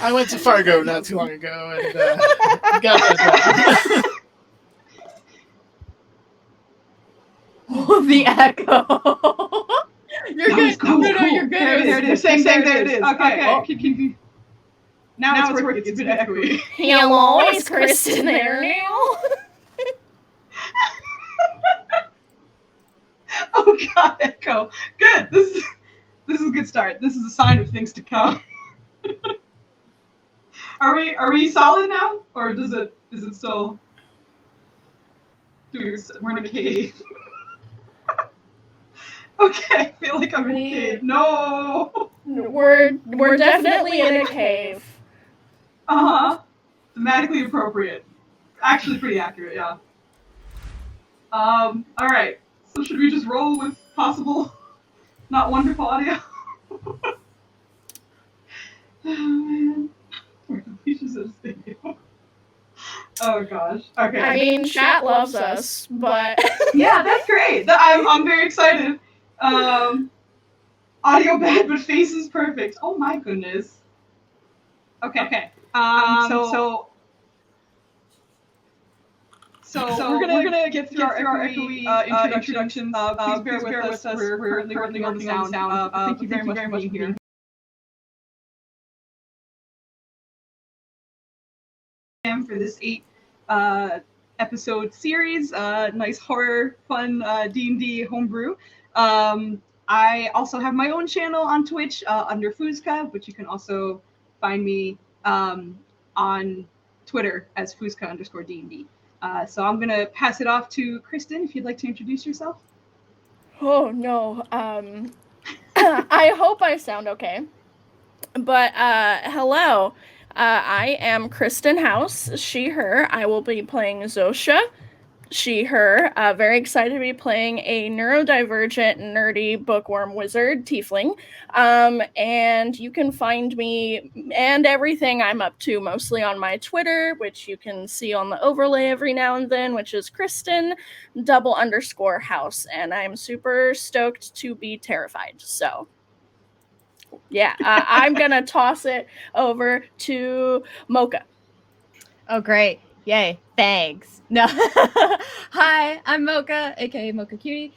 I went to Fargo not too long ago and got that. The echo. You're good. Cool. No, you're good. There it is. Saying there it is. Okay. Oh. Now it's working. It's a bit echoey. Hello, is Kristen there now? Oh God, echo. Good. This is a good start. This is a sign of things to come. Are we solid now, or is it still? We're in a cave. Okay, I feel like I'm in a cave. No. We're definitely in a cave. Thematically appropriate. Actually, pretty accurate. Yeah. All right. So should we just roll with possible, not wonderful audio? Oh man. Oh gosh. Okay. I mean, chat loves us, but yeah, that's great. I'm very excited. Audio bad, but face is perfect. Oh my goodness. Okay. So we're gonna get through our echoey introductions. Please bear with us. We're currently working on the sound. Thank you very much for being here. For this 8 episode series, nice horror, fun D&D homebrew. I also have my own channel on Twitch under Fuzka, but you can also find me on Twitter as Fuzka_D&D. So I'm gonna pass it off to Kristen if you'd like to introduce yourself. Oh no. I hope I sound okay. But hello. I am Kristen House, she, her. I will be playing Zosha, she, her. Very excited to be playing a neurodivergent, nerdy bookworm wizard tiefling. And you can find me and everything I'm up to mostly on my Twitter, which you can see on the overlay every now and then, which is Kristen_House. And I'm super stoked to be terrified. So yeah, I'm going to toss it over to Mocha. Oh, great. Yay. Thanks. No. Hi, I'm Mocha, aka Mocha Cutie.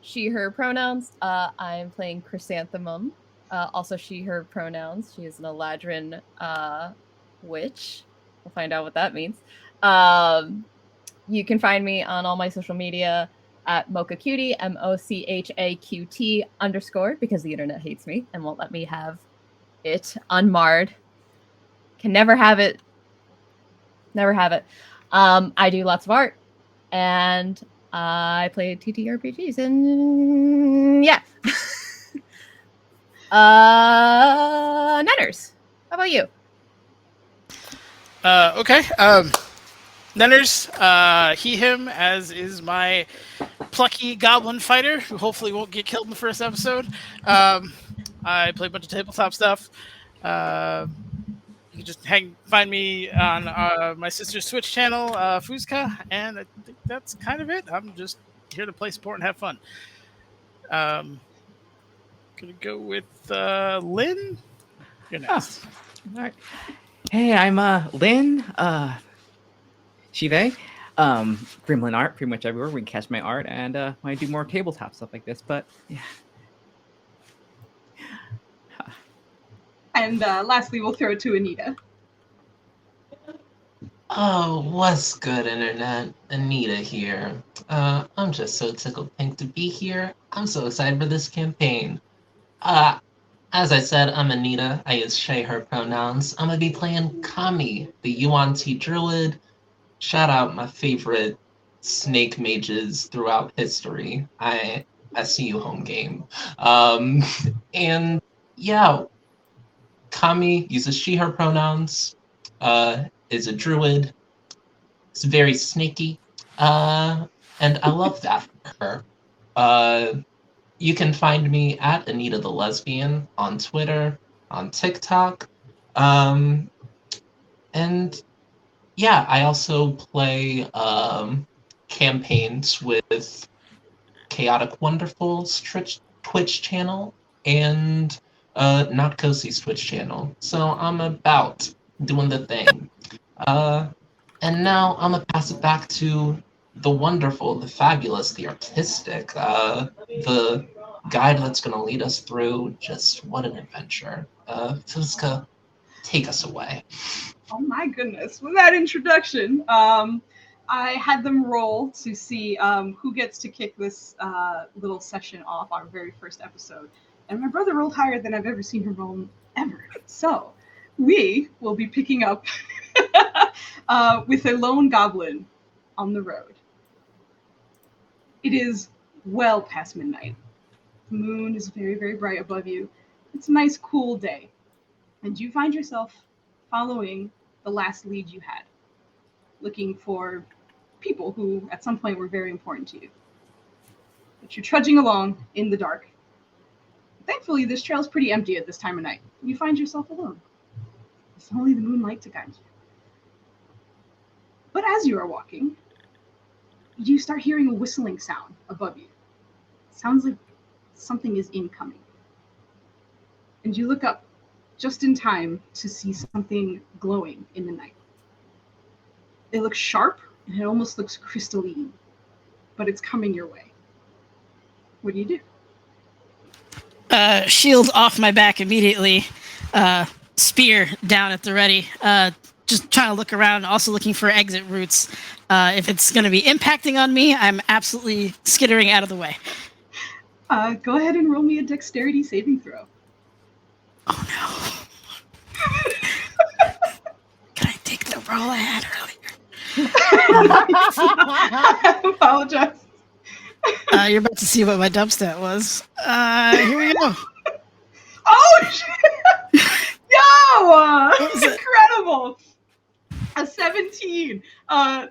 She, her pronouns. I'm playing Chrysanthemum. Also she, her pronouns. She is an Eladrin witch. We'll find out what that means. You can find me on all my social media at Mocha Cutie, MOCHAQT_, because the internet hates me and won't let me have it unmarred. Can never have it. Never have it. I do lots of art, and I play TTRPGs, and yeah. Nenners, how about you? Okay. Nenners, he, him, as is my plucky goblin fighter, who hopefully won't get killed in the first episode. I play a bunch of tabletop stuff. You can just find me on my sister's Twitch channel, Fuzka, and I think that's kind of it. I'm just here to play support and have fun. Gonna go with Lynn. You're next. All right. Hey, I'm Lynn. She, they. Gremlin art, pretty much everywhere. We can catch my art, and I do more tabletop stuff like this. But yeah. And lastly, we'll throw it to Anita. Oh, what's good, Internet? Anita here. I'm just so tickled pink to be here. I'm so excited for this campaign. As I said, I'm Anita. I use she, her pronouns. I'm gonna be playing Kami, the Yuan-Ti druid. Shout out my favorite snake mages throughout history. I see you, home game. And yeah, Kami uses she, her pronouns, is a druid. It's very snaky, and I love that for her. You can find me at Anita the Lesbian on Twitter, on TikTok, and yeah, I also play campaigns with Chaotic Wonderful's Twitch channel, and not Kosi's Twitch channel. So I'm about doing the thing. And now I'm gonna pass it back to the wonderful, the fabulous, the artistic, the guide that's gonna lead us through just what an adventure. Fizka, take us away. Oh my goodness! With that introduction, I had them roll to see who gets to kick this little session off, our very first episode. And my brother rolled higher than I've ever seen him roll ever. So we will be picking up with a lone goblin on the road. It is well past midnight. The moon is very, very bright above you. It's a nice, cool day. And you find yourself following the last lead you had, looking for people who at some point were very important to you. But you're trudging along in the dark. Thankfully, this trail's pretty empty at this time of night. You find yourself alone. With only the moonlight to guide you. But as you are walking, you start hearing a whistling sound above you. It sounds like something is incoming. And you look up just in time to see something glowing in the night. It looks sharp, and it almost looks crystalline, but it's coming your way. What do you do? Shield off my back immediately. Spear down at the ready. Just trying to look around, also looking for exit routes. If it's going to be impacting on me, I'm absolutely skittering out of the way. Go ahead and roll me a dexterity saving throw. Oh no. Can I take the roll I had earlier? I apologize. You're about to see what my dump stat was. Here we go. Oh, shit! Yo! Incredible! A 17.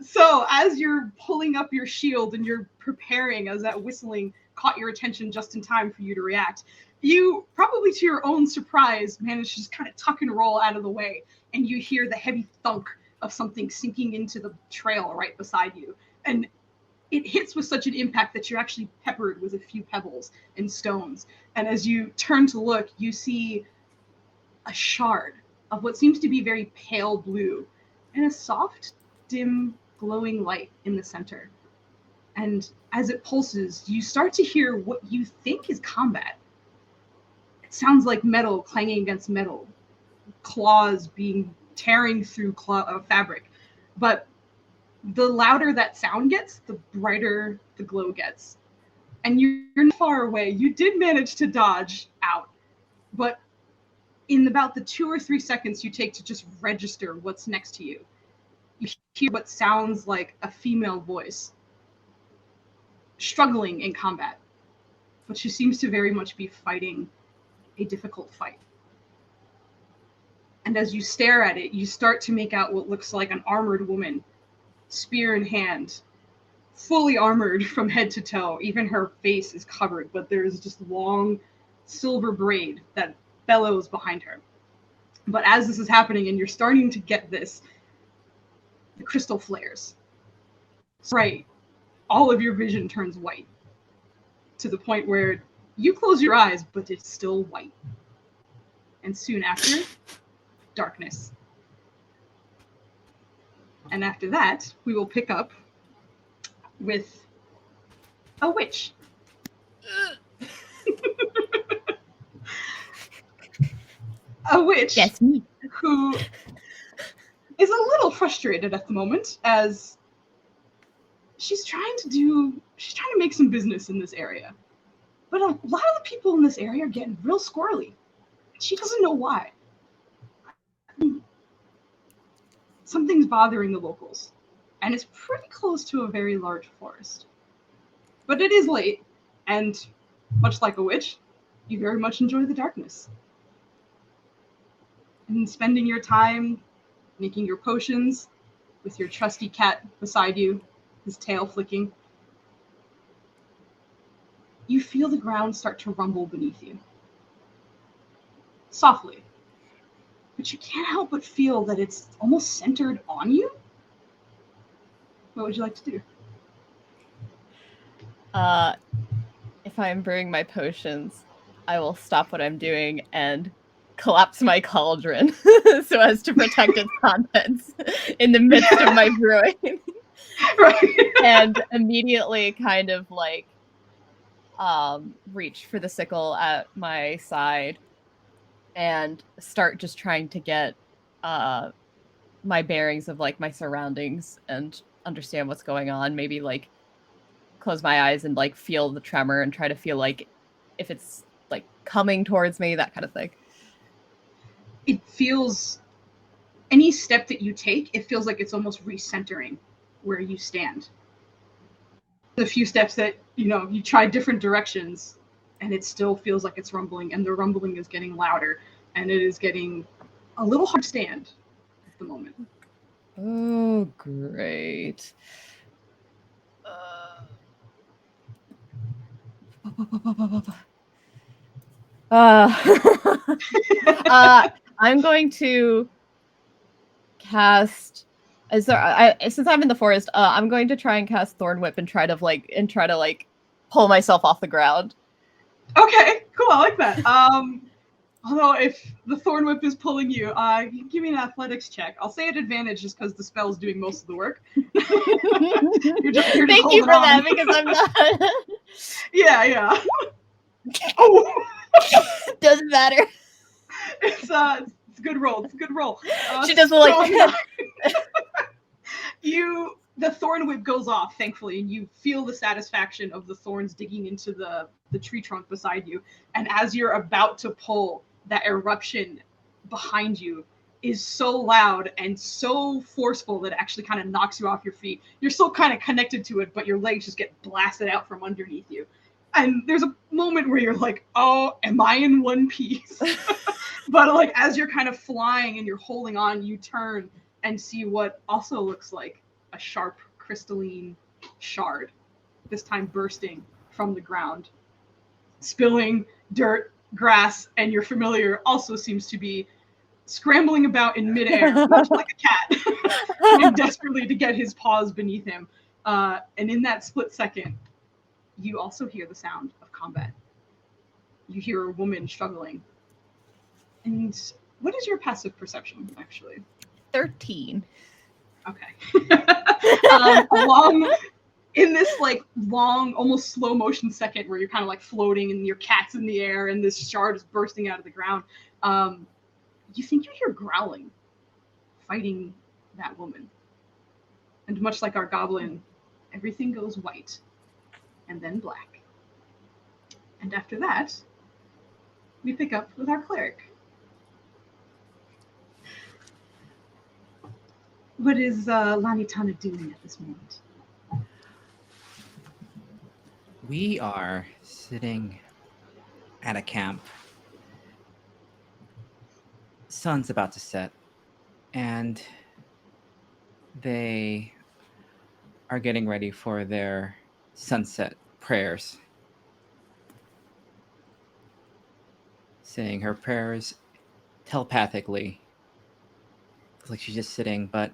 So as you're pulling up your shield and you're preparing, as that whistling caught your attention just in time for you to react, you, probably to your own surprise, manage to just kind of tuck and roll out of the way, and you hear the heavy thunk of something sinking into the trail right beside you. And it hits with such an impact that you're actually peppered with a few pebbles and stones. And as you turn to look, you see a shard of what seems to be very pale blue and a soft, dim, glowing light in the center. And as it pulses, you start to hear what you think is combat. It sounds like metal clanging against metal, claws being tearing through fabric. But the louder that sound gets, the brighter the glow gets. And you're not far away. You did manage to dodge out, but in about the 2 or 3 seconds you take to just register what's next to you, you hear what sounds like a female voice struggling in combat, but she seems to very much be fighting a difficult fight. And as you stare at it, you start to make out what looks like an armored woman, spear in hand, fully armored from head to toe. Even her face is covered, but there's just long silver braid that bellows behind her. But as this is happening and you're starting to get this, the crystal flares. Right. All of your vision turns white, to the point where you close your eyes, but it's still white. And soon after, darkness. And after that, we will pick up with a witch. A witch. Yes, me. Who is a little frustrated at the moment, as she's trying to make some business in this area. But a lot of the people in this area are getting real squirrely. She doesn't know why. Something's bothering the locals, and it's pretty close to a very large forest. But it is late, and much like a witch, you very much enjoy the darkness. And spending your time making your potions with your trusty cat beside you, his tail flicking, you feel the ground start to rumble beneath you. Softly. But you can't help but feel that it's almost centered on you. What would you like to do? If I'm brewing my potions, I will stop what I'm doing and collapse my cauldron so as to protect its contents in the midst of my brewing. Right. And immediately kind of like reach for the sickle at my side and start just trying to get my bearings of like my surroundings and understand what's going on. Maybe like close my eyes and like feel the tremor and try to feel like if it's like coming towards me, that kind of thing. It feels, any step that you take, it feels like it's almost recentering where you stand. The few steps that, you try different directions and it still feels like it's rumbling, and the rumbling is getting louder and it is getting a little hard to stand at the moment. Oh, great. I'm going to cast. Since I'm in the forest, I'm going to try and cast Thorn Whip and try to pull myself off the ground. Okay, cool. I like that. Although if the Thorn Whip is pulling you, you can give me an athletics check. I'll say at advantage just because the spell's doing most of the work. you're just Thank you for that, because I'm not. Yeah. Oh, doesn't matter. It's a good roll. It's a good roll. She doesn't like. The Thorn Whip goes off, thankfully, and you feel the satisfaction of the thorns digging into the tree trunk beside you. And as you're about to pull, that eruption behind you is so loud and so forceful that it actually kind of knocks you off your feet. You're still kind of connected to it, but your legs just get blasted out from underneath you. And there's a moment where you're like, oh, am I in one piece? But like as you're kind of flying and you're holding on, you turn and see what also looks like a sharp crystalline shard, this time bursting from the ground, spilling dirt, grass, and your familiar also seems to be scrambling about in midair, much like a cat, trying desperately to get his paws beneath him. And in that split second, you also hear the sound of combat. You hear a woman struggling. And what is your passive perception, actually? 13. Okay. Along in this like long, almost slow motion second where you're kind of like floating and your cat's in the air and this shard is bursting out of the ground, you think you hear growling fighting that woman. And much like our goblin, everything goes white and then black. And after that, we pick up with our cleric. What is Lanitana doing at this moment? We are sitting at a camp. Sun's about to set, and they are getting ready for their sunset prayers. Saying her prayers telepathically. It's like she's just sitting, but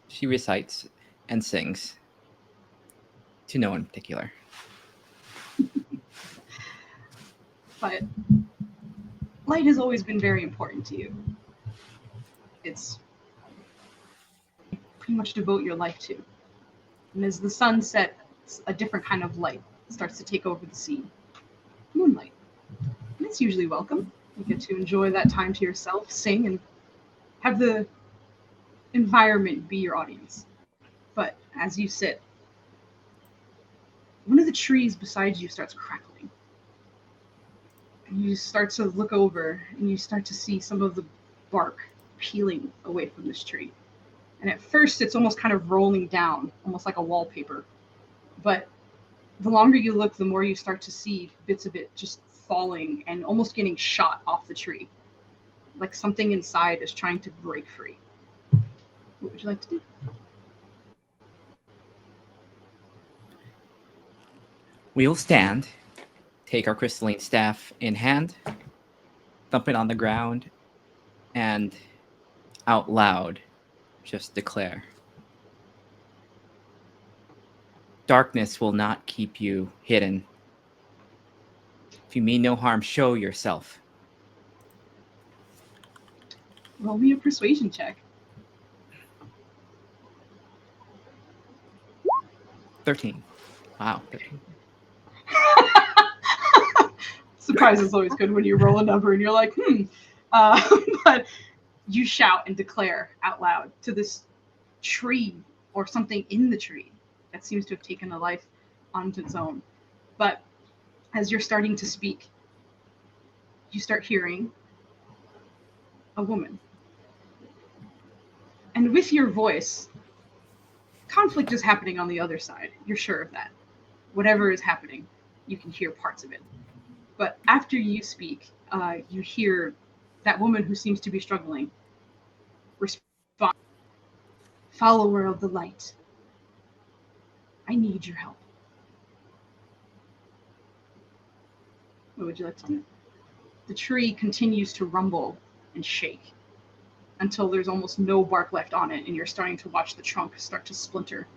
she recites and sings to no one in particular. But light has always been very important to you. It's pretty much devote your life to. And as the sun sets, a different kind of light starts to take over the scene. Moonlight. And it's usually welcome. You get to enjoy that time to yourself, sing, and have the environment be your audience. But as you sit, one of the trees beside you starts crackling. And you start to look over and you start to see some of the bark peeling away from this tree. And at first it's almost kind of rolling down, almost like a wallpaper. But the longer you look, the more you start to see bits of it just falling and almost getting shot off the tree. Like something inside is trying to break free. What would you like to do? We will stand, take our crystalline staff in hand, thump it on the ground, and out loud just declare, darkness will not keep you hidden. If you mean no harm, show yourself. Roll me a persuasion check. 13. Wow. 13. Surprise is always good when you roll a number and you're like, but you shout and declare out loud to this tree or something in the tree that seems to have taken a life onto its own. But as you're starting to speak, you start hearing a woman. And with your voice, conflict is happening on the other side. You're sure of that. Whatever is happening, you can hear parts of it. But after you speak, you hear that woman who seems to be struggling respond, "Follower of the light, I need your help." What would you like to do? The tree continues to rumble and shake until there's almost no bark left on it, and you're starting to watch the trunk start to splinter.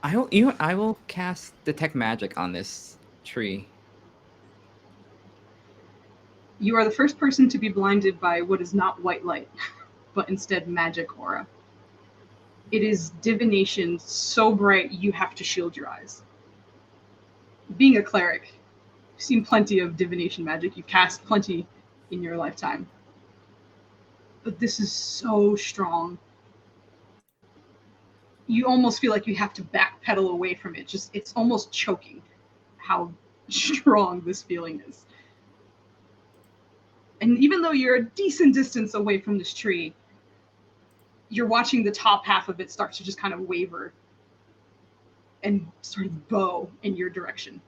I will cast detect magic on this tree. You are the first person to be blinded by what is not white light, but instead magic aura. It is divination so bright you have to shield your eyes. Being a cleric, you've seen plenty of divination magic. You've cast plenty in your lifetime. But this is so strong. You almost feel like you have to backpedal away from it. It's almost choking how strong this feeling is. And even though you're a decent distance away from this tree, you're watching the top half of it start to just kind of waver and sort of bow in your direction.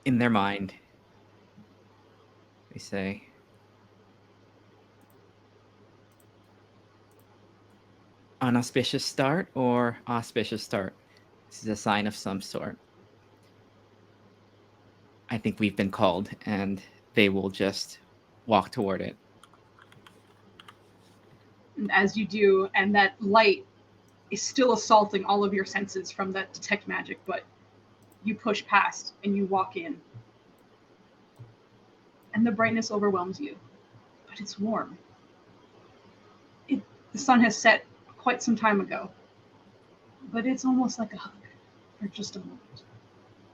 In their mind, they say, "Unauspicious start or auspicious start? This is a sign of some sort. I think we've been called," and they will just walk toward it. And as you do, and that light is still assaulting all of your senses from that detect magic, but you push past and you walk in. And the brightness overwhelms you, but it's warm. The sun has set quite some time ago, but it's almost like a hug for just a moment.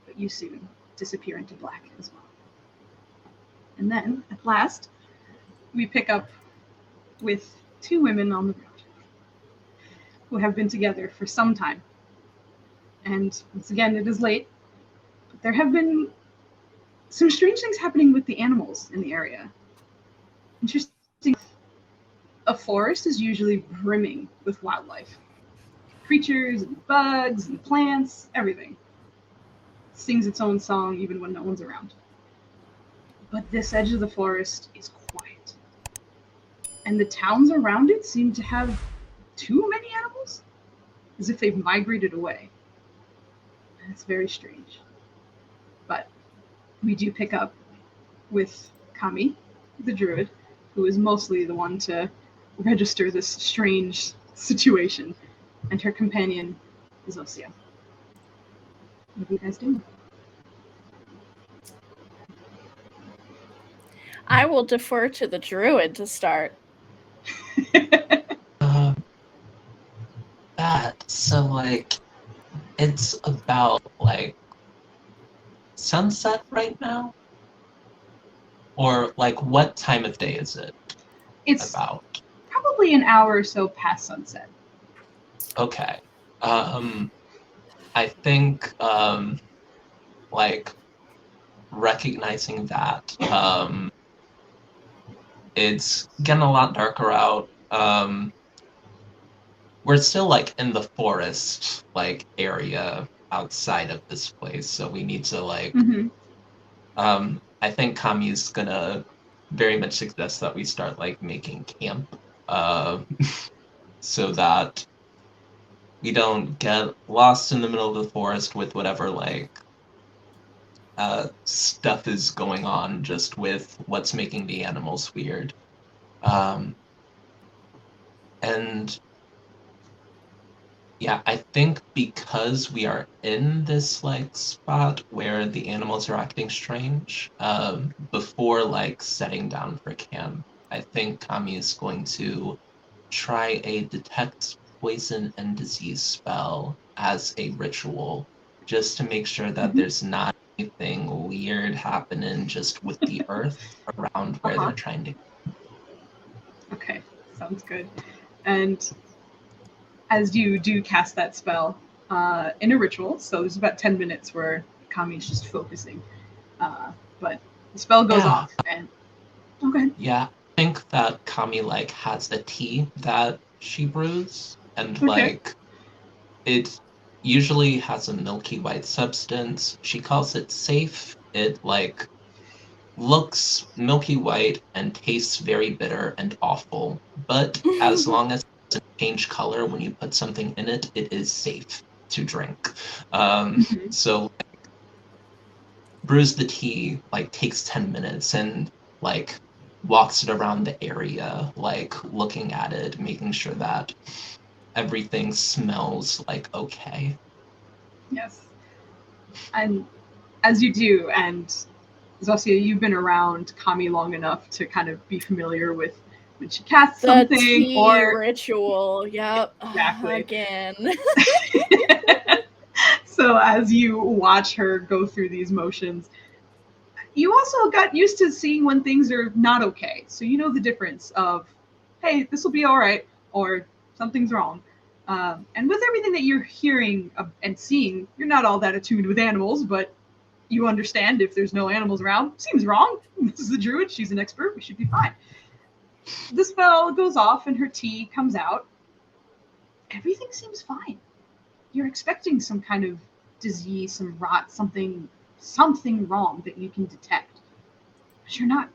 But you soon disappear into black as well. And then, at last, we pick up with two women on the road who have been together for some time. And once again, it is late, but there have been some strange things happening with the animals in the area. Interesting. A forest is usually brimming with wildlife. Creatures and bugs and plants, everything. It sings its own song even when no one's around. But this edge of the forest is quiet. And the towns around it seem to have too many animals, as if they've migrated away. And it's very strange. But we do pick up with Kami, the druid, who is mostly the one to register this strange situation, and her companion is Osia. What are you guys doing? I will defer to the druid to start. So like, it's about like sunset right now? Or like, what time of day is it? It's about? Probably an hour or so past sunset. Okay. I think like recognizing that it's getting a lot darker out. We're still like in the forest like area outside of this place, so we need to like I think Kami's gonna very much suggest that we start like making camp so that we don't get lost in the middle of the forest with whatever like stuff is going on just with what's making the animals weird. And yeah, I think because we are in this like spot where the animals are acting strange, before like setting down for camp, I think Kami is going to try a detect poison and disease spell as a ritual, just to make sure that there's not anything weird happening just with the earth around where they're trying to. Okay, sounds good. And as you do cast that spell in a ritual, so there's about 10 minutes where Kami's just focusing. But the spell goes off, and okay. Yeah, I think that Kami like has a tea that she brews, and Okay. like it usually has a milky white substance. She calls it safe. It like looks milky white and tastes very bitter and awful, but as long as it doesn't change color when you put something in it, it is safe to drink. So brews the tea, like takes 10 minutes and like walks it around the area, like looking at it, making sure that everything smells like okay. Yes. And as you do, and Zosia, you've been around Kami long enough to kind of be familiar with when she casts The something tea or ritual. Yep. Exactly. Again. So as you watch her go through these motions, you also got used to seeing when things are not okay. So you know the difference of, hey, this will be all right, or something's wrong. And with everything that you're hearing and seeing, you're not all that attuned with animals, but you understand if there's no animals around. Seems wrong. This is the druid. She's an expert. We should be fine. The spell goes off and her tea comes out. Everything seems fine. You're expecting some kind of disease, some rot, something wrong that you can detect. But you're not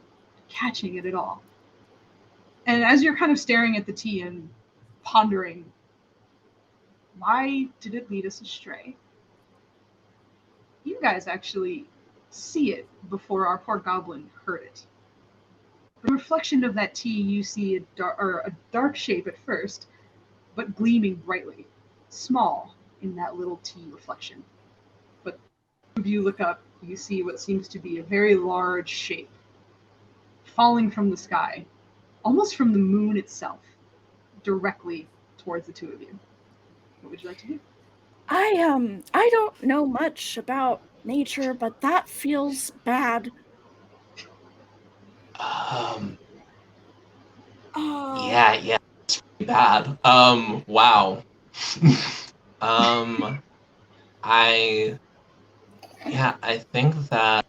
catching it at all. And as you're kind of staring at the tea and pondering, why did it lead us astray? You guys actually see it before our poor goblin heard it. The reflection of that tea, you see a dark shape at first, but gleaming brightly, small in that little tea reflection. But if you look up, you see what seems to be a very large shape, falling from the sky, almost from the moon itself, directly towards the two of you. What would you like to do? I don't know much about nature, but that feels bad. Yeah, it's pretty bad. Wow. I think that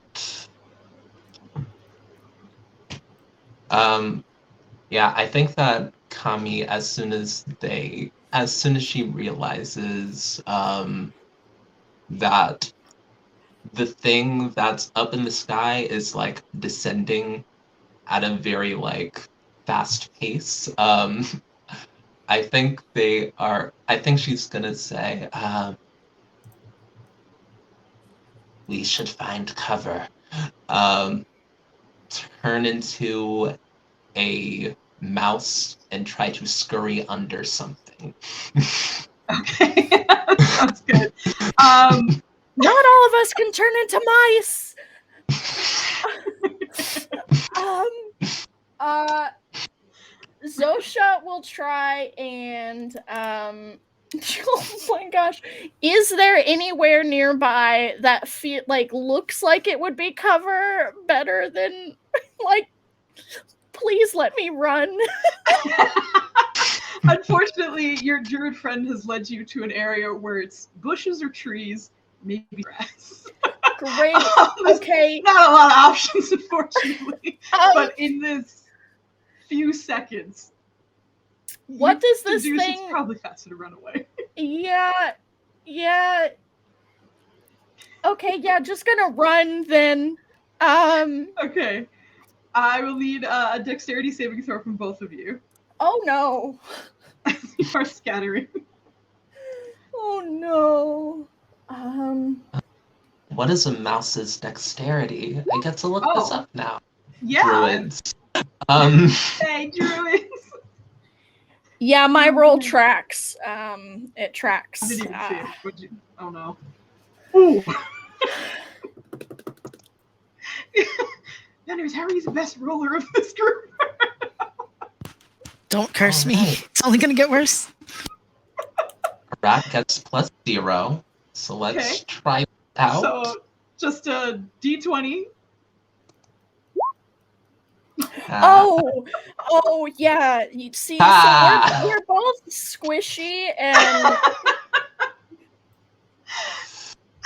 I think that Kami, as soon as she realizes that the thing that's up in the sky is like descending at a very like fast pace, I think she's gonna say, we should find cover. Turn into a mouse and try to scurry under something. Okay, sounds good. Not all of us can turn into mice. Zosha will try and oh my gosh, is there anywhere nearby that looks like it would be cover better than like, please let me run. Unfortunately, your druid friend has led you to an area where it's bushes or trees, maybe grass. Great. Okay. Not a lot of options, unfortunately. But in this few seconds, what does this thing? It's probably faster to run away. Yeah. Okay, yeah, just gonna run then. Okay. I will need a dexterity saving throw from both of you. Oh no. You are scattering. Oh no. What is a mouse's dexterity? I get to look this up now. Yeah. Druids. Hey, druids. Yeah, my Oh, roll man. tracks. It tracks. I didn't even see it. What'd you? Oh no. Ooh. Anyways, Harry's the best roller of this group. Don't curse me. Alright. It's only gonna get worse. Rat gets +0. So let's Okay. try it out. So just a d20. Oh, yeah. You see, so we're both squishy, and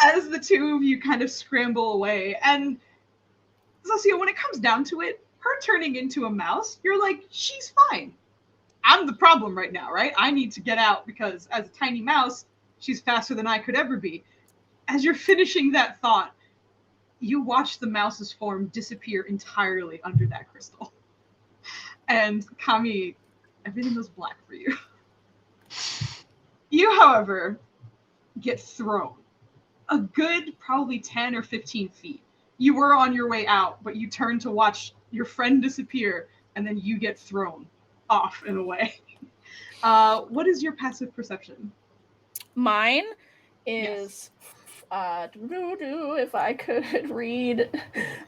As the two of you kind of scramble away, and Zosia, when it comes down to it, her turning into a mouse, you're like, she's fine. I'm the problem right now, right? I need to get out because as a tiny mouse, she's faster than I could ever be. As you're finishing that thought, you watch the mouse's form disappear entirely under that crystal. And Kami, everything goes black for you. You, however, get thrown a good probably 10 or 15 feet. You were on your way out, but you turn to watch your friend disappear, and then you get thrown off and away. What is your passive perception? mine is if I could read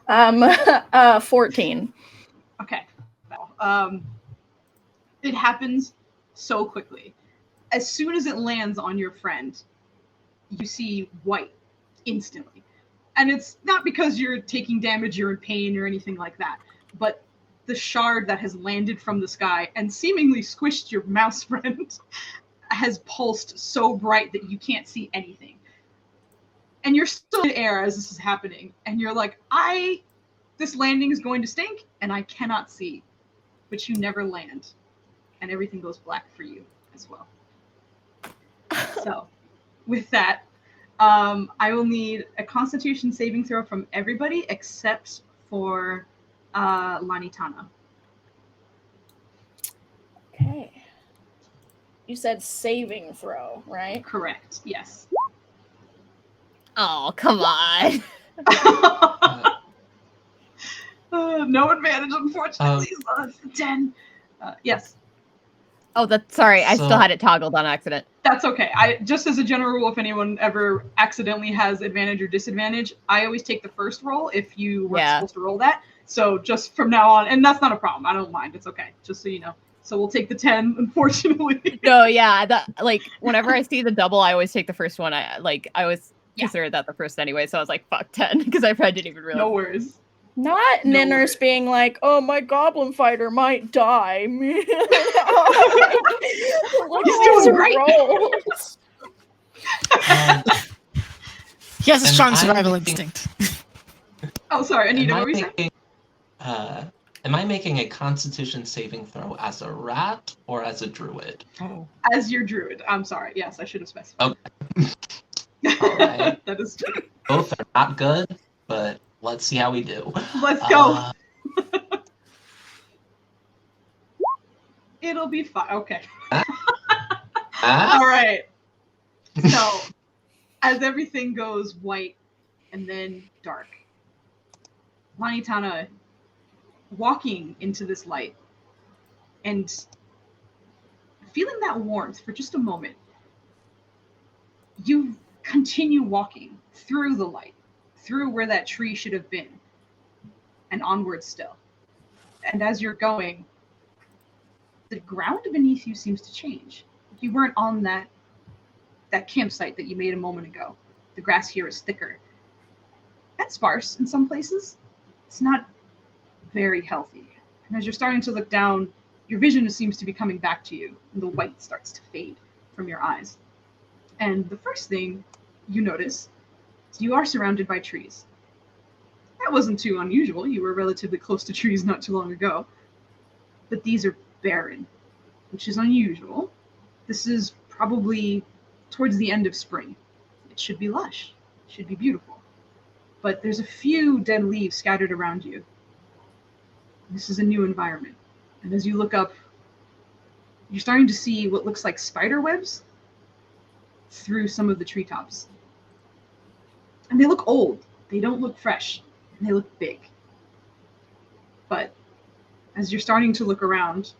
14. Okay. It happens so quickly. As soon as it lands on your friend, you see white instantly. And it's not because you're taking damage, you're in pain or anything like that, but the shard that has landed from the sky and seemingly squished your mouse friend has pulsed so bright that you can't see anything. And you're still in air as this is happening, and you're like, this landing is going to stink, and I cannot see. But you never land, and everything goes black for you as well. So, with that, I will need a Constitution saving throw from everybody except for Lanitana. Okay. You said saving throw, right? Correct. Yes. Oh, come on. No advantage, unfortunately. So it's 10. Yes. Oh, sorry. I So- still had it toggled on accident. That's okay. I just as a general rule, if anyone ever accidentally has advantage or disadvantage, I always take the first roll if you weren't supposed to roll that. So just from now on, and that's not a problem. I don't mind. It's okay. Just so you know. So we'll take the 10, unfortunately. No, yeah. Whenever I see the double, I always take the first one. I always consider that the first anyway. So I was like, fuck 10, because I probably didn't even realize. No worries. Not No Ninners worries. being like, oh, my goblin fighter might die. Look He's at doing these great. rolls. He has a And strong I'm survival making- instinct. Oh, sorry, Anita, Am what I were you saying? making, am I making a Constitution saving throw as a rat or as a druid? Oh. As your druid. I'm sorry. Yes, I should have specified. Alright. That is true. Both are not good, but let's see how we do. Let's go. Uh, It'll be fine. Okay. ah? All right. So, as everything goes white and then dark, Lanitana walking into this light and feeling that warmth for just a moment, you continue walking through the light, through where that tree should have been, and onward still. And as you're going, the ground beneath you seems to change. You weren't on that campsite that you made a moment ago. The grass here is thicker and sparse in some places. It's not very healthy. And as you're starting to look down, your vision seems to be coming back to you, and the white starts to fade from your eyes. And the first thing you notice is you are surrounded by trees. That wasn't too unusual. You were relatively close to trees not too long ago. But these are barren, which is unusual. This is probably towards the end of spring. It should be lush. It should be beautiful. But there's a few dead leaves scattered around you. This is a new environment. And as you look up, you're starting to see what looks like spider webs through some of the treetops. And they look old. They don't look fresh. And they look big. But as you're starting to look around,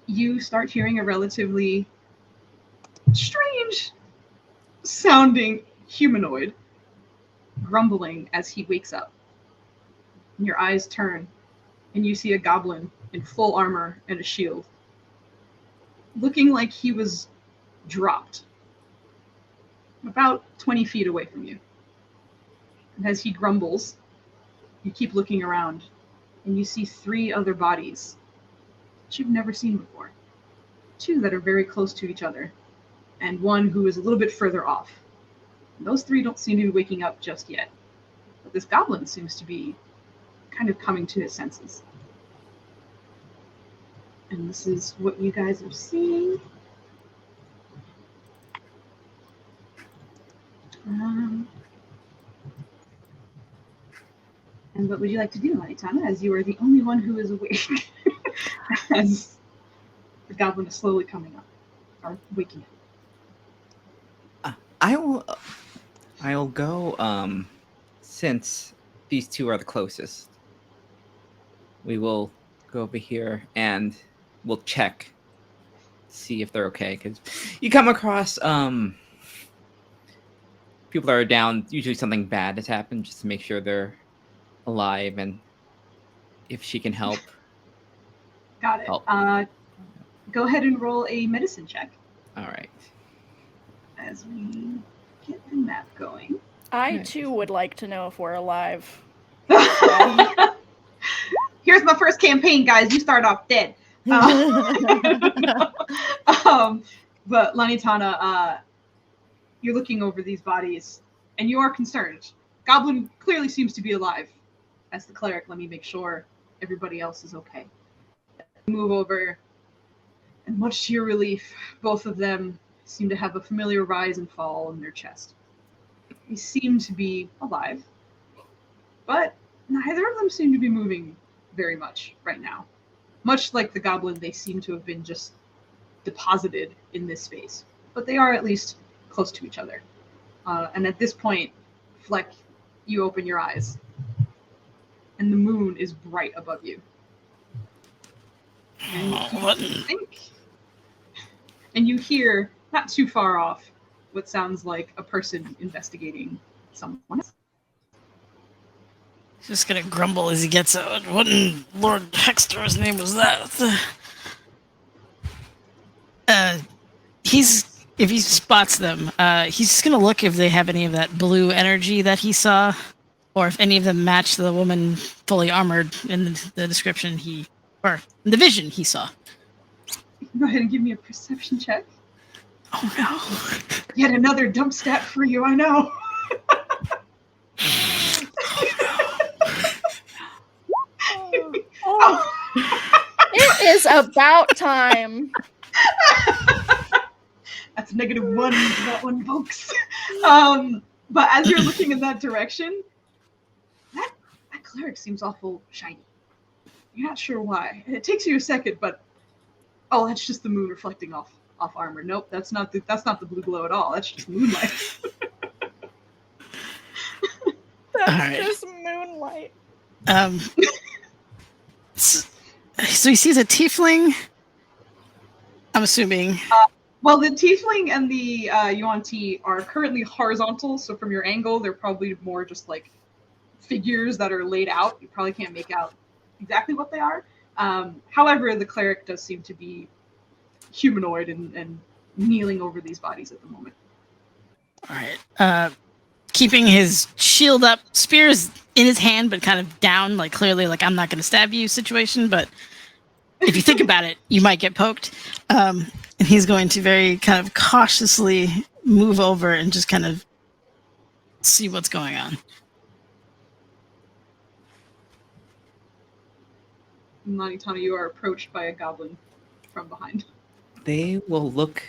you start hearing a relatively strange sounding humanoid grumbling as he wakes up. And your eyes turn, and you see a goblin in full armor and a shield, looking like he was dropped about 20 feet away from you. And as he grumbles, you keep looking around, and you see 3 other bodies that you've never seen before. 2 that are very close to each other, and 1 who is a little bit further off. And those 3 don't seem to be waking up just yet. But this goblin seems to be kind of coming to his senses. And this is what you guys are seeing. And what would you like to do, Maritana, as you are the only one who is awake as the goblin is slowly coming up, or waking up? I'll go, since these 2 are the closest. We will go over here and we'll check, see if they're okay. Because you come across people that are down, usually something bad has happened, just to make sure they're alive and if she can help. Got it. Help. Go ahead and roll a medicine check All right. as we get the map going. I Nice. too would like to know if we're alive. Here's my first campaign, guys. You start off dead. But Lanitana, you're looking over these bodies, and you are concerned. Goblin clearly seems to be alive. As the cleric, let me make sure everybody else is okay. Move over, and much to your relief, both of them seem to have a familiar rise and fall in their chest. They seem to be alive, but neither of them seem to be moving very much right now. Much like the goblin, they seem to have been just deposited in this space, but they are at least close to each other. And at this point, Fleck, you open your eyes, and the moon is bright above you. And you hear, not too far off, what sounds like a person investigating someone else. Just gonna grumble as he gets out. What in Lord Hextor's name was that? If he spots them, he's just gonna look if they have any of that blue energy that he saw, or if any of them match the woman fully armored in the description or the vision he saw. Go ahead and give me a perception check. Oh no! Yet another dump stat for you, I know. It is about time. That's -1 for that one, folks. But as you're looking in that direction, that cleric seems awful shiny. You're not sure why. It takes you a second, but that's just the moon reflecting off armor. Nope, that's not the blue glow at all. That's just moonlight. That's just moonlight. So he sees a tiefling. I'm assuming. Well, the tiefling and the Yuan-Ti are currently horizontal, so from your angle, they're probably more just like figures that are laid out. You probably can't make out exactly what they are. However, the cleric does seem to be humanoid and kneeling over these bodies at the moment. All right. Keeping his shield up, spears in his hand, but kind of down, like clearly, like I'm not going to stab you situation. But if you think about it, you might get poked. And he's going to very kind of cautiously move over and just kind of see what's going on. Manitana, you are approached by a goblin from behind. They will look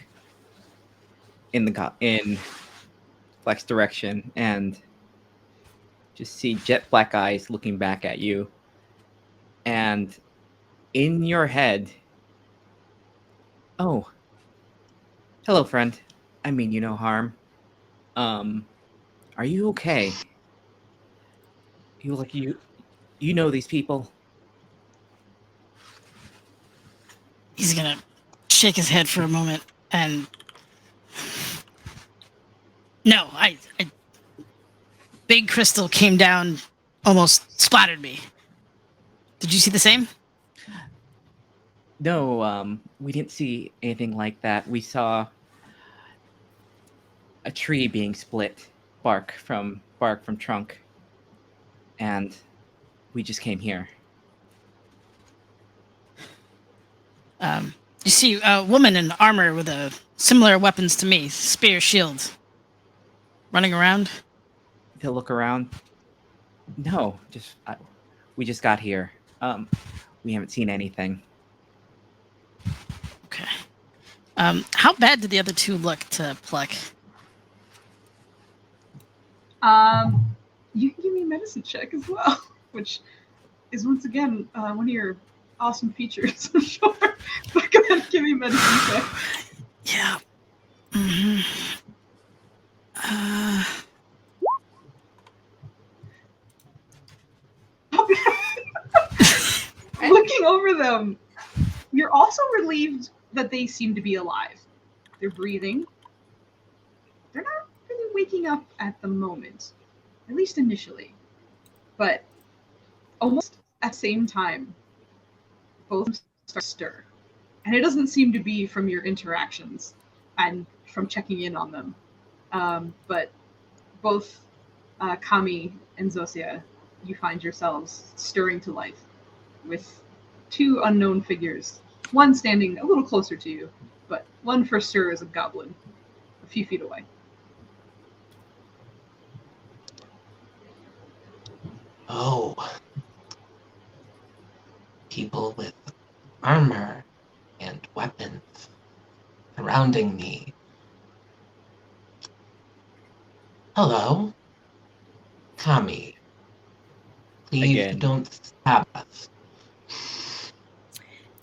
in Fleck's direction and just see jet black eyes looking back at you. And in your head, oh, hello, friend. I mean you no harm. Are you okay? You know these people? He's gonna shake his head for a moment and... No, Big Crystal came down, almost splattered me. Did you see the same? No, we didn't see anything like that. We saw a tree being split, bark from trunk, and we just came here. You see a woman in armor with similar weapons to me, spear, shield, running around. To look around. No, we just got here. We haven't seen anything. Okay. How bad did the other two look to pluck? You can give me a medicine check as well, which is once again one of your awesome features. I'm sure. But go ahead, give me a medicine check. Yeah. Mm-hmm. Looking over them, you're also relieved that they seem to be alive. They're breathing. They're not really waking up at the moment, at least initially. But almost at the same time, both start to stir. And it doesn't seem to be from your interactions and from checking in on them. But both Kami and Zosia, you find yourselves stirring to life with two unknown figures. One standing a little closer to you, but one for sure is a goblin, a few feet away. Oh. People with armor and weapons surrounding me. Hello. Kami. Please Again. don't stab us.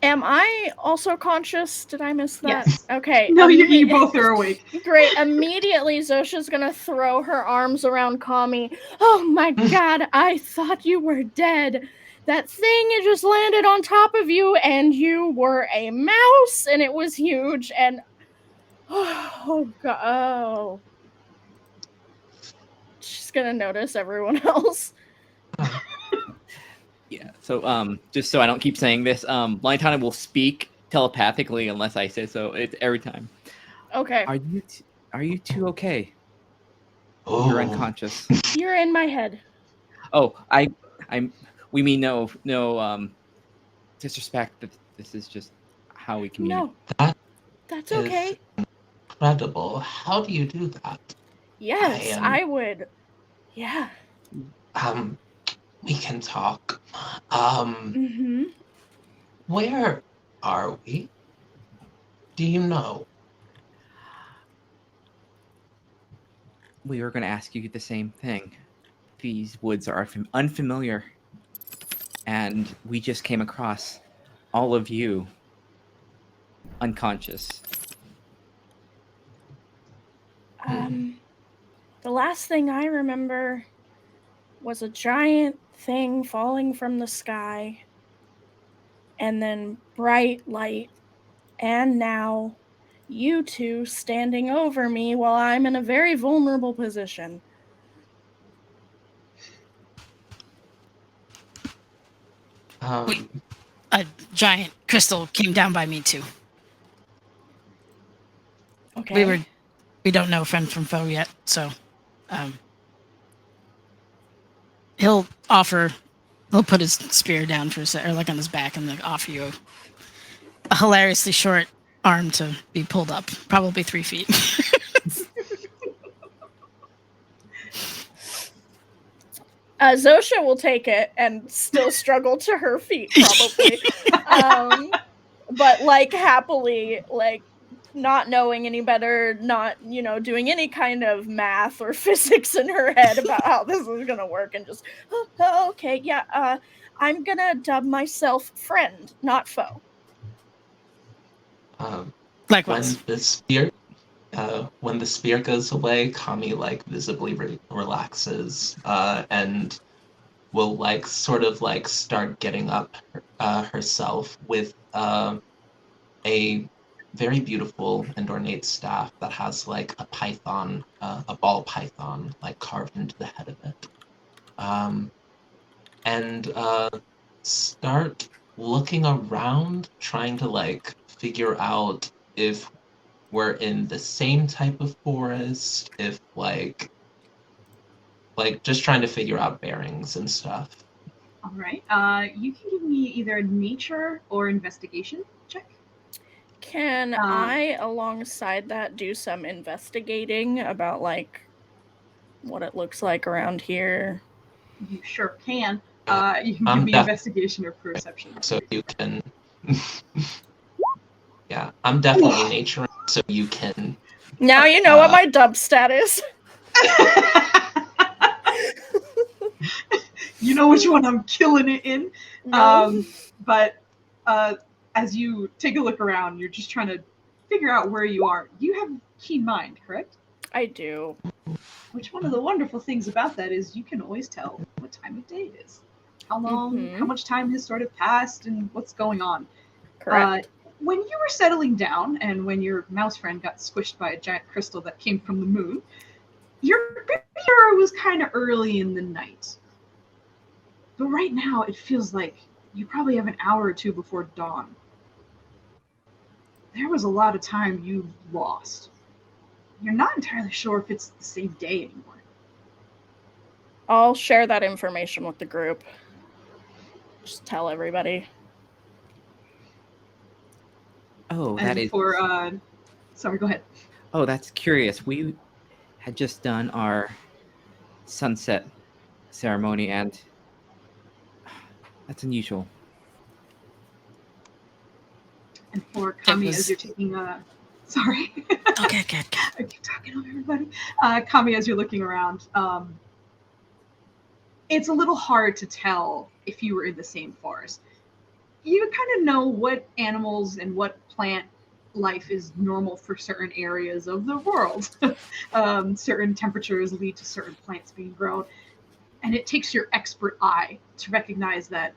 Am I also conscious? Did I miss that? Yes. Okay. No, you both are awake. Great. Immediately, Zosha's gonna throw her arms around Kami. Oh my god, I thought you were dead. That thing it just landed on top of you, and you were a mouse, and it was huge, and oh god, oh. She's gonna notice everyone else. Yeah. So, just so I don't keep saying this, Lantana will speak telepathically unless I say so. It's every time. Okay. Are you two okay? Oh. You're unconscious. You're in my head. Oh, we mean no disrespect. That this is just how we communicate. No. That's okay. Incredible. How do you do that? Yes, I would. Yeah. We can talk. Mm-hmm. Where are we? Do you know? We were going to ask you the same thing. These woods are unfamiliar, and we just came across all of you unconscious. The last thing I remember was a giant thing falling from the sky, and then bright light, and now you two standing over me while I'm in a very vulnerable position. A giant crystal came down by me too. Okay. We don't know friend from foe yet, so he'll put his spear down for a sec, or like on his back, and like offer you a hilariously short arm to be pulled up, probably 3 feet. Zosha will take it and still struggle to her feet, probably. But like happily, like not knowing any better, not, doing any kind of math or physics in her head about how this is gonna work, and just, okay, yeah, I'm gonna dub myself friend, not foe. Likewise. When the spear goes away, Kami visibly relaxes and will sort of start getting up herself with a very beautiful and ornate staff that has like a python, a ball python, like carved into the head of it. And start looking around, trying to like figure out if we're in the same type of forest, if like just trying to figure out bearings and stuff. All right. You can give me either a nature or investigation check. Can I, alongside that, do some investigating about like what it looks like around here? You sure can. You can I'm give me investigation or perception. So you can. Yeah, I'm definitely nature, so you can. Now you know what my dub stat is. You know which one I'm killing it in. No. But as you take a look around, you're just trying to figure out where you are. You have keen mind, correct? I do. Which one of the wonderful things about that is you can always tell what time of day it is. How long, how much time has sort of passed, and what's going on. Correct. When you were settling down, and when your mouse friend got squished by a giant crystal that came from the moon, your era was kind of early in the night. But right now, it feels like you probably have an hour or two before dawn. There was a lot of time you lost. You're not entirely sure if it's the same day anymore. I'll share that information with the group. Just tell everybody. Oh, And that is. Sorry, go ahead. Oh, that's curious. We had just done our sunset ceremony, and that's unusual. And for Kami, as you're taking sorry. Okay, good. I keep talking over everybody. Kami, as you're looking around, it's a little hard to tell if you were in the same forest. You kind of know what animals and what plant life is normal for certain areas of the world. Certain temperatures lead to certain plants being grown. And it takes your expert eye to recognize that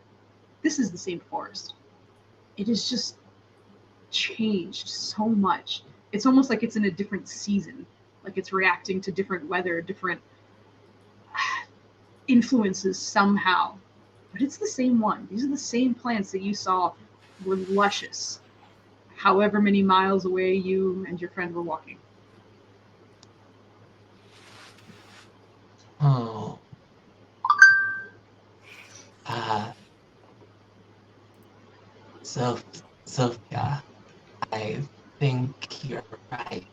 this is the same forest. It has just changed so much. It's almost like it's in a different season, like it's reacting to different weather, different influences somehow. But it's the same one. These are the same plants that you saw were luscious, however many miles away you and your friend were walking. Oh. Sophia, I think you're right.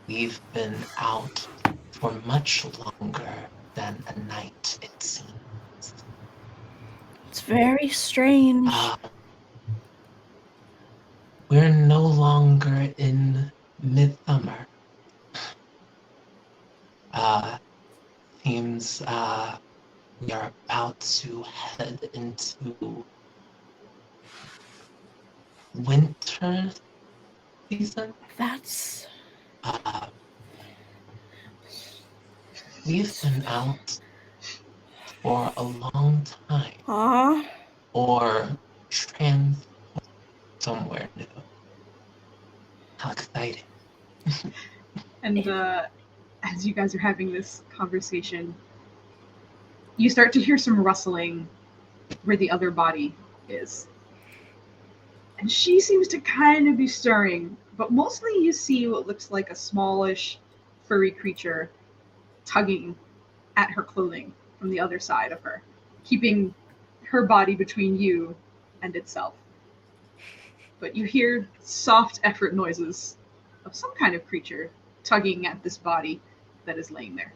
We've been out for much longer than a night, it seems. It's very strange. We're no longer in midsummer. Seems we are about to head into winter season. That's... We've been out for a long time. Or transport somewhere new. How exciting. And as you guys are having this conversation, you start to hear some rustling where the other body is. And she seems to kind of be stirring, but mostly you see what looks like a smallish, furry creature tugging at her clothing from the other side of her, keeping her body between you and itself. But you hear soft effort noises of some kind of creature tugging at this body that is laying there.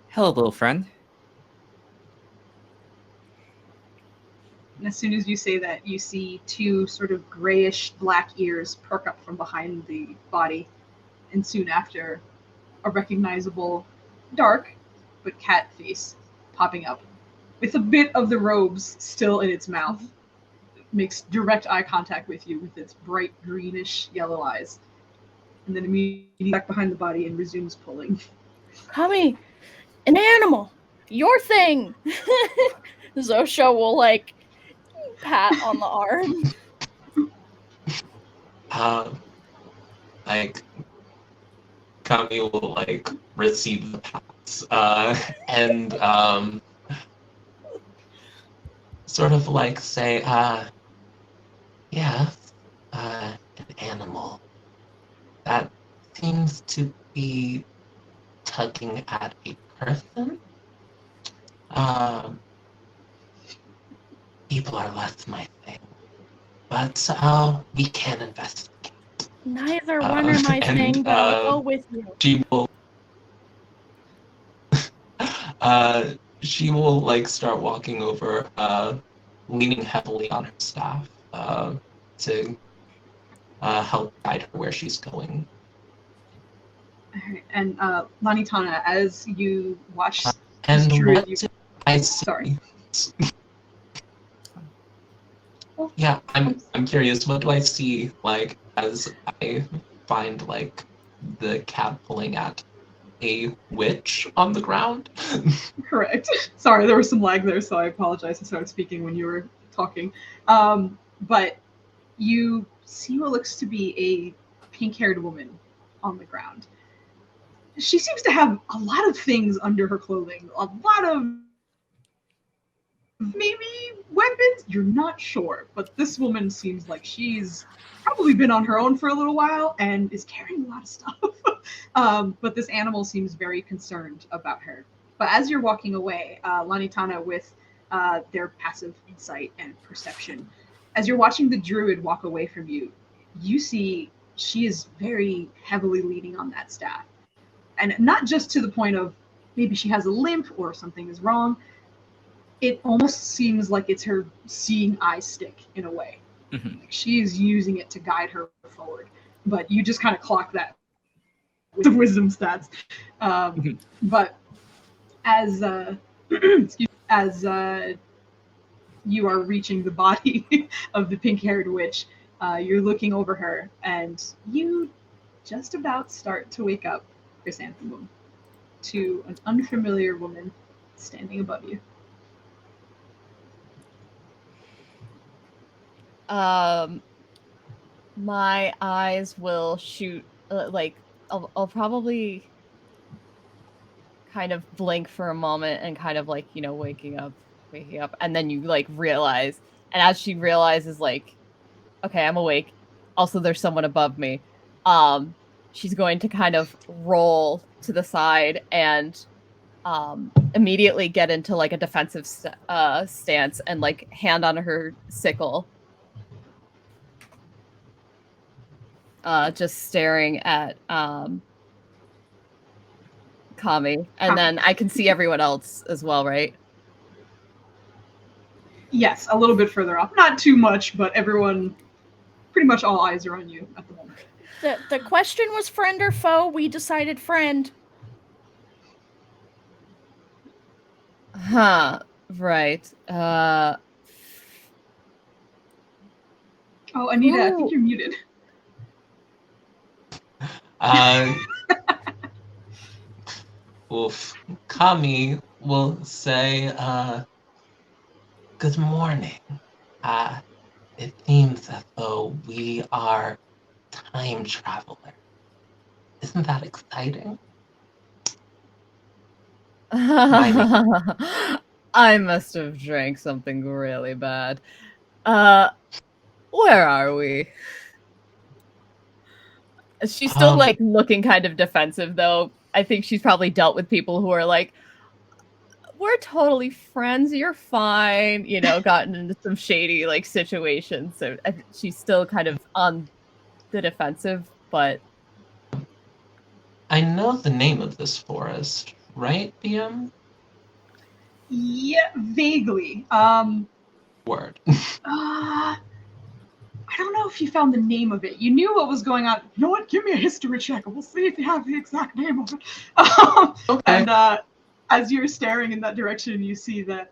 Hello, little friend. And as soon as you say that, you see two sort of grayish black ears perk up from behind the body, and soon after, a recognizable dark but cat face popping up with a bit of the robes still in its mouth. It makes direct eye contact with you with its bright greenish yellow eyes, and then immediately back behind the body and resumes pulling. Kami, an animal, your thing. Zosha will like pat on the arm. Like Kami will like receive the pats, and sort of like say, yeah, an animal that seems to be tugging at a person. People are less my thing, but we can investigate. Neither one are my thing, but I'll go with you. She will like start walking over, leaning heavily on her staff, to help guide her where she's going. And Lanitana, as you watch And druid, what did I see? Sorry. Yeah, I'm curious. What do I see like as I find like the cat pulling at a witch on the ground? Correct. Sorry, there was some lag there, so I apologize. I started speaking when you were talking. But you see what looks to be a pink-haired woman on the ground. She seems to have a lot of things under her clothing, a lot of maybe weapons. You're not sure, but this woman seems like she's probably been on her own for a little while and is carrying a lot of stuff. But this animal seems very concerned about her. But as you're walking away, Lanitana, with their passive insight and perception, as you're watching the druid walk away from you, you see she is very heavily leaning on that staff. And not just to the point of maybe she has a limp or something is wrong. It almost seems like it's her seeing eye stick in a way. Mm-hmm. Like she is using it to guide her forward. But you just kind of clock that with the wisdom stats. But as you are reaching the body of the pink-haired witch, you're looking over her, and you just about start to wake up, Chrysanthemum, to an unfamiliar woman standing above you. My eyes will shoot, like, I'll probably kind of blink for a moment and kind of like, waking up, and then you like realize, and as she realizes like, okay, I'm awake, also there's someone above me, she's going to kind of roll to the side and immediately get into like a defensive stance and like hand on her sickle, just staring at Kami, and then I can see everyone else as well, right? Yes, a little bit further off. Not too much, but everyone, pretty much all eyes are on you at the moment. The question was friend or foe. We decided friend. Huh. Right. Oh, Anita, I think you're muted. Oof. Kami will say, good morning. It seems as though we are time travelers. Isn't that exciting? I must have drank something really bad. Where are we? She's still like looking kind of defensive though. I think she's probably dealt with people who are like, we're totally friends, you're fine, gotten into some shady like situations. So she's still kind of on the defensive, but I know the name of this forest, right, BM? Yeah, vaguely. Word. I don't know if you found the name of it. You knew what was going on. You know what? Give me a history check, and we'll see if you have the exact name of it. Okay. And as you're staring in that direction, you see that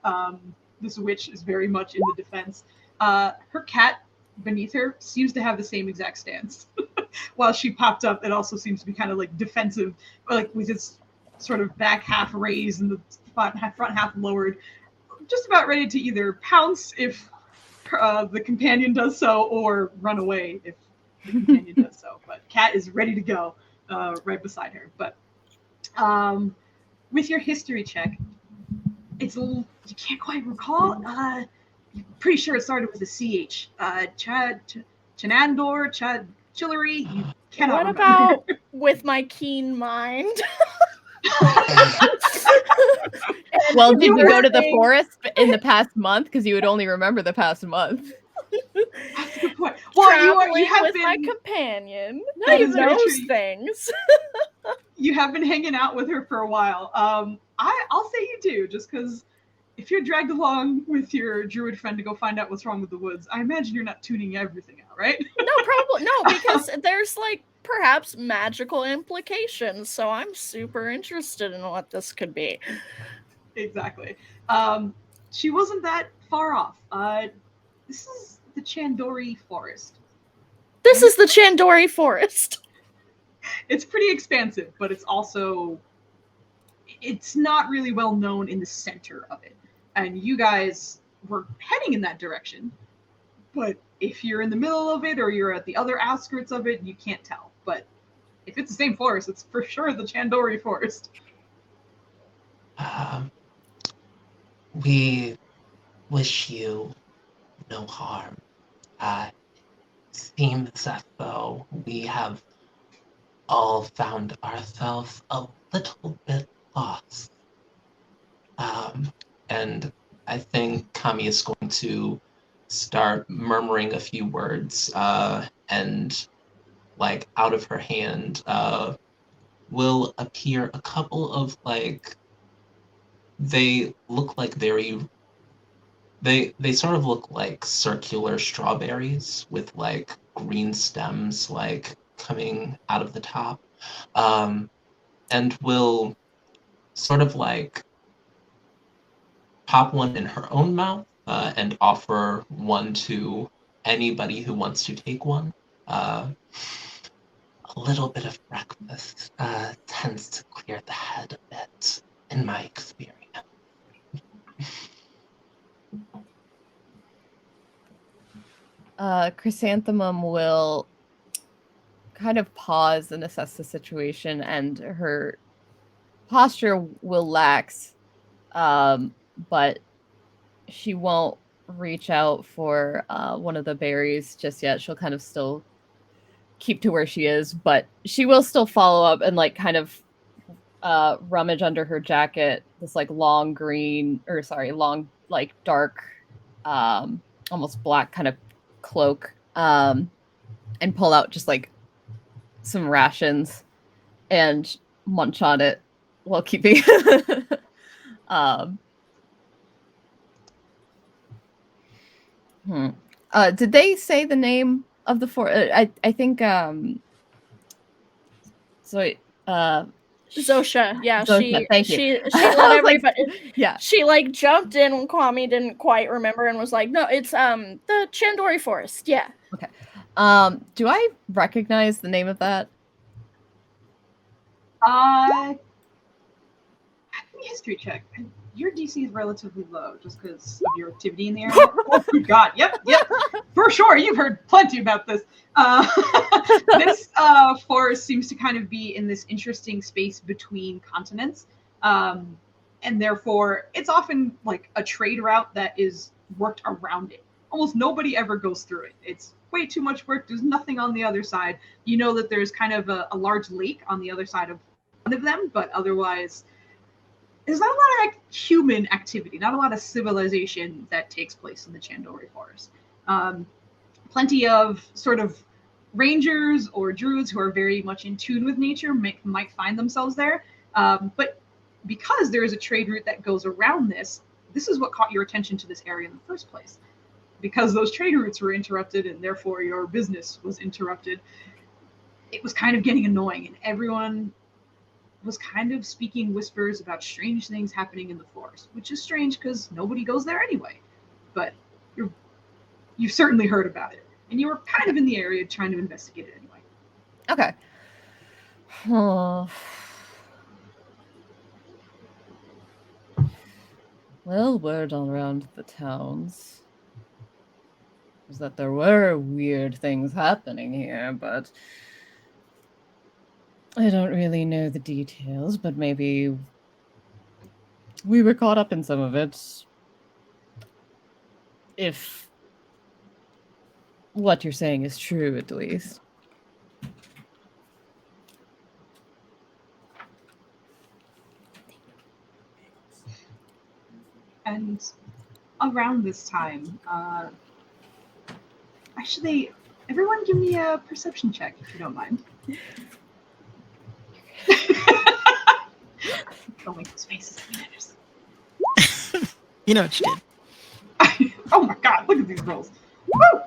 this witch is very much in the defense. Her cat beneath her seems to have the same exact stance. While she popped up, it also seems to be kind of like defensive, like with its sort of back half raised and the front half lowered, just about ready to either pounce if the companion does so, or run away if the companion does so. But Cat is ready to go right beside her. But with your history check, it's a little, you can't quite recall. You're pretty sure it started with a CH. Chanandor, Chillery. You cannot What remember. about with my keen mind? Well, did you go to the Everything- forest in the past month? Because you would only remember the past month. That's a good point. Well, you Traveling have with been my companion That who is very knows true. things. you have been hanging out with her for a while. I'll say you do, just because if you're dragged along with your druid friend to go find out what's wrong with the woods, I imagine you're not tuning everything out, right? No, probably no, because there's like perhaps magical implications. So I'm super interested in what this could be. Exactly. She wasn't that far off. This is the Chandori Forest. This is the Chandori Forest. It's pretty expansive, but it's also it's not really well known in the center of it. And you guys were heading in that direction, but if you're in the middle of it or you're at the other outskirts of it, you can't tell. But if it's the same forest, it's for sure the Chandori Forest. We wish you no harm. It seems as though we have all found ourselves a little bit lost. And I think Kami is going to start murmuring a few words, and like out of her hand will appear a couple of like they look like they sort of look like circular strawberries with like green stems like coming out of the top, and will sort of like pop one in her own mouth and offer one to anybody who wants to take one. A little bit of breakfast tends to clear the head a bit, in my experience. Chrysanthemum will kind of pause and assess the situation, and her posture will lax, but she won't reach out for one of the berries just yet. She'll kind of still keep to where she is, but she will still follow up and like kind of rummage under her jacket this like long like dark almost black kind of cloak, and pull out just like some rations and munch on it while keeping did they say the name of the fort? I think so Zosha, yeah, Zosha, thank you. she let everybody. Like, yeah, she like jumped in when Kwame didn't quite remember and was like, "No, it's the Chandori Forest." Yeah. Okay. Do I recognize the name of that? History check. Your DC is relatively low just because of your activity in the area. Oh, good God. Yep. For sure. You've heard plenty about this. This forest seems to kind of be in this interesting space between continents. And therefore, it's often like a trade route that is worked around it. Almost nobody ever goes through it. It's way too much work. There's nothing on the other side. You know that there's kind of a large lake on the other side of one of them, but otherwise, there's not a lot of human activity, not a lot of civilization that takes place in the Chandori Forest. Plenty of sort of rangers or druids who are very much in tune with nature might find themselves there. But because there is a trade route that goes around this is what caught your attention to this area in the first place. Because those trade routes were interrupted and therefore your business was interrupted, it was kind of getting annoying, and everyone was kind of speaking whispers about strange things happening in the forest, which is strange because nobody goes there anyway. But you've certainly heard about it, and you were kind of in the area trying to investigate it anyway. Okay. Well, word all around the towns was that there were weird things happening here, but I don't really know the details, but maybe we were caught up in some of it. If what you're saying is true, at least. And around this time, actually, everyone give me a perception check if you don't mind. Don't make those faces at me. You know what you did. Oh my god, look at these rolls. Woo!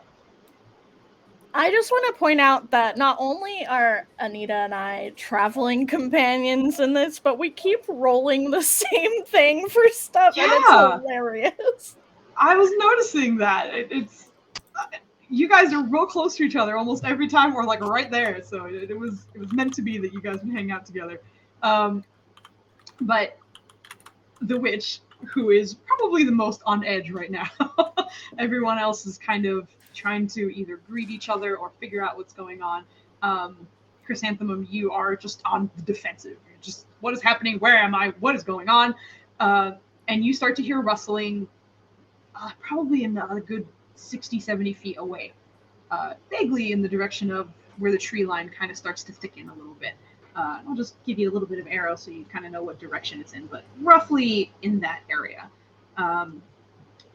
I just want to point out that not only are Anita and I traveling companions in this, but we keep rolling the same thing for stuff, and Yeah. it's hilarious. I was noticing that. It's you guys are real close to each other almost every time. We're like right there, so it was meant to be that you guys would hang out together. But the witch, who is probably the most on edge right now, everyone else is kind of trying to either greet each other or figure out what's going on. Chrysanthemum, you are just on the defensive. You're just, what is happening? Where am I? What is going on? And you start to hear rustling probably in a good 60, 70 feet away, vaguely in the direction of where the tree line kind of starts to thicken a little bit. I'll just give you a little bit of arrow so you kind of know what direction it's in, but roughly in that area.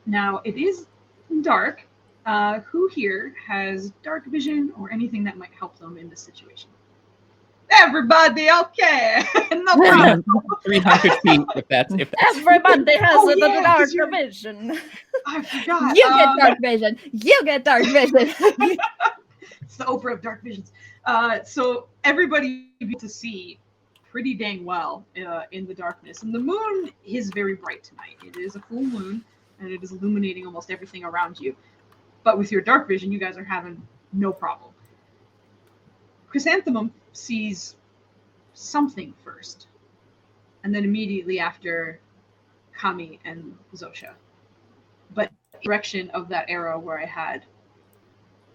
Now, it is dark. Who here has dark vision or anything that might help them in this situation? Everybody, okay. No problem. 300 feet, if that's Everybody has Oh, the yeah, dark 'cause you're- vision. I forgot. You get dark vision. You get dark vision. It's the Oprah of dark visions. So everybody be able to see pretty dang well in the darkness. And the moon is very bright tonight. It is a full moon, and it is illuminating almost everything around you. But with your dark vision, you guys are having no problem. Chrysanthemum sees something first, and then immediately after Kami and Zosha. But the direction of that arrow where I had,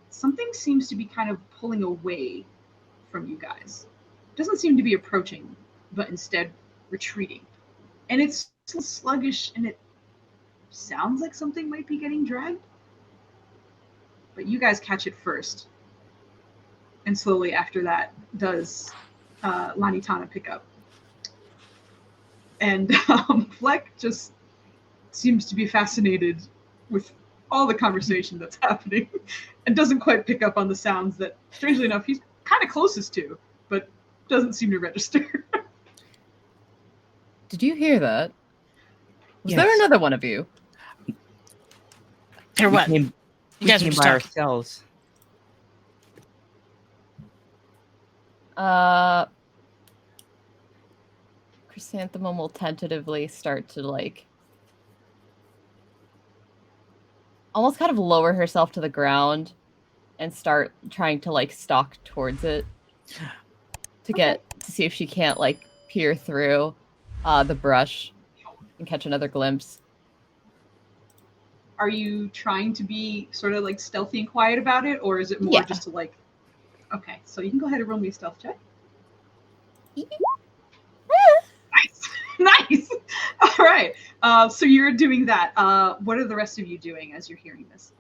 something seems to be kind of pulling away from you guys. It doesn't seem to be approaching, but instead retreating. And it's sluggish, and it sounds like something might be getting dragged. But you guys catch it first. And slowly after that does Lanitana pick up. And Fleck just seems to be fascinated with all the conversation that's happening and doesn't quite pick up on the sounds that, strangely enough, he's kind of closest to, but doesn't seem to register. Did you hear that? Was Yes. there another one of you? Or what? We You guys were came just by talking. ourselves. Chrysanthemum will tentatively start to almost kind of lower herself to the ground and start trying to stalk towards it to see if she can't peer through the brush and catch another glimpse. Are you trying to be sort of stealthy and quiet about it, or is it more Yeah. just to okay, so you can go ahead and roll me a stealth check. Nice. Nice. All right. So you're doing that. What are the rest of you doing as you're hearing this?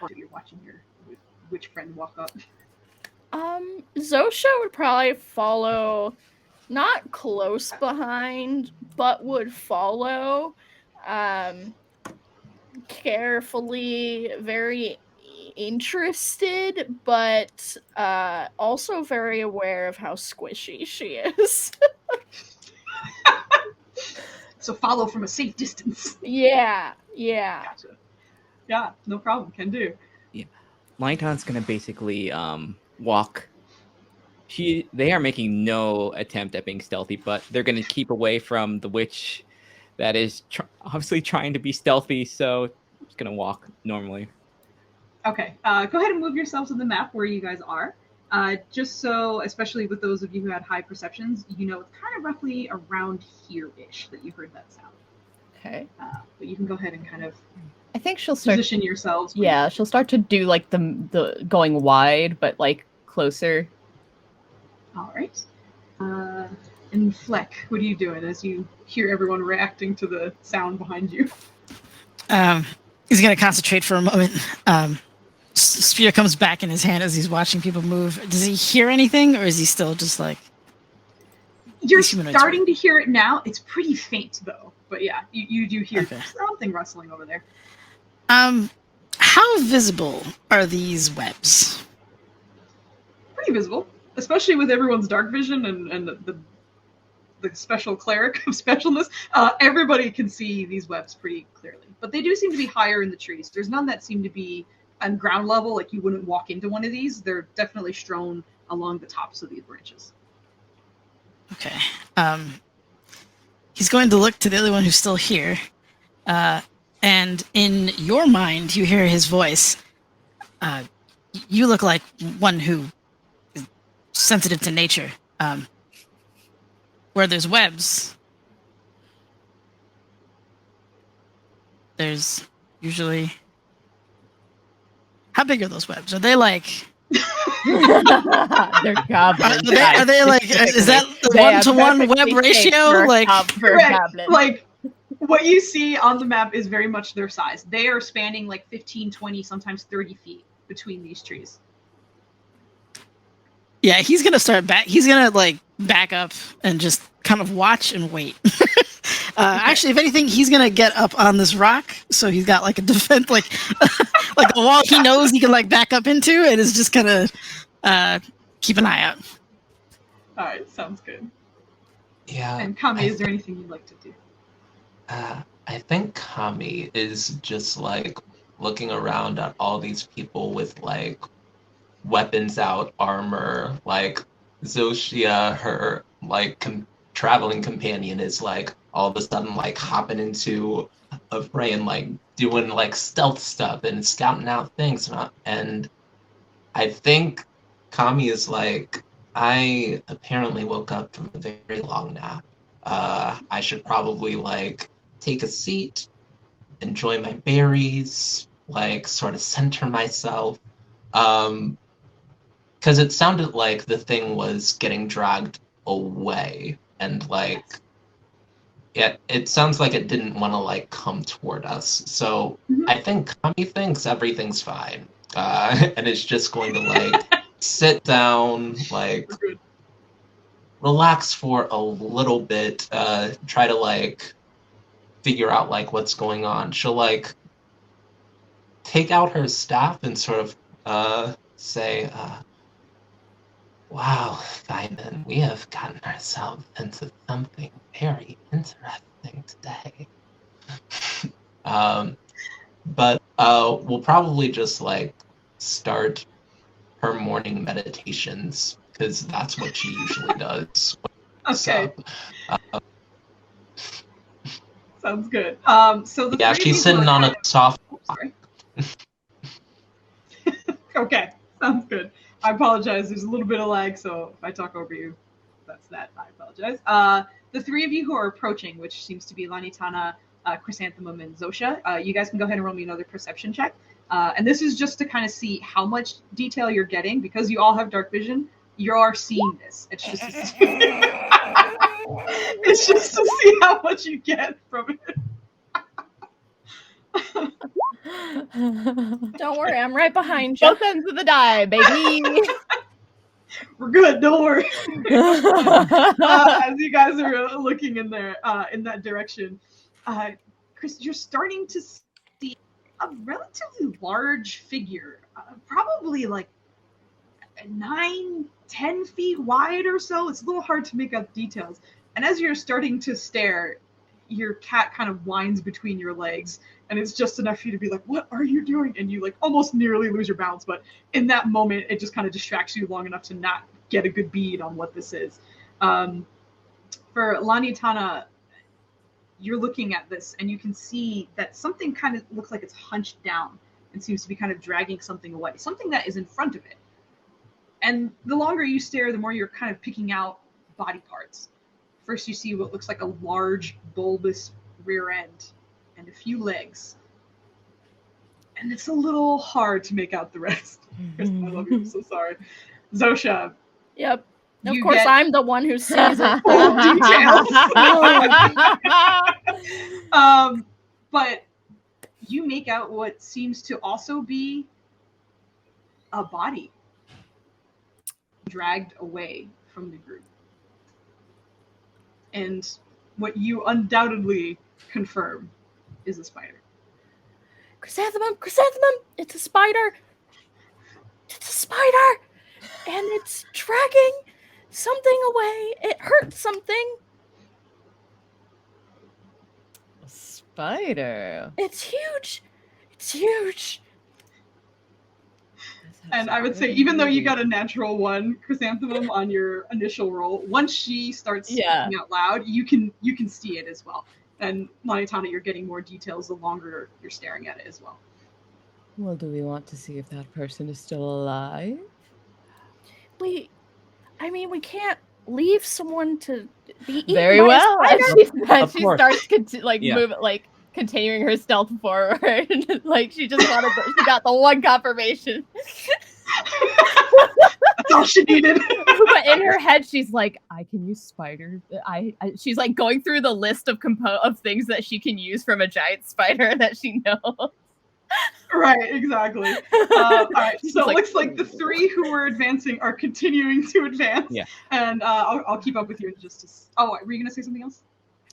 Or you're watching your witch friend walk up? Zosha would probably follow, not close behind, but would follow, carefully, very interested, but also very aware of how squishy she is. So follow from a safe distance. Yeah. Gotcha. Yeah, no problem. Can do. Lighton's gonna basically walk. They are making no attempt at being stealthy, but they're gonna keep away from the witch that is obviously trying to be stealthy. So I'm just gonna walk normally. Okay. Go ahead and move yourselves to the map where you guys are. Just so, especially with those of you who had high perceptions, you know it's kind of roughly around here-ish that you heard that sound. Okay. But you can go ahead and kind of I think she'll start. position yourselves. Yeah, she'll start to do like the going wide, but like closer. All right. And Fleck, what are you doing as you hear everyone reacting to the sound behind you? He's gonna concentrate for a moment. Spear comes back in his hand as he's watching people move. Does he hear anything, or is he still just like? You're These humanoids starting to hear it now. It's pretty faint though, but yeah, you do hear Okay. something rustling over there. How visible are these webs? Pretty visible, especially with everyone's dark vision and the special cleric of specialness. Everybody can see these webs pretty clearly, but they do seem to be higher in the trees. There's none that seem to be on ground level, like you wouldn't walk into one of these. They're definitely strewn along the tops of these branches. Okay. He's going to look to the other one who's still here. And in your mind, you hear his voice. You look like one who is sensitive to nature. Where there's webs, there's usually... How big are those webs? Are they like... They're goblins. Are they like... Is that the 1-to-1 web ratio? Like, correct. Like, what you see on the map is very much their size. They are spanning like 15, 20, sometimes 30 feet between these trees. Yeah, he's gonna start back. He's gonna like back up and just kind of watch and wait. Actually, if anything, he's gonna get up on this rock, so he's got like a defense, like like a wall he knows he can like back up into, and is just gonna keep an eye out. All right, sounds good. Yeah. And Kami, is there anything you'd like to do? I think Kami is just like looking around at all these people with like weapons out, armor. Like Zoshia, her like traveling companion, is like all of a sudden like hopping into a fray and like doing like stealth stuff and scouting out things. And I think Kami is like, I apparently woke up from a very long nap. I should probably like take a seat, enjoy my berries, like sort of center myself. Because it sounded like the thing was getting dragged away, and like it sounds like it didn't want to like come toward us. So I think Kami thinks everything's fine, and it's just going to like sit down, like relax for a little bit, try to like figure out like what's going on. She'll like take out her staff and sort of say, wow, Simon, we have gotten ourselves into something very interesting today. But we'll probably just like start her morning meditations, because that's what she usually does. Okay. Sounds good. So the yeah, she's sitting on a soft. Sorry. Okay, sounds good. I apologize. There's a little bit of lag, so if I talk over you, that's that. I apologize. The three of you who are approaching, which seems to be Lanitana, Chrysanthemum, and Zosha, you guys can go ahead and roll me another perception check. And this is just to kind of see how much detail you're getting, because you all have dark vision. You are seeing this. It's just to see, it's just to see how much you get from it. Don't worry, I'm right behind you. Both ends of the die, baby. We're good. Don't worry. As you guys are looking in there, in that direction, Chris, you're starting to see a relatively large figure, probably like 9-10 feet wide or so. It's a little hard to make out details. And as you're starting to stare, your cat kind of whines between your legs, and it's just enough for you to be like, what are you doing? And you like almost nearly lose your balance, but in that moment it just kind of distracts you long enough to not get a good bead on what this is. For Lanitana, you're looking at this and you can see that something kind of looks like it's hunched down and seems to be kind of dragging something away, something that is in front of it. And the longer you stare, the more you're kind of picking out body parts. First, you see what looks like a large, bulbous rear end and a few legs. And it's a little hard to make out the rest. Kristen, I love you. I'm so sorry. Zosha. Yep. Of You course, get- I'm the one who sees it. Full details. But you make out what seems to also be a body dragged away from the group. And what you undoubtedly confirm is a spider. Chrysanthemum, it's a spider. It's a spider. And it's dragging something away. It hurt something. A spider. It's huge. It's huge. And I would say, even though you got a natural 1 chrysanthemum on your initial roll, once she starts speaking out loud, you can see it as well. And Monitana, you're getting more details the longer you're staring at it as well. Well, do we want to see if that person is still alive? We can't leave someone to be eaten Very by a well. spider. As Of she course. starts Yeah. moving, like continuing her stealth forward, like she just wanted. She got the one confirmation. That's all she needed. But in her head, she's like, "I can use spiders." She's like going through the list of of things that she can use from a giant spider that she knows. Right, exactly. All right, so it like, looks like the 3 who were advancing are continuing to advance. Yeah. And I'll keep up with you in just a Oh, were you going to say something else?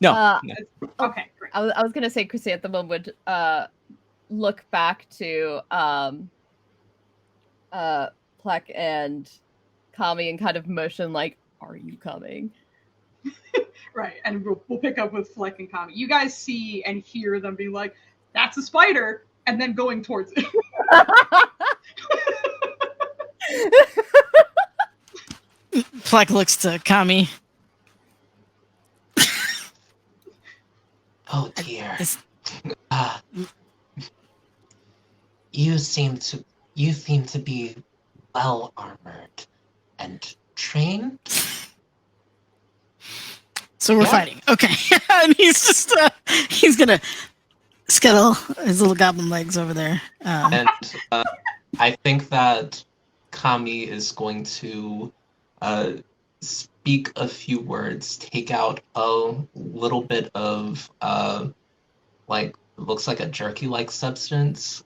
No. Okay, great. I was gonna say Chrysanthemum would look back to Plek and Kami and kind of motion like, "Are you coming?" Right, and we'll pick up with Fleck and Kami. You guys see and hear them being like, "That's a spider," and then going towards it. Fleck looks to Kami. Oh dear. This- You seem to be well armored and trained. So we're Yeah. fighting. Okay. And he's just he's gonna scuttle his little goblin legs over there. And I think that Kami is going to speak a few words, take out a little bit of like looks like a jerky-like substance,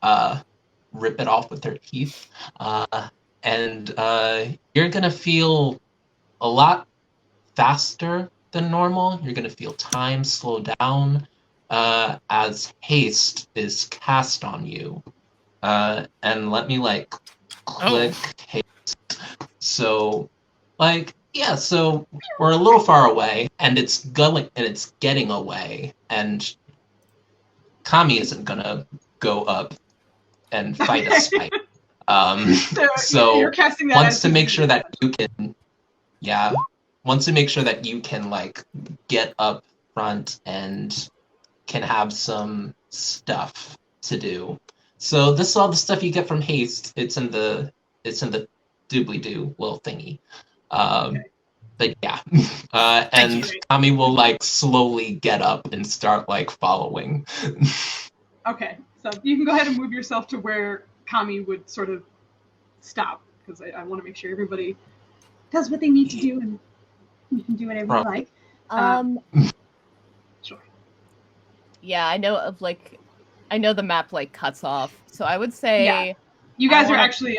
rip it off with her teeth, and you're gonna feel a lot faster than normal. You're gonna feel time slow down as haste is cast on you. And let me like click haste. So like yeah, so we're a little far away and it's getting away, and Kami isn't gonna go up and fight a spider. So you're casting that wants as to make sure that you can wants to make sure that you can like get up front and can have some stuff to do. So this is all the stuff you get from haste. It's in the doobly-doo little thingy. But yeah. And you. Kami will like slowly get up and start like following. Okay, so you can go ahead and move yourself to where Kami would sort of stop, because I want to make sure everybody does what they need to do, and you can do whatever you like. Sure. Yeah, I know the map like cuts off. So I would say Yeah. You guys I are wanna- actually,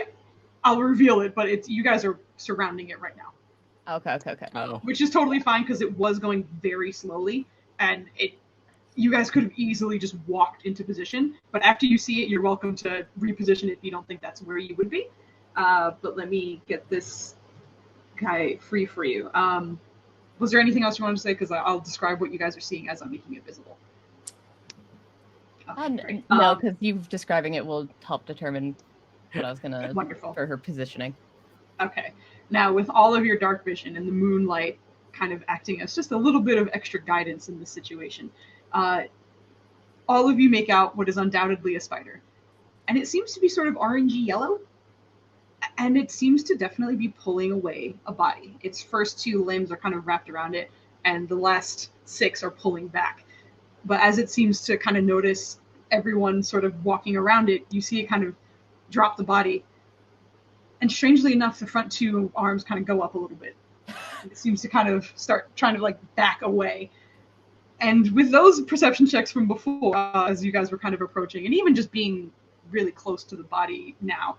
I'll reveal it, but you guys are surrounding it right now, Okay. Oh. which is totally fine because it was going very slowly, and you guys could have easily just walked into position, but after you see it, you're welcome to reposition it if you don't think that's where you would be. But let me get this guy free for you. Was there anything else you wanted to say? Because I'll describe what you guys are seeing as I'm making it visible. Okay, great. No, because you describing it will help determine what I was gonna Wonderful. for her positioning. Okay. Now, with all of your dark vision and the moonlight kind of acting as just a little bit of extra guidance in this situation, all of you make out what is undoubtedly a spider. And it seems to be sort of orangey yellow. And it seems to definitely be pulling away a body. Its first 2 limbs are kind of wrapped around it, and the last 6 are pulling back. But as it seems to kind of notice everyone sort of walking around it, you see it kind of drop the body. And strangely enough, the front two arms kind of go up a little bit. It seems to kind of start trying to like back away. And with those perception checks from before, as you guys were kind of approaching, and even just being really close to the body now,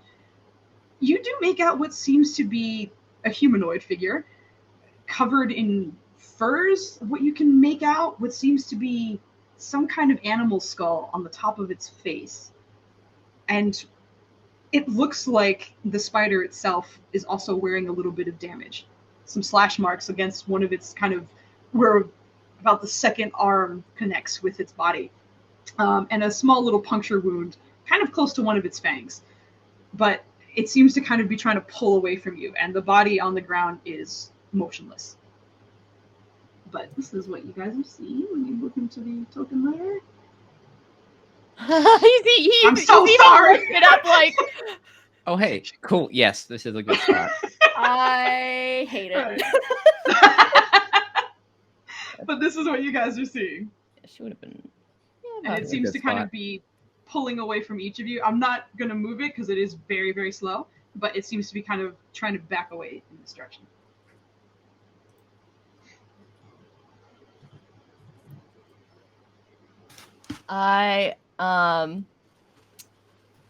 you do make out what seems to be a humanoid figure covered in furs. What you can make out, what seems to be some kind of animal skull on the top of its face. And it looks like the spider itself is also wearing a little bit of damage. Some slash marks against one of its kind of, where about the second arm connects with its body. And a small little puncture wound kind of close to one of its fangs. But it seems to kind of be trying to pull away from you, and the body on the ground is motionless. But this is what you guys are seeing when you look into the token layer. I'm so sorry. It up like. Oh, hey, cool. Yes, this is a good spot. I hate it. Right. But this is what you guys are seeing. She would have been. And it seems to kind of be pulling away from each of you. I'm not going to move it because it is very, very slow, but it seems to be kind of trying to back away in this direction.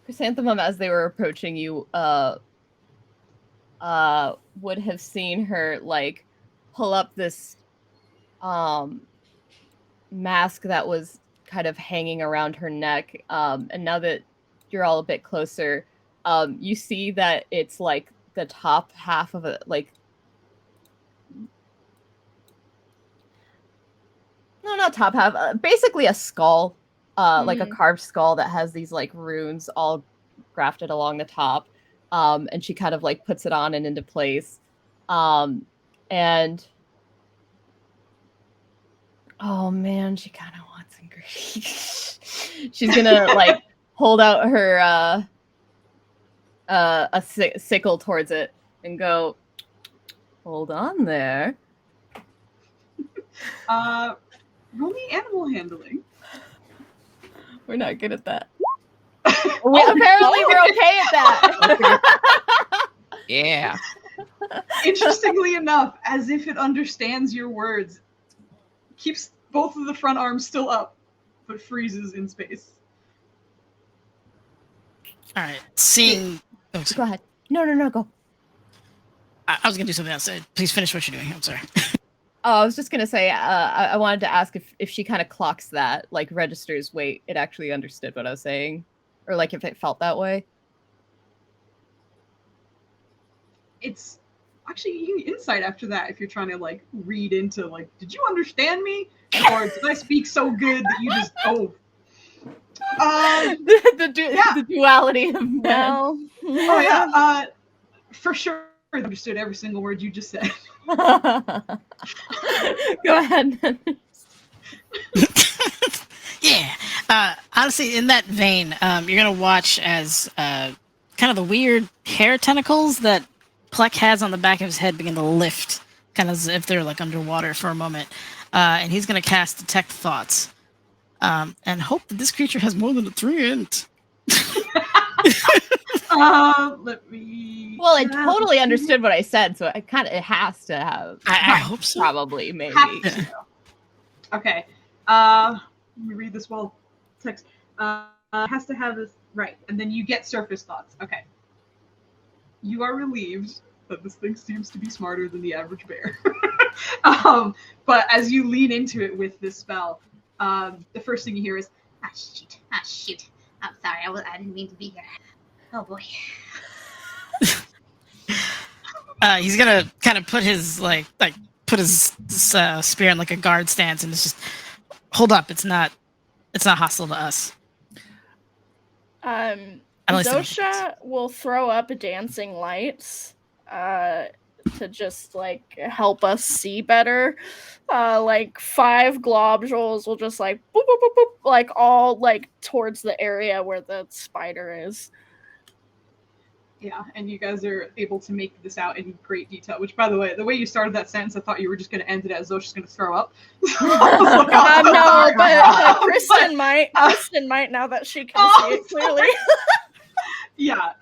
Chrysanthemum, as they were approaching you, would have seen her like pull up this mask that was kind of hanging around her neck. And now that you're all a bit closer, you see that it's like the top half of it, like no, not top half, basically a skull, like a carved skull that has these like runes all grafted along the top. And she kind of like puts it on and into place. And oh man, she kind of wants ingredients. She's gonna like hold out her sickle towards it and go, hold on there. Roll me animal handling. We're not good at that. Apparently we're okay at that. Yeah. Interestingly enough, as if it understands your words, keeps both of the front arms still up, but freezes in space. All right. Seeing. Oh, Go ahead. No, go. I was going to do something else. Please finish what you're doing. I'm sorry. Oh, I was just going to say, I wanted to ask if she kind of clocks that, like registers, wait, it actually understood what I was saying. Or like if it felt that way. It's actually, you can insight after that if you're trying to like read into like, did you understand me? Or did I speak so good that you just, the duality of men. Well, oh yeah, for sure I understood every single word you just said. Go ahead. Yeah. Honestly, in that vein, you're going to watch as kind of the weird hair tentacles that Plek has on the back of his head begin to lift, kind of as if they're like underwater for a moment. And he's going to cast Detect Thoughts and hope that this creature has more than a 3 int. Let me. Well, it totally understood what I said, so it has to have. I hope so. Probably, maybe. Okay. Let me read this while text. Has to have this right, and then you get surface thoughts. Okay. You are relieved that this thing seems to be smarter than the average bear. But as you lean into it with this spell, the first thing you hear is, shoot. I'm sorry, I didn't mean to be here. Oh boy. He's gonna kind of put his spear in like a guard stance, and it's just hold up. It's not hostile to us. Zosha will throw up dancing lights to just like help us see better. Like 5 globules will just like boop, boop, boop, boop, like all like towards the area where the spider is. Yeah, and you guys are able to make this out in great detail. Which, by the way, the way you started that sentence, I thought you were just going to end it as though she's going to throw up. I was like, oh, No, but Kristen But, might. uh, Kristen might now that she can see it clearly. yeah,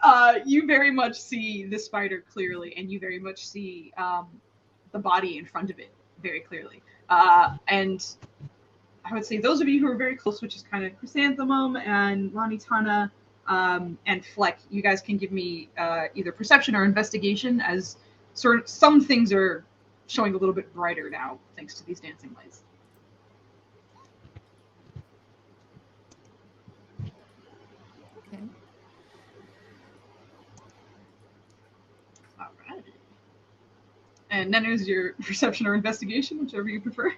you very much see the spider clearly, and you very much see the body in front of it very clearly. And I would say those of you who are very close, which is kind of Chrysanthemum and Lanitana and Fleck, you guys can give me either perception or investigation, as sort of some things are showing a little bit brighter now thanks to these dancing lights. Okay. All right. And Nenu's your perception or investigation, whichever you prefer.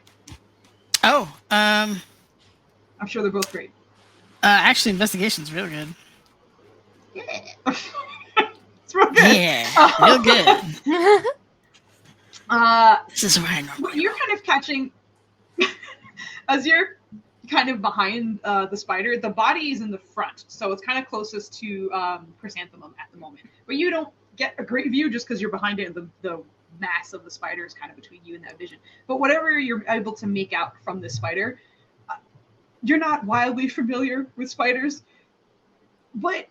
Oh, I'm sure they're both great. actually, investigation's real good. Yeah. It's real good. Yeah, real good. This is where I What normally. you're kind of catching as you're kind of behind the spider, the body is in the front, so it's kind of closest to Chrysanthemum at the moment. But you don't get a great view just because you're behind it, and the mass of the spider is kind of between you and that vision. But whatever you're able to make out from this spider, you're not wildly familiar with spiders, but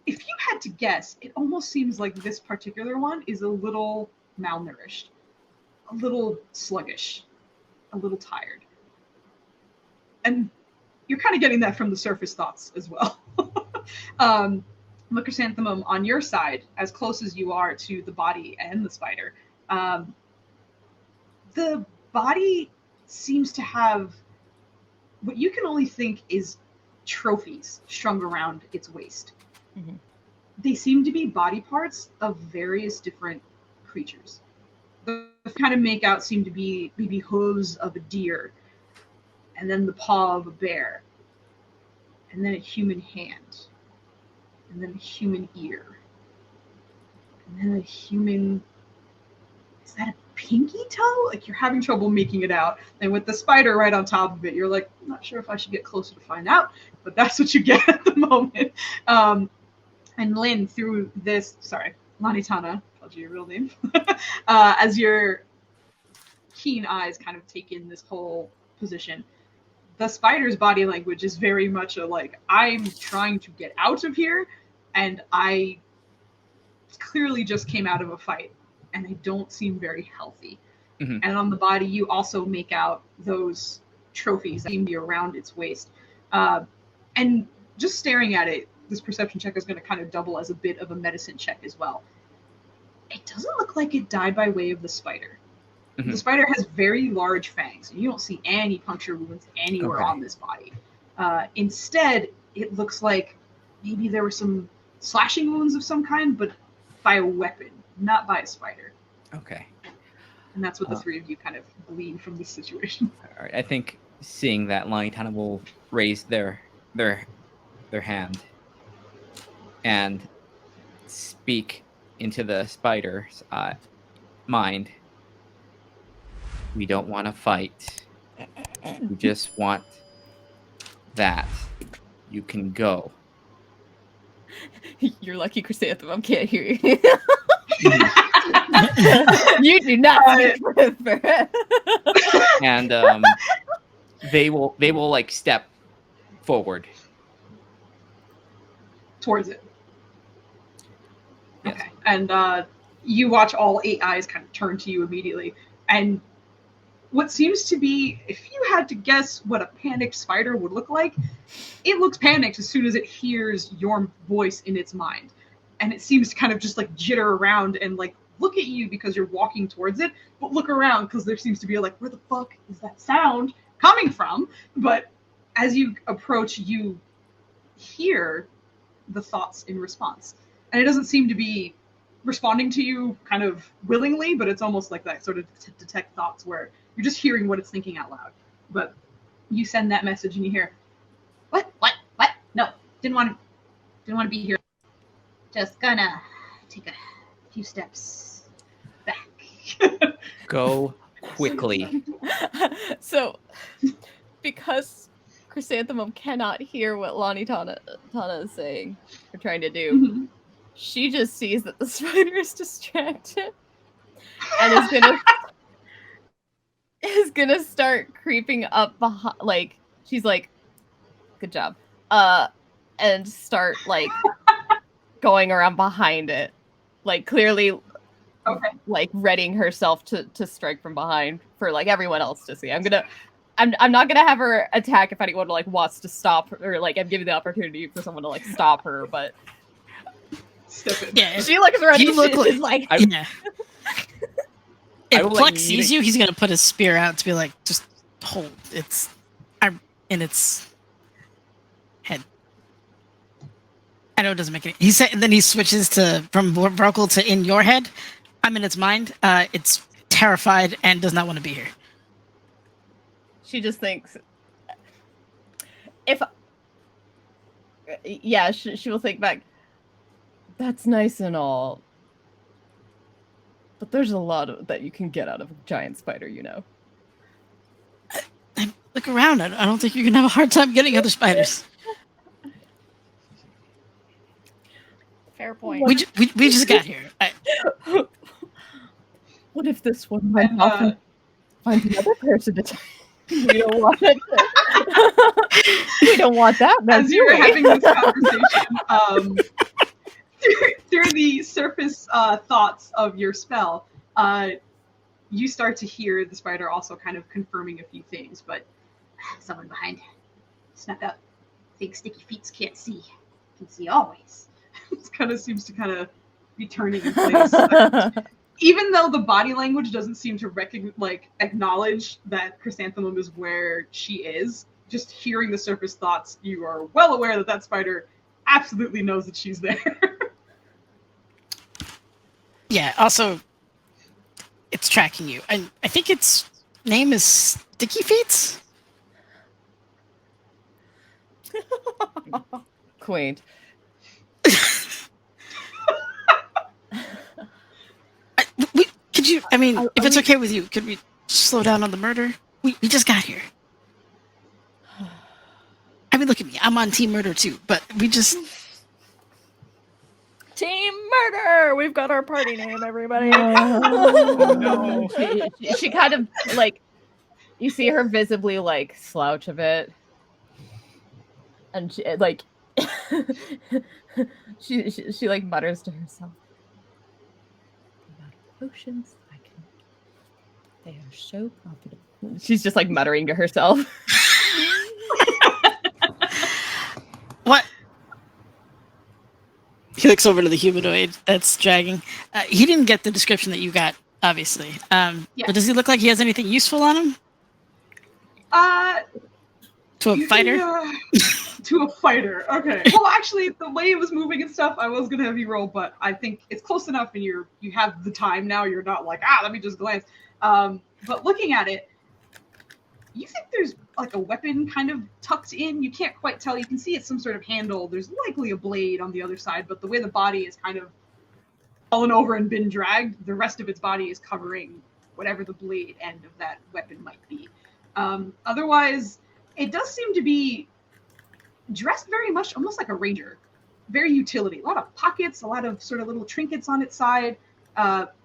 if you had to guess, it almost seems like this particular one is a little malnourished, a little sluggish, a little tired. And you're kind of getting that from the surface thoughts as well. The Chrysanthemum, on your side, as close as you are to the body and the spider, the body seems to have what you can only think is trophies strung around its waist. Mhm. They seem to be body parts of various different creatures. The kind of make out seem to be maybe hooves of a deer, and then the paw of a bear, and then a human hand, and then a human ear, and then a human. Is that a pinky toe? Like, you're having trouble making it out. And with the spider right on top of it, you're like, I'm not sure if I should get closer to find out, but that's what you get at the moment. And Lynn, through this, sorry, Lanitana, called you your real name, as your keen eyes kind of take in this whole position, the spider's body language is very much a like, I'm trying to get out of here, and I clearly just came out of a fight, and I don't seem very healthy. Mhm. And on the body, you also make out those trophies that seem to be around its waist. And just staring at it, this perception check is going to kind of double as a bit of a medicine check as well. It doesn't look like it died by way of the spider. Mhm. The spider has very large fangs, and you don't see any puncture wounds anywhere Okay. on this body. Instead, it looks like maybe there were some slashing wounds of some kind, but by a weapon, not by a spider. Okay. And that's what the three of you kind of glean from this situation. All right. I think seeing that, Lanitana will raise their hand and speak into the spider's mind. We don't want to fight. We just want that. You can go. You're lucky, Chrysanthemum can't hear you. You do not speak for her. And they will like step forward. Towards it. Yes. Okay. And you watch all 8 eyes kind of turn to you immediately. And what seems to be, if you had to guess what a panicked spider would look like, it looks panicked as soon as it hears your voice in its mind. And it seems to kind of just like jitter around and like look at you because you're walking towards it, but look around because there seems to be like, where the fuck is that sound coming from? But as you approach, you hear the thoughts in response. And it doesn't seem to be responding to you kind of willingly, but it's almost like that sort of detect thoughts where you're just hearing what it's thinking out loud. But you send that message and you hear, What? No, didn't want to be here. Just gonna take a few steps back. Go quickly. So, because Chrysanthemum cannot hear what Lanitana is saying or trying to do, Mhm. she just sees that the spider is distracted and is gonna start creeping up behind. Like she's like, "Good job," and start like going around behind it, like clearly, like readying herself to strike from behind for like everyone else to see. I'm not gonna have her attack if anyone like wants to stop her, or like I'm giving the opportunity for someone to like stop her, but Yeah, she looks ready. You look She's like, yeah. I If will let Plex Nita- sees you, he's gonna put his spear out to be like, just hold. I'm in its head. I know it doesn't make any. He said, and then he switches to from vocal to in your head. I'm in its mind. It's terrified and does not want to be here. she just thinks, if yeah, she will think back. That's nice and all, but there's a lot that you can get out of a giant spider, you know. Look around. I don't think you're gonna have a hard time getting other spiders. Fair point. We just got here. What if this one went off and finds another person to take? We don't want it. We don't want that. As you were having this conversation, through the surface thoughts of your spell, you start to hear the spider also kind of confirming a few things, but Someone behind. Snuck up. Think sticky feet can't see. Can see always. it kind of seems to kind of be turning in place. Even though the body language doesn't seem to acknowledge that Chrysanthemum is where she is, just hearing the surface thoughts, you are well aware that that spider absolutely knows that she's there. Yeah. Also, it's tracking you, and I think its name is Sticky Feet. Quaint. Could you? I mean, if it's okay with you, could we slow down on the murder? We just got here. I mean, look at me. I'm on Team Murder too, but we just Team Murder! We've got our party name, everybody. No. She kind of like, you see her visibly like slouch a bit, and she like she like mutters to herself, "Potions, they are so profitable." She's just like muttering to herself. What? He looks over to the humanoid that's dragging. He didn't get the description that you got, obviously. Yeah. But does he look like he has anything useful on him? To a fighter? To a fighter. Okay. Well, actually, the way it was moving and stuff, I was gonna have you roll, but I think it's close enough, and you have the time now. You're not like, let me just glance. But looking at it, you think there's like a weapon kind of tucked in. You can't quite tell. You can see it's some sort of handle. There's likely a blade on the other side, but the way the body is kind of fallen over and been dragged, the rest of its body is covering whatever the blade end of that weapon might be. Otherwise, it does seem to be dressed very much almost like a ranger. Very utility. A lot of pockets, a lot of sort of little trinkets on its side.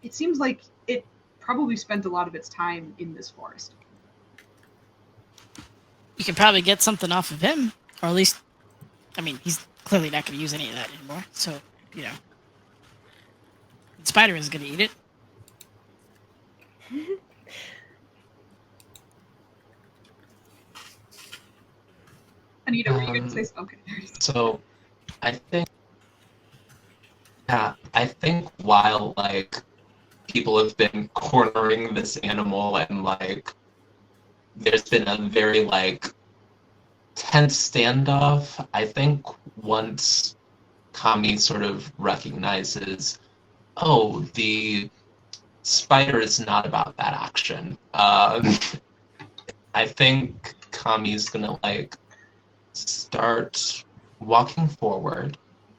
It seems like it probably spent a lot of its time in this forest. You can probably get something off of him. Or at least, I mean, he's clearly not going to use any of that anymore. So, you know. The spider is going to eat it. Anita, were you going to say something? Okay. So, I think while like people have been cornering this animal and like there's been a very like tense standoff, I think once Kami sort of recognizes, oh, the spider is not about that action. I think Kami's gonna like start walking forward,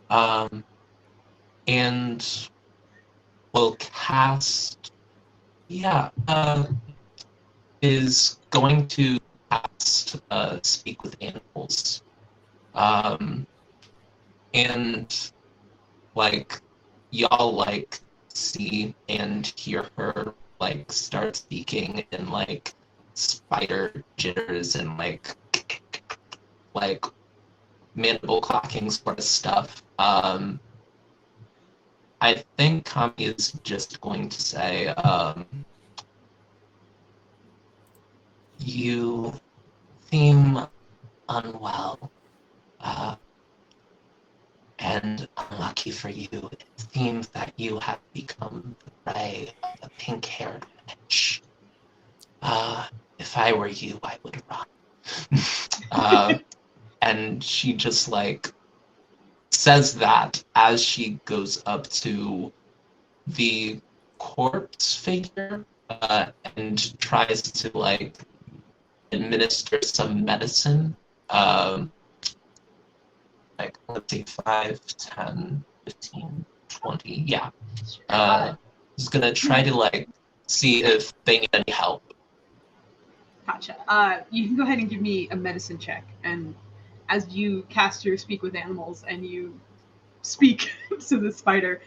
and will cast. Is going to cast Speak with Animals, and like y'all like see and hear her like start speaking in like spider jitters and like mandible clacking sort of stuff. I think Kami is just going to say, you seem unwell, and unlucky for you, it seems that you have become the prey of the pink-haired witch. If I were you, I would run. And she just like says that as she goes up to the corpse figure and tries to like administer some medicine. Like, let's see, 5, 10, 15, 20. Yeah. He's gonna try to like see if they need any help. Gotcha. You can go ahead and give me a medicine check, and as you cast your speak with animals and you speak to the spider,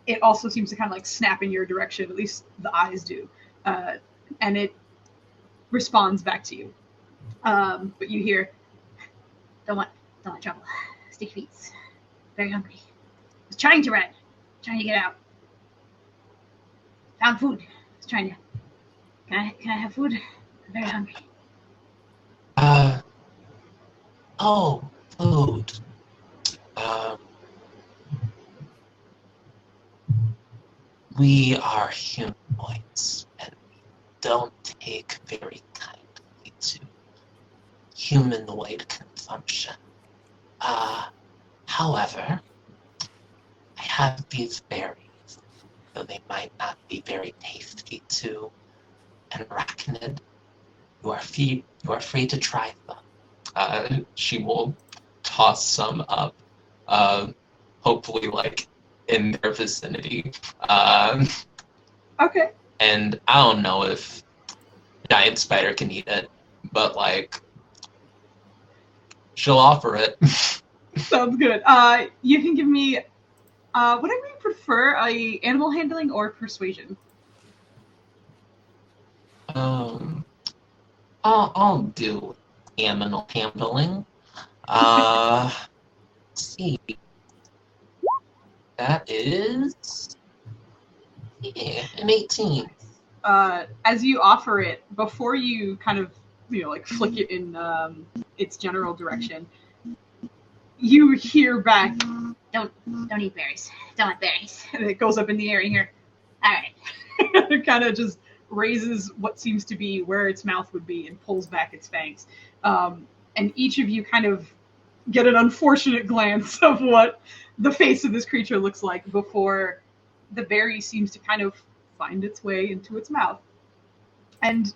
it also seems to kind of like snap in your direction, at least the eyes do, and it responds back to you. But you hear, don't want trouble. Sticky feet. Very hungry. Was trying to run. Trying to get out. Found food. Was trying to. Can I have food? I'm very hungry. Oh, food. We are humanoids, and we don't take very kindly to humanoid consumption. However, I have these berries, though they might not be very tasty to an arachnid. You are free to try them. She will toss some up, hopefully like in their vicinity. Okay. And I don't know if giant spider can eat it, but like she'll offer it. Sounds good. You can give me whatever you prefer, animal handling or persuasion. I'll do animal handling. Let's see. That is an 18. As you offer it, before you kind of like flick it in its general direction, you hear back, Don't eat berries. Don't want berries. and it goes up in the air and you hear, All right. it kind of just raises what seems to be where its mouth would be and pulls back its fangs. And each of you kind of get an unfortunate glance of what the face of this creature looks like before the berry seems to kind of find its way into its mouth. And you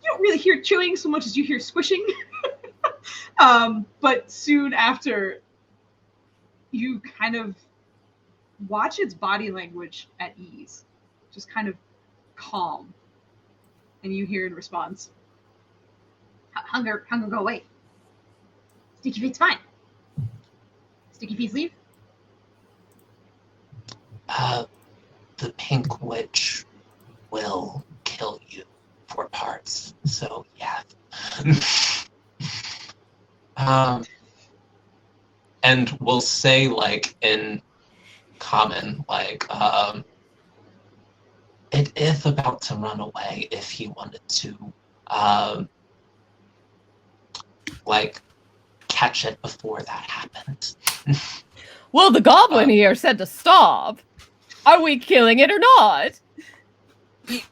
don't really hear chewing so much as you hear squishing. But soon after, you kind of watch its body language at ease, just kind of calm. And you hear in response, Hunger go away. Sticky feet's fine. Sticky feet's leave. The pink witch will kill you for parts, so yeah. And we'll say like in common, like it is about to run away if he wanted to like catch it before that happened. Well, the goblin here said to stop. Are we killing it or not?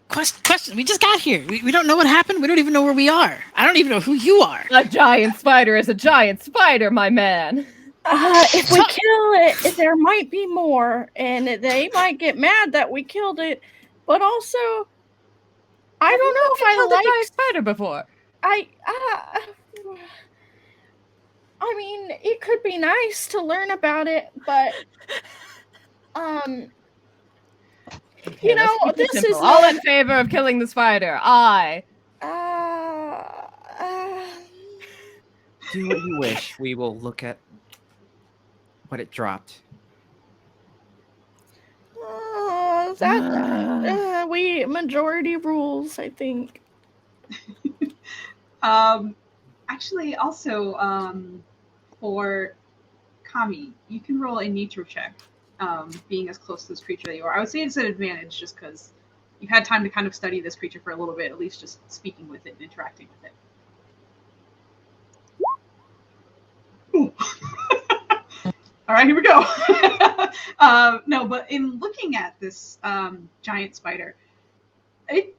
Question. We just got here. We don't know what happened. We don't even know where we are. I don't even know who you are. A giant spider is a giant spider, my man. If we kill it, there might be more, and they might get mad that we killed it. But also, I don't know if I killed a like giant spider before. I mean, it could be nice to learn about it, but you know, this is all in favor of killing the spider. Aye. Do what you wish. We will look at what it dropped. We majority rules, I think. Actually, also, for Kami, you can roll a nature check, being as close to this creature that you are. I would say it's an advantage just because you've had time to kind of study this creature for a little bit, at least just speaking with it and interacting with it. Ooh. All right, here we go. No, but in looking at this giant spider, it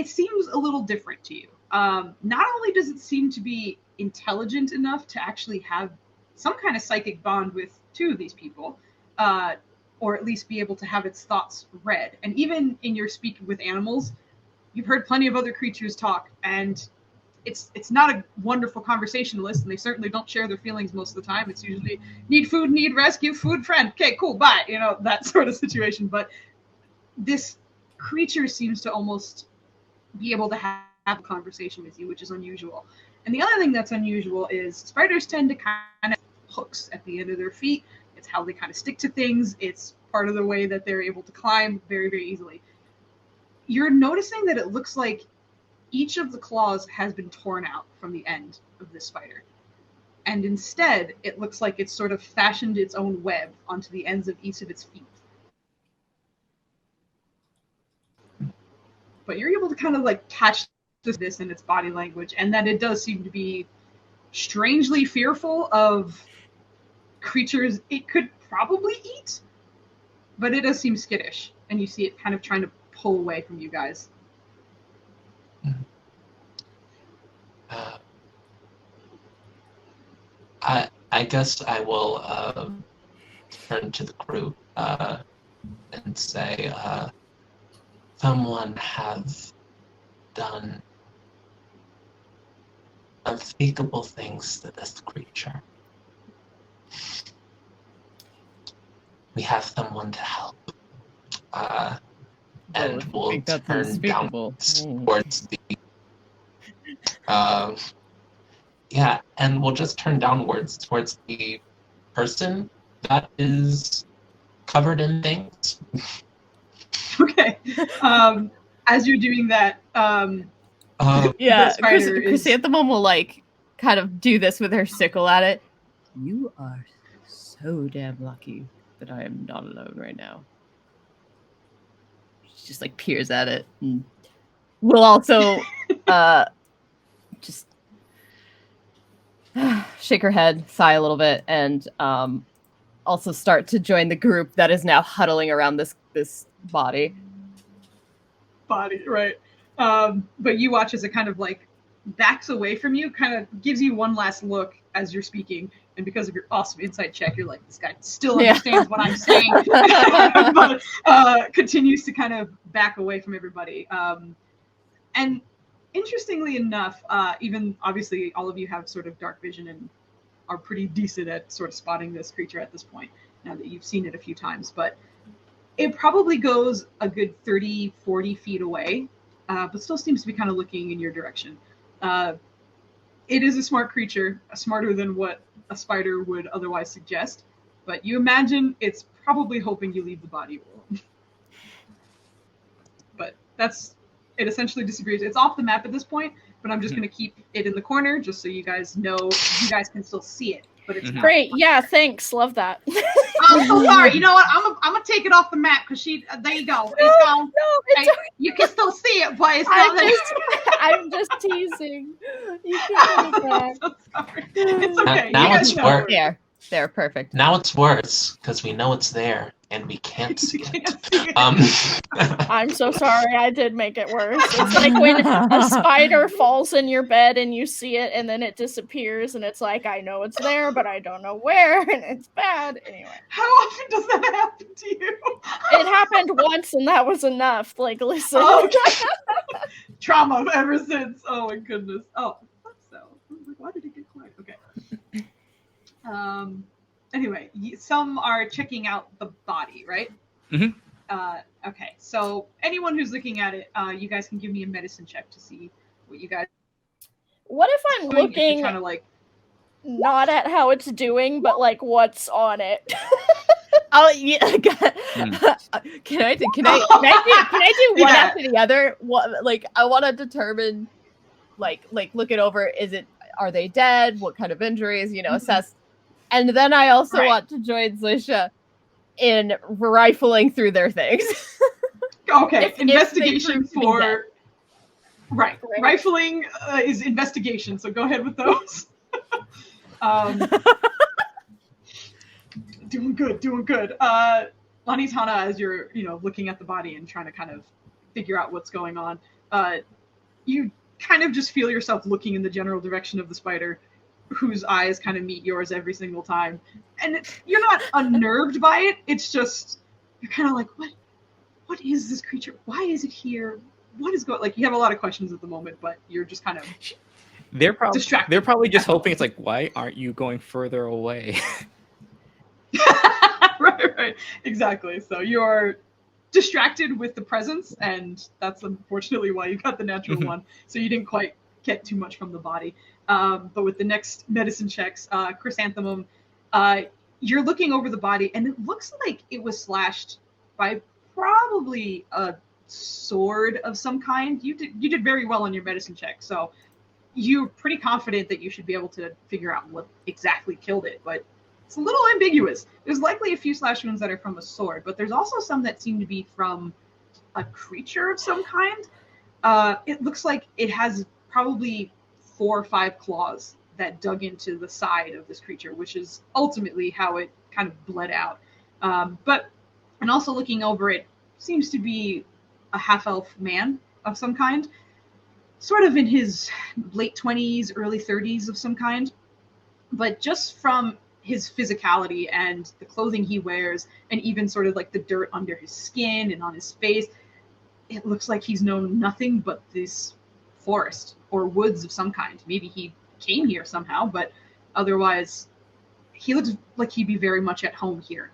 seems a little different to you. Not only does it seem to be intelligent enough to actually have some kind of psychic bond with two of these people, or at least be able to have its thoughts read. And even in your speaking with animals, you've heard plenty of other creatures talk, and it's not a wonderful conversationalist, and they certainly don't share their feelings most of the time. It's usually need food, need rescue, food, friend. Okay, cool, bye. You know, that sort of situation. But this creature seems to almost be able to have a conversation with you, which is unusual. And the other thing that's unusual is spiders tend to kind of hooks at the end of their feet. It's how they kind of stick to things. It's part of the way that they're able to climb very, very easily. You're noticing that it looks like each of the claws has been torn out from the end of this spider. And instead, it looks like it's sort of fashioned its own web onto the ends of each of its feet. But you're able to kind of like catch this in its body language, and that it does seem to be strangely fearful of creatures it could probably eat, but it does seem skittish, and you see it kind of trying to pull away from you guys. I guess I will turn to the group and say, someone have done unspeakable things to this creature. We have someone to help. And we'll turn down towards the yeah, and we'll just turn downwards towards the person that is covered in things. Okay. As you're doing that, yeah, the spider is... Chrysanthemum will like kind of do this with her sickle at it. You are so damn lucky that I am not alone right now. She just like peers at it. And we'll also just shake her head, sigh a little bit, and also start to join the group that is now huddling around this body. Right. But you watch as it kind of like backs away from you, kind of gives you one last look as you're speaking, and because of your awesome insight check, you're like, this guy still understands what I'm saying, but continues to kind of back away from everybody. And interestingly enough, even obviously all of you have sort of dark vision and are pretty decent at sort of spotting this creature at this point, now that you've seen it a few times, but it probably goes a good 30, 40 feet away, but still seems to be kind of looking in your direction. It is a smart creature, smarter than what a spider would otherwise suggest, but you imagine it's probably hoping you leave the body world. But it essentially disagrees. It's off the map at this point, but I'm just going to keep it in the corner just so you guys know, you guys can still see it. But it's not. Great. Yeah, thanks. Love that. I'm so sorry. You know what? I'm gonna take it off the map because there you go. It's gone. No, it's okay. You can still see it, but it's not there. I'm just teasing. You can't do that. I'm so sorry. It's okay. Now it's worse. There, perfect. Now it's worse because we know it's there and we can't see it. I'm so sorry. I did make it worse. It's like when a spider falls in your bed and you see it and then it disappears and it's like, I know it's there, but I don't know where, and it's bad. Anyway. How often does that happen to you? It happened once and that was enough. Like, listen. Oh, okay. Trauma ever since. Oh my goodness. Oh, I thought so. I was like, why did it get quiet? Okay. Anyway, some are checking out the body, right? Mm-hmm. Okay, so anyone who's looking at it, you guys can give me a medicine check to see what you guys. What if I'm looking? Kind of like. not at how it's doing, but like what's on it. Oh yeah. Can I do one Yeah. after the other? What, like, I want to determine, like look it over. Are they dead? What kind of injuries? Assess. And then I also Right. want to join Zusha in rifling through their things. Okay, If they investigation prove to be dead. for right. Right. Rifling is investigation, so go ahead with those. Doing good. Lanitana, as you're looking at the body and trying to kind of figure out what's going on, you kind of just feel yourself looking in the general direction of the spider, whose eyes kind of meet yours every single time, and you're not unnerved by it. It's just you're kind of like, what is this creature? Why is it here? What is going? Like, you have a lot of questions at the moment, but you're just kind of They're probably distracted. They're probably just hoping it's like, why aren't you going further away? right, exactly. So you're distracted with the presence, and that's unfortunately why you got the natural one. So you didn't quite get too much from the body. But with the next medicine checks, Chrysanthemum, you're looking over the body, and it looks like it was slashed by probably a sword of some kind. You did very well on your medicine check, so you're pretty confident that you should be able to figure out what exactly killed it, but it's a little ambiguous. There's likely a few slash wounds that are from a sword, but there's also some that seem to be from a creature of some kind. It looks like it has probably 4 or 5 claws that dug into the side of this creature, which is ultimately how it kind of bled out. And also looking over it, seems to be a half-elf man of some kind, sort of in his late 20s, early 30s of some kind. But just from his physicality and the clothing he wears, and even sort of like the dirt under his skin and on his face, it looks like he's known nothing but this forest or woods of some kind. Maybe he came here somehow, but otherwise he looks like he'd be very much at home here.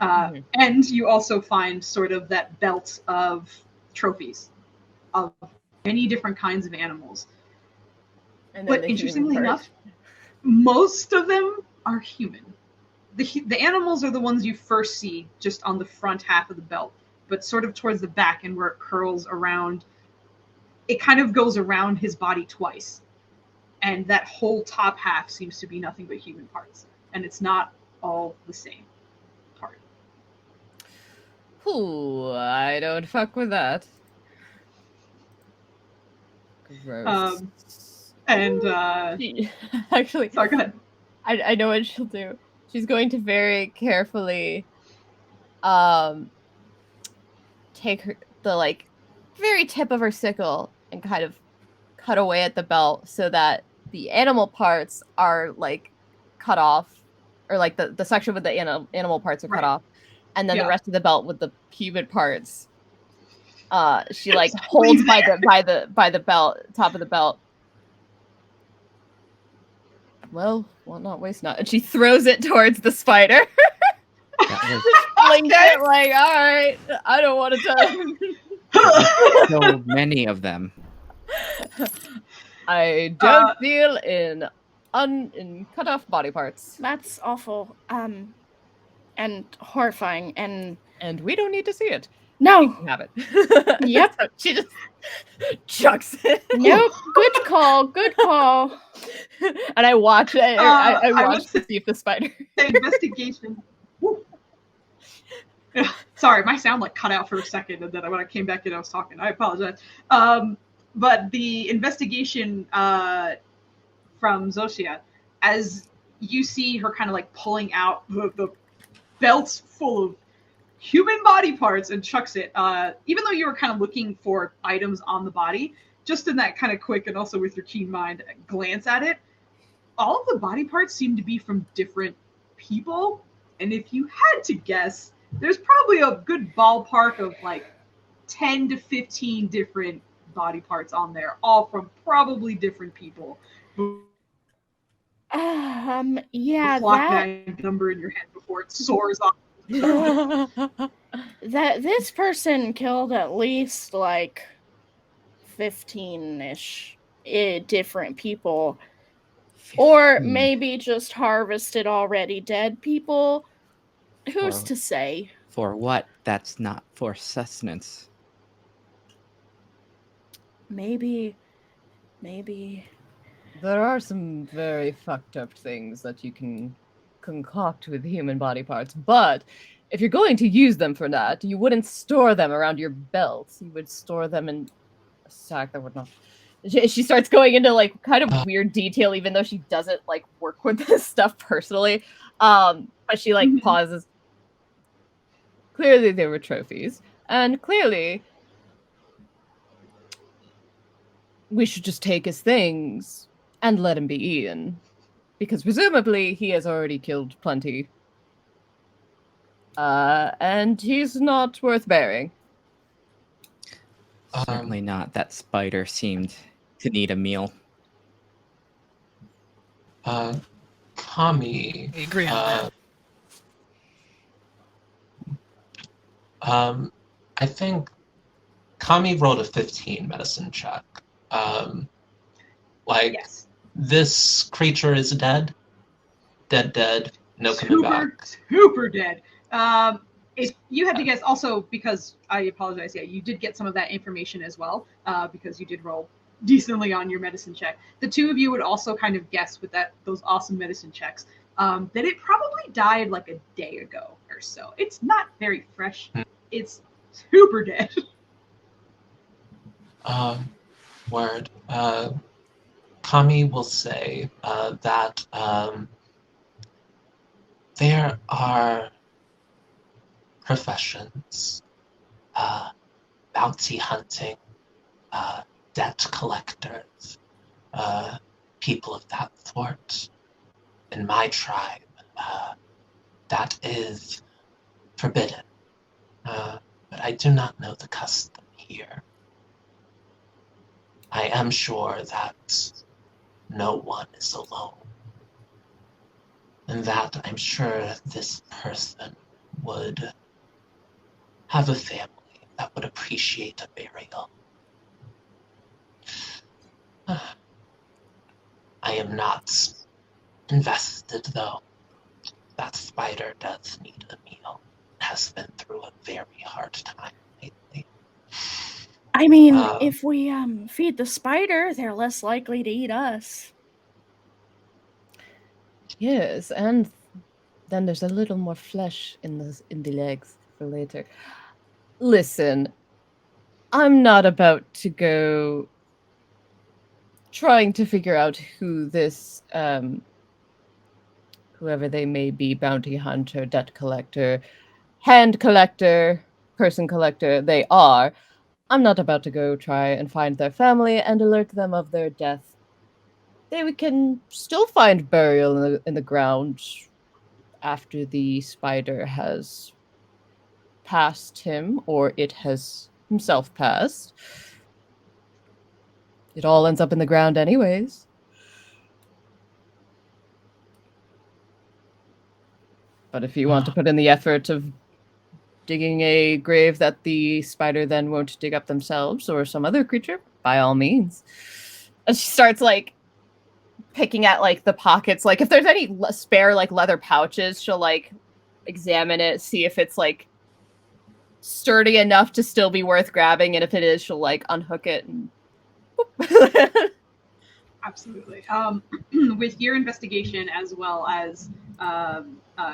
And you also find sort of that belt of trophies of many different kinds of animals. But interestingly enough, most of them are human. The animals are the ones you first see just on the front half of the belt, but sort of towards the back and where it curls around. It kind of goes around his body twice. And that whole top half seems to be nothing but human parts. And it's not all the same part. Ooh, I don't fuck with that. Gross. Actually, sorry, go ahead. I know what she'll do. She's going to very carefully take the very tip of her sickle and kind of cut away at the belt so that the animal parts are cut off, or the section with the animal parts are cut off, and then the rest of the belt with the human parts. She holds by the belt, top of the belt. Well, not waste not. And she throws it towards the spider. Flings it all right, I don't want to die. So many of them. I don't deal in cut off body parts. That's awful. And horrifying, and we don't need to see it. No. You can have it. Yep. So she just chucks it. Nope. Good call. And I watch it. I watch to see if the spider. The investigation. Sorry, my sound cut out for a second, and then when I came back in, I was talking. I apologize. But the investigation from Zosia, as you see her kind of pulling out the belts full of human body parts and chucks it, even though you were kind of looking for items on the body, just in that kind of quick and also with your keen mind glance at it, all of the body parts seem to be from different people. And if you had to guess, there's probably a good ballpark of 10 to 15 different body parts on there, all from probably different people. Yeah, Block that number in your head before it soars off. That this person killed at least 15-ish different people. Or 15. maybe just harvested already dead people. Who's Or- to say? For what? That's not for sustenance. Maybe. There are some very fucked up things that you can concoct with human body parts, but if you're going to use them for that, you wouldn't store them around your belt. You would store them in a sack that would not. She starts going into like kind of weird detail, even though she doesn't like work with this stuff personally. But she like pauses. Clearly, they were trophies, and clearly, we should just take his things and let him be eaten. Because presumably he has already killed plenty. And he's not worth bearing. Certainly not. That spider seemed to need a meal. Kami. I agree on I think Kami rolled a 15 medicine check. Yes. This creature is dead. Dead. No coming back. Super dead. If you had to guess, also because I apologize, yeah, you did get some of that information as well, because you did roll decently on your medicine check. The two of you would also kind of guess with those awesome medicine checks that it probably died like a day ago or so. It's not very fresh. It's super dead. Word. Kami will say that there are professions, bounty hunting, debt collectors, people of that sort. In my tribe, that is forbidden. But I do not know the custom here. I am sure that no one is alone. And that I'm sure this person would have a family that would appreciate a burial. I am not invested, though. That spider does need a meal. It has been through a very hard time lately. I mean, if we feed the spider, they're less likely to eat us. Yes, and then there's a little more flesh in the legs for later. Listen, I'm not about to go trying to figure out who this whoever they may be, bounty hunter, debt collector, hand collector, person collector, they are. I'm not about to go try and find their family and alert them of their death. They can still find burial in the ground after the spider has passed him, or it has himself passed. It all ends up in the ground anyways. But if you want to put in the effort of digging a grave that the spider then won't dig up themselves or some other creature, by all means. And she starts like picking at like the pockets, like if there's any spare like leather pouches, she'll like examine it, see if it's like sturdy enough to still be worth grabbing, and if it is, she'll like unhook it and Absolutely. With your investigation as well as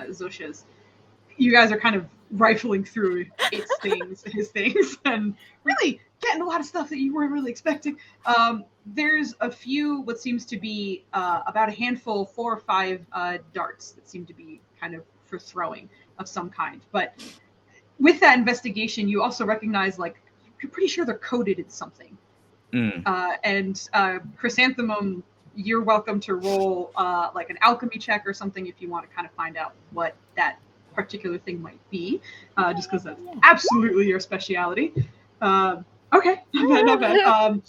Zosha's, you guys are kind of rifling through his things, and really getting a lot of stuff that you weren't really expecting. There's a few, what seems to be about a handful, 4 or 5 darts that seem to be kind of for throwing of some kind. But with that investigation, you also recognize, like, you're pretty sure they're coated in something. And Chrysanthemum, you're welcome to roll like an alchemy check or something if you want to kind of find out what that particular thing might be, just because that's absolutely your speciality. Okay, not bad.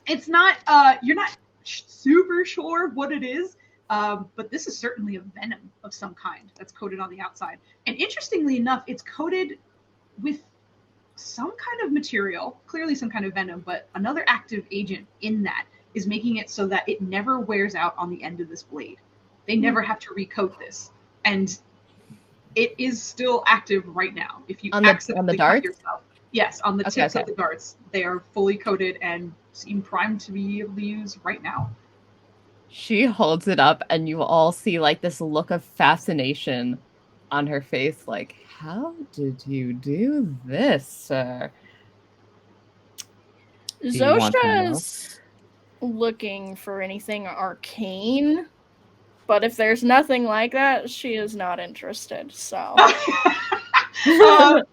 It's not, you're not super sure what it is, but this is certainly a venom of some kind that's coated on the outside. And interestingly enough, it's coated with some kind of material, clearly some kind of venom, but another active agent in that is making it so that it never wears out on the end of this blade. They never have to recoat this. And it is still active right now. If you accidentally cut darts? yourself. Yes, on the tips okay. of the darts. They are fully coated and seem primed to be able to use right now. She holds it up, and you all see like this look of fascination on her face. Like, how did you do this, sir? Do you want to know? Zosha's looking for anything arcane, but if there's nothing like that, she is not interested. So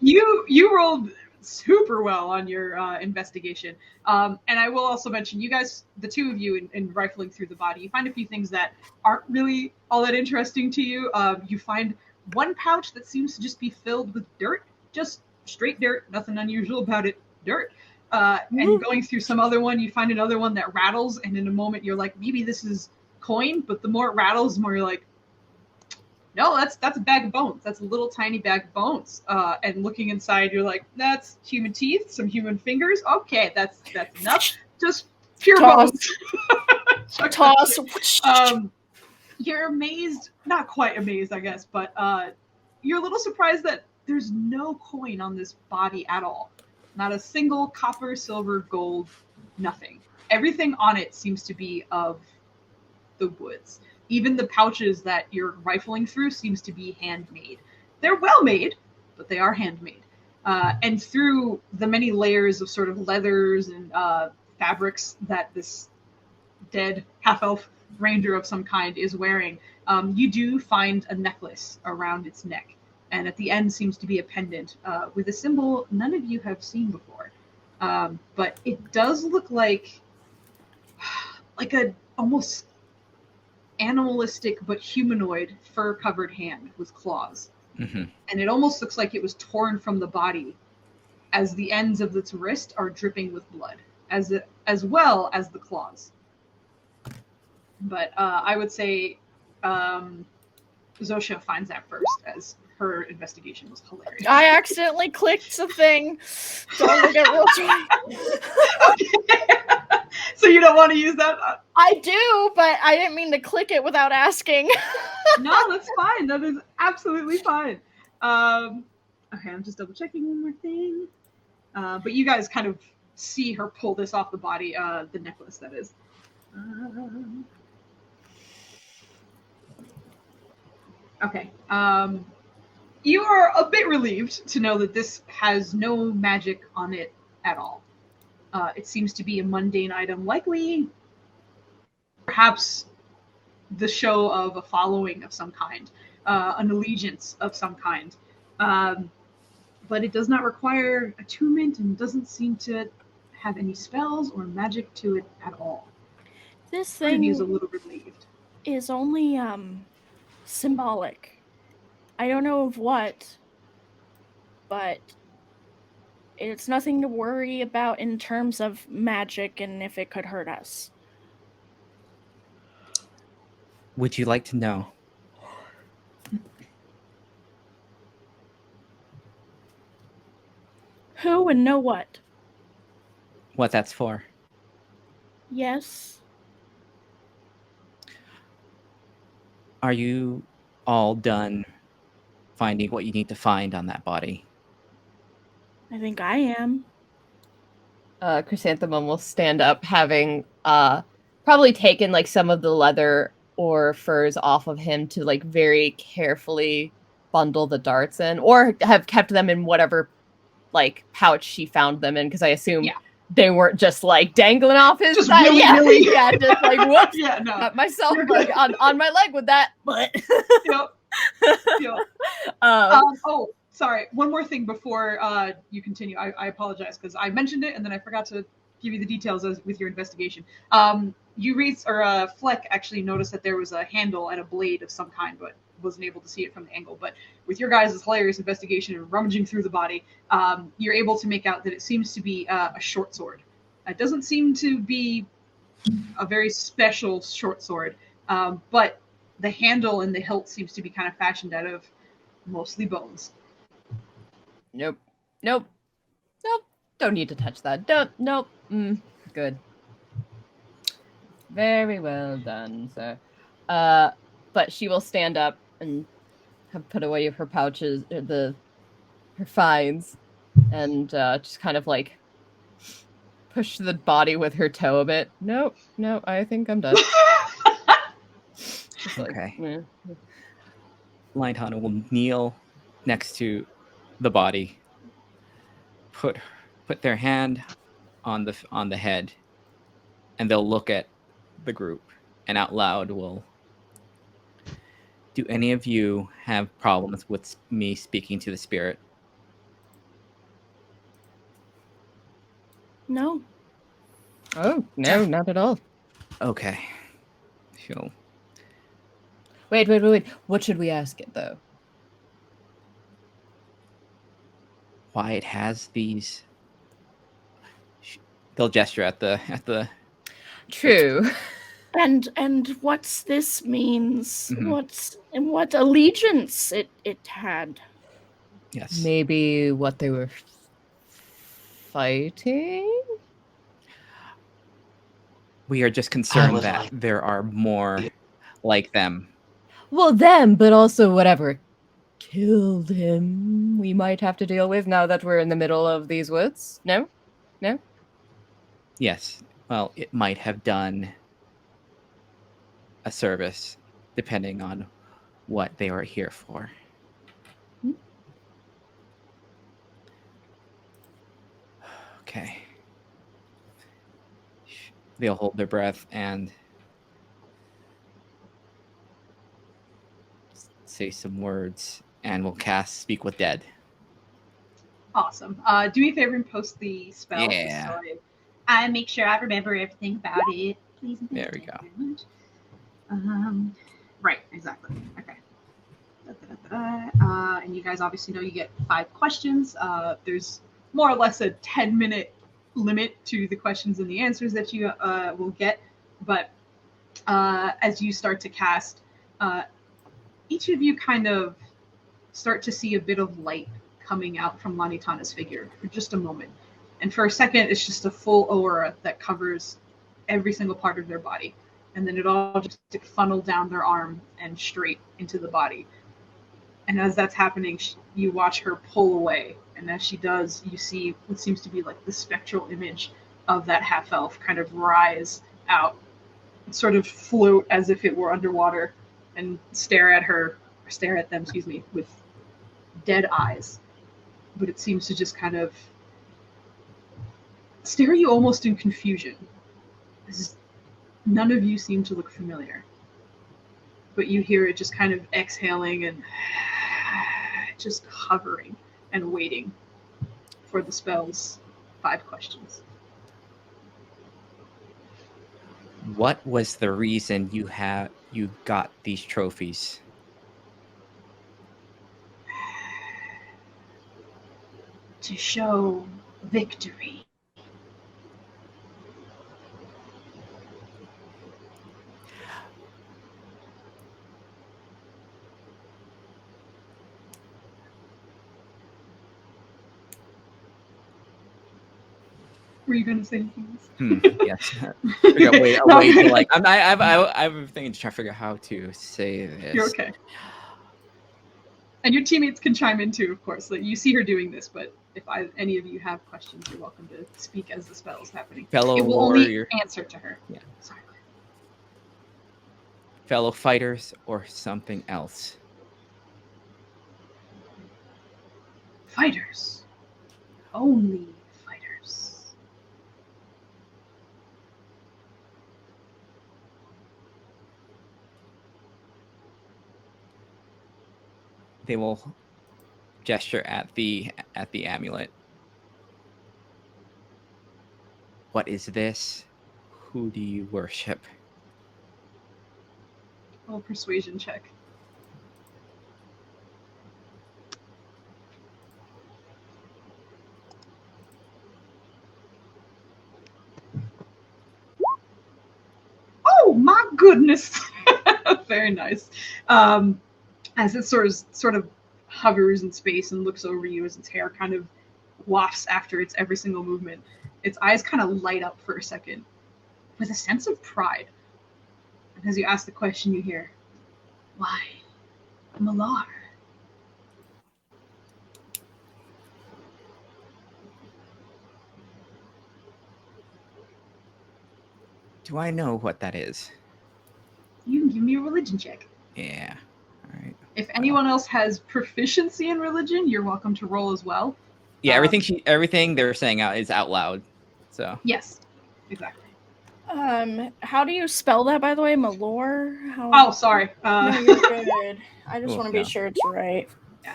you rolled super well on your investigation, and I will also mention, you guys, the two of you, in rifling through the body, you find a few things that aren't really all that interesting to you. You find one pouch that seems to just be filled with dirt, just straight dirt, nothing unusual about it, dirt. And going through some other one, you find another one that rattles, and in a moment you're like, maybe this is coin, but the more it rattles, the more you're like, no, that's a bag of bones. That's a little tiny bag of bones. And looking inside, you're like, that's human teeth, some human fingers. Okay, that's enough. Just pure bones. Toss. You're amazed, not quite amazed, I guess, but you're a little surprised that there's no coin on this body at all. Not a single copper, silver, gold, nothing. Everything on it seems to be of the woods. Even the pouches that you're rifling through seems to be handmade. They're well made, but they are handmade. And through the many layers of sort of leathers and fabrics that this dead half-elf ranger of some kind is wearing, you do find a necklace around its neck. And at the end seems to be a pendant with a symbol none of you have seen before. But it does look like a almost animalistic but humanoid fur-covered hand with claws. Mm-hmm. And it almost looks like it was torn from the body, as the ends of its wrist are dripping with blood, as well as the claws. But I would say Zosha finds that first, as her investigation was hilarious. I accidentally clicked the thing. Don't look at roll 20. So you don't want to use that? I do, but I didn't mean to click it without asking. No, that's fine. That is absolutely fine. Okay, I'm just double checking one more thing. But you guys kind of see her pull this off the body, the necklace, that is. Okay. You are a bit relieved to know that this has no magic on it at all. It seems to be a mundane item, likely perhaps the show of a following of some kind, an allegiance of some kind. But it does not require attunement and doesn't seem to have any spells or magic to it at all. This Thing is a thing little relieved. is only symbolic. I don't know of what, but it's nothing to worry about in terms of magic and if it could hurt us. Would you like to know? Who and know what? What that's for? Yes. Are you all done finding what you need to find on that body? I think I am. Chrysanthemum will stand up, having probably taken like some of the leather or furs off of him to like very carefully bundle the darts in, or have kept them in whatever like pouch she found them in, because I assume they weren't just like dangling off his just side. Really. Yeah, just like whoops. Yeah, no. Cut myself like on my leg with that. But Yep. Oh, sorry. One more thing before you continue. I apologize because I mentioned it and then I forgot to give you the details with your investigation. Fleck actually noticed that there was a handle and a blade of some kind, but wasn't able to see it from the angle. But with your guys' hilarious investigation and rummaging through the body, you're able to make out that it seems to be a short sword. It doesn't seem to be a very special short sword, but the handle and the hilt seems to be kind of fashioned out of mostly bones. Nope. Don't need to touch that. Nope. Good. Very well done, sir. But she will stand up and have put away her pouches, her finds, and just kind of like push the body with her toe a bit. No, I think I'm done. Just like, Okay. meh. Lionheart will kneel next to the body, put their hand on the head, and they'll look at the group and out loud will. Do any of you have problems with me speaking to the spirit? No. Oh, no, not at all. Okay. She'll. Wait. What should we ask it, though? Why it has these. They'll gesture at the. True. And what's this means? Mhm. What allegiance it had? Yes. Maybe what they were fighting? We are just concerned would that like- there are more like them. Well, them, but also whatever killed him we might have to deal with now that we're in the middle of these woods. No? Yes. Well, it might have done a service, depending on what they were here for. Okay. They'll hold their breath and say some words, and we'll cast Speak with Dead. Awesome. Do me a favor and post the spell. just Yeah. so I make sure I remember everything about it. Please. And There we go. thank you very much. Right, exactly. Okay. And you guys obviously know you get 5 questions. There's more or less a 10-minute limit to the questions and the answers that you will get. But as you start to cast, each of you kind of start to see a bit of light coming out from Lanitana's figure for just a moment. And for a second, it's just a full aura that covers every single part of their body. And then it all just funneled down their arm and straight into the body. And as that's happening, you watch her pull away. And as she does, you see what seems to be like the spectral image of that half-elf kind of rise out and sort of float as if it were underwater and stare at them, with dead eyes. But it seems to just kind of stare at you almost in confusion. None of you seem to look familiar. But you hear it just kind of exhaling and just hovering and waiting for the spell's 5 questions. What was the reason you got these trophies? To show victory. Were you going to say anything else? Yes. Figure out a way to like. I'm thinking to try to figure out how to say this. You're okay. And your teammates can chime in too, of course. Like, you see her doing this, but if any of you have questions, you're welcome to speak as the spell is happening. Fellow it will warrior. only answer to her. Yeah. Sorry. Fellow fighters or something else? Fighters. Only fighters. They will gesture at the amulet. What is this? Who do you worship? Roll persuasion check. Oh my goodness! Very nice. As it sort of hovers in space and looks over you as its hair kind of wafts after every single movement, its eyes kind of light up for a second with a sense of pride. And as you ask the question, you hear, "Why, Malar?" Do I know what that is? You can give me a religion check. Yeah. All right. If anyone else has proficiency in religion, you're welcome to roll as well. Yeah, everything they're saying out is out loud. So Yes, exactly. How do you spell that, by the way? Malor? How... Oh, sorry. No, you're good. I just Oh, want to be no. sure it's right.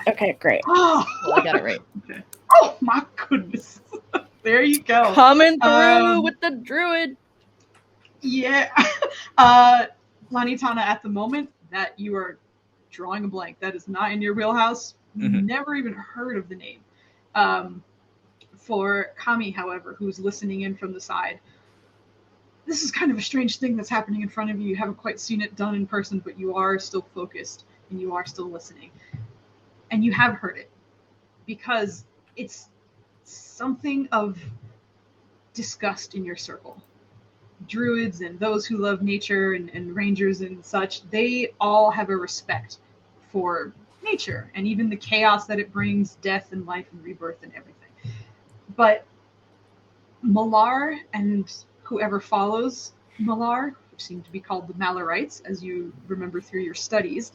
Okay, great. Oh, Well, I got it right. okay. Oh my goodness. There you go. Coming through with the druid. Yeah. Lanitana, at the moment that you are drawing a blank, that is not in your wheelhouse. Mhm. Never even heard of the name. For Kami, however, who's listening in from the side, this is kind of a strange thing that's happening in front of you. You haven't quite seen it done in person, but you are still focused and you are still listening. And you have heard it because it's something of disgust in your circle. Druids and those who love nature and rangers and such, they all have a respect for nature and even the chaos that it brings, death and life and rebirth and everything. But Malar and whoever follows Malar, which seem to be called the Malarites, as you remember through your studies,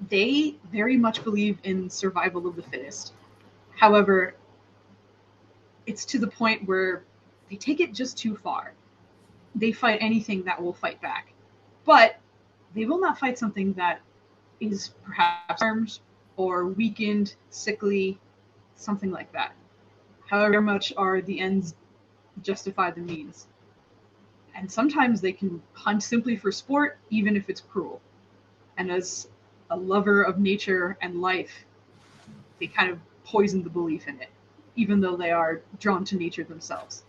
they very much believe in survival of the fittest. However, it's to the point where they take it just too far. They fight anything that will fight back. But they will not fight something that is perhaps armed or weakened, sickly, something like that. However much are the ends justify the means. And sometimes they can hunt simply for sport, even if it's cruel. And as a lover of nature and life, they kind of poison the belief in it, even though they are drawn to nature themselves.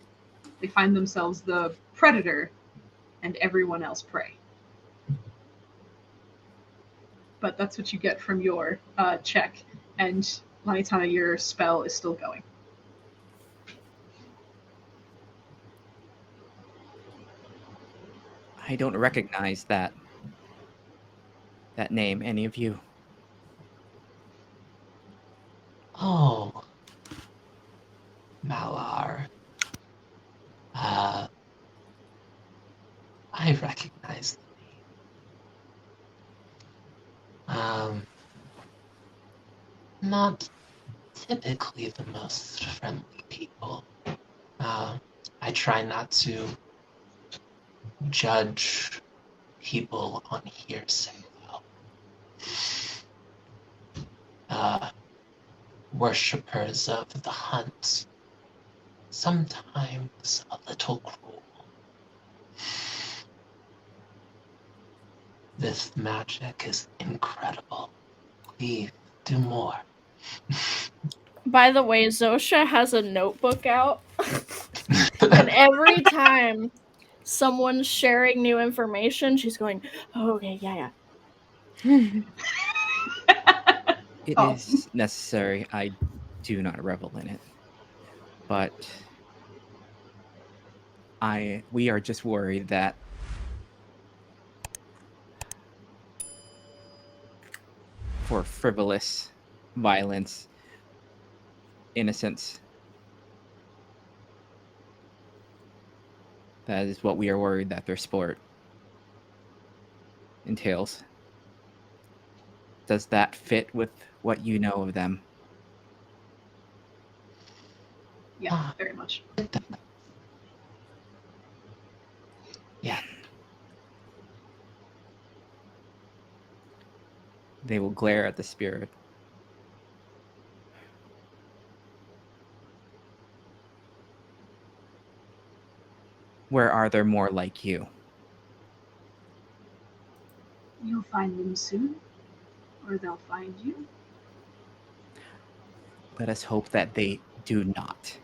They find themselves the predator and everyone else prey. But that's what you get from your check. And Lanitana, your spell is still going. I don't recognize that name. Any of you? Oh, Malar. I recognize the name. Not typically the most friendly people. I try not to judge people on hearsay, though. Worshippers of the hunt, sometimes a little cruel. This magic is incredible. Please do more. By the way, Zosha has a notebook out. And every time someone's sharing new information, she's going, "Oh, okay, yeah. It is necessary. I do not revel in it. But we are just worried that for frivolous violence, innocence, that is what we are worried that their sport entails. Does that fit with what you know of them? Yeah, very much. Yeah. They will glare at the spirit. Where are there more like you? You'll find them soon, or they'll find you. Let us hope that they do not.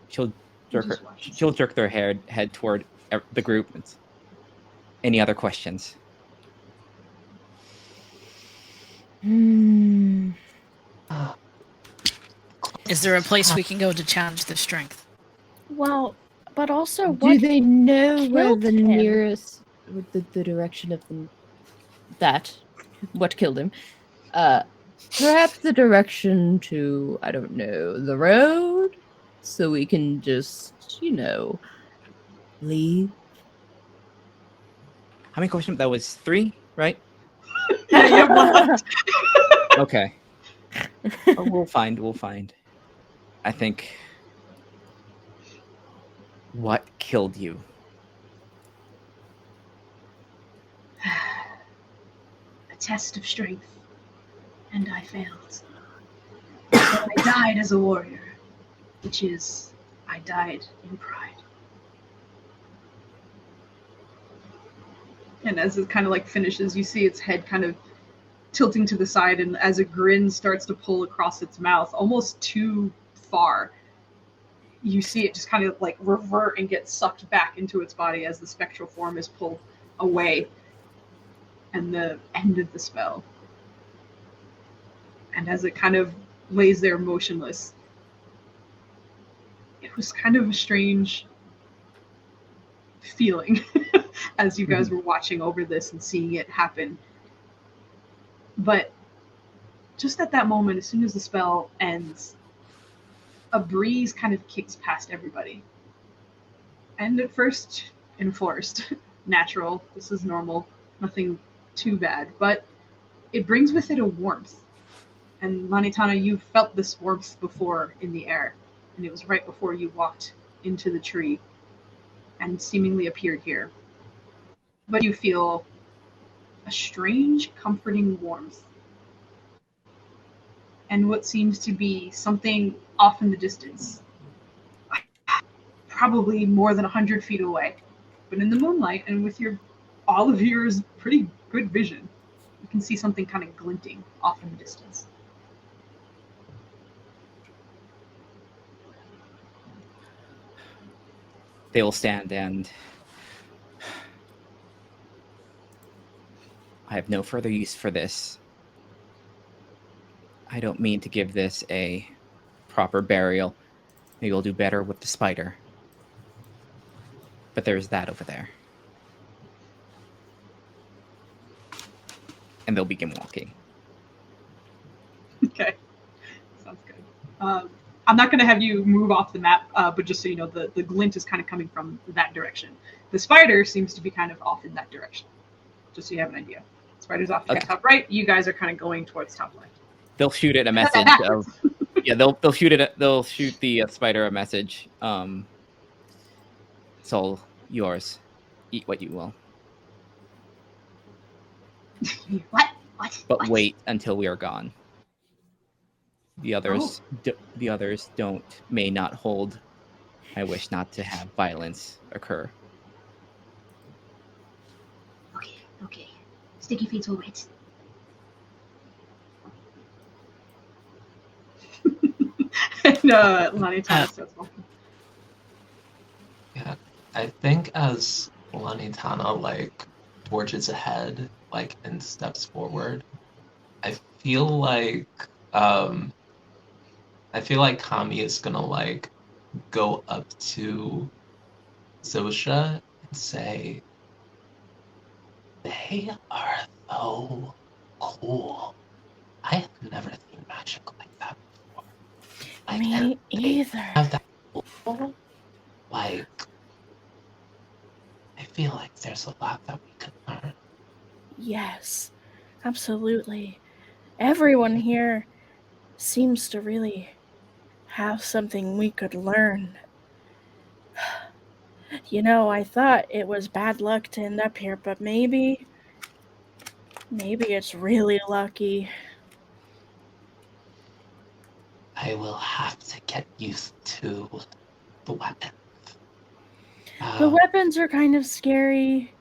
She'll jerk their head toward the group. Any other questions? Is there a place we can go to challenge their strength? Well, But also, Do what they know where killed the him? nearest, the direction of what killed him? Perhaps the direction to, I don't know, the road? So we can just, leave. How many questions? That was 3, right? Yeah, you have one left. Okay. Oh, we'll find. I think. What killed you? A test of strength, and I failed. So I died as a warrior, which is, I died in pride. And as it kind of like finishes, you see its head kind of tilting to the side, and as a grin starts to pull across its mouth, almost too far, you see it just kind of like revert and get sucked back into its body as the spectral form is pulled away, and the end of the spell. And as it kind of lays there motionless, it was kind of a strange feeling as you guys were watching over this and seeing it happen. But just at that moment, as soon as the spell ends, a breeze kind of kicks past everybody. And at first, enforced, natural, this is normal, nothing too bad, but it brings with it a warmth. And Lanitana, you felt this warmth before in the air, and it was right before you walked into the tree and seemingly appeared here. But you feel a strange, comforting warmth. And what seems to be something off in the distance, probably more than 100 feet away. But in the moonlight and with all of your pretty good vision, you can see something kind of glinting off in the distance. They will stand and I have no further use for this. I don't mean to give this a proper burial. Maybe we'll do better with the spider. But there's that over there. And they'll begin walking. Okay. Sounds good. I'm not going to have you move off the map, but just so you know, the glint is kind of coming from that direction. The spider seems to be kind of off in that direction, just so you have an idea. Spider's off to the top right. You guys are kind of going towards top left. They'll shoot it a message of... Yeah, they'll shoot it. They'll shoot the spider a message. It's all yours. Eat what you will. What? But What? wait until we are gone. The others, may not hold. I wish not to have violence occur. Okay. Sticky feet will wait. And Lanitana says, welcome. Yeah, I think as Lanitana forges ahead, and steps forward, I feel like Kami is gonna go up to Zosha and say, "They are so cool. I have never seen magic like that before. Me either. Have that cool? I feel like there's a lot that we could learn." Yes, absolutely. Everyone here seems to really have something we could learn. I thought it was bad luck to end up here, but maybe it's really lucky. I will have to get used to the weapons. The weapons are kind of scary,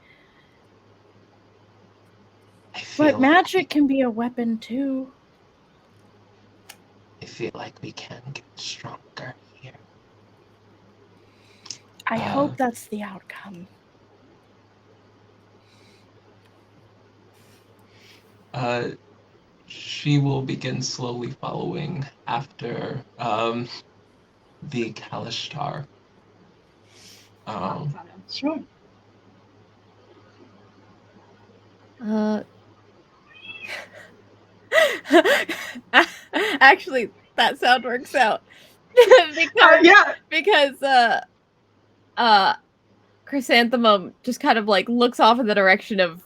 but magic can be a weapon too. I feel like we can get stronger here. I hope that's the outcome. She will begin slowly following after the Kalishtar. Sure. Actually, that sound works out. Yeah. because Chrysanthemum just kind of like looks off in the direction of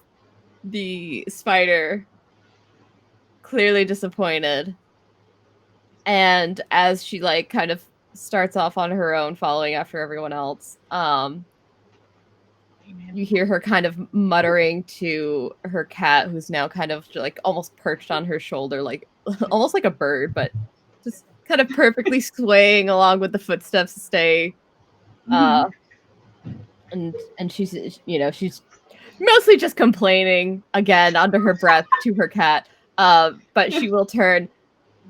the spider, clearly disappointed. And as she like kind of starts off on her own, following after everyone else, you hear her kind of muttering to her cat, who's now kind of like almost perched on her shoulder, like almost like a bird, but just kind of perfectly swaying along with the footsteps to stay. And she's she's mostly just complaining again under her breath to her cat. But she will turn,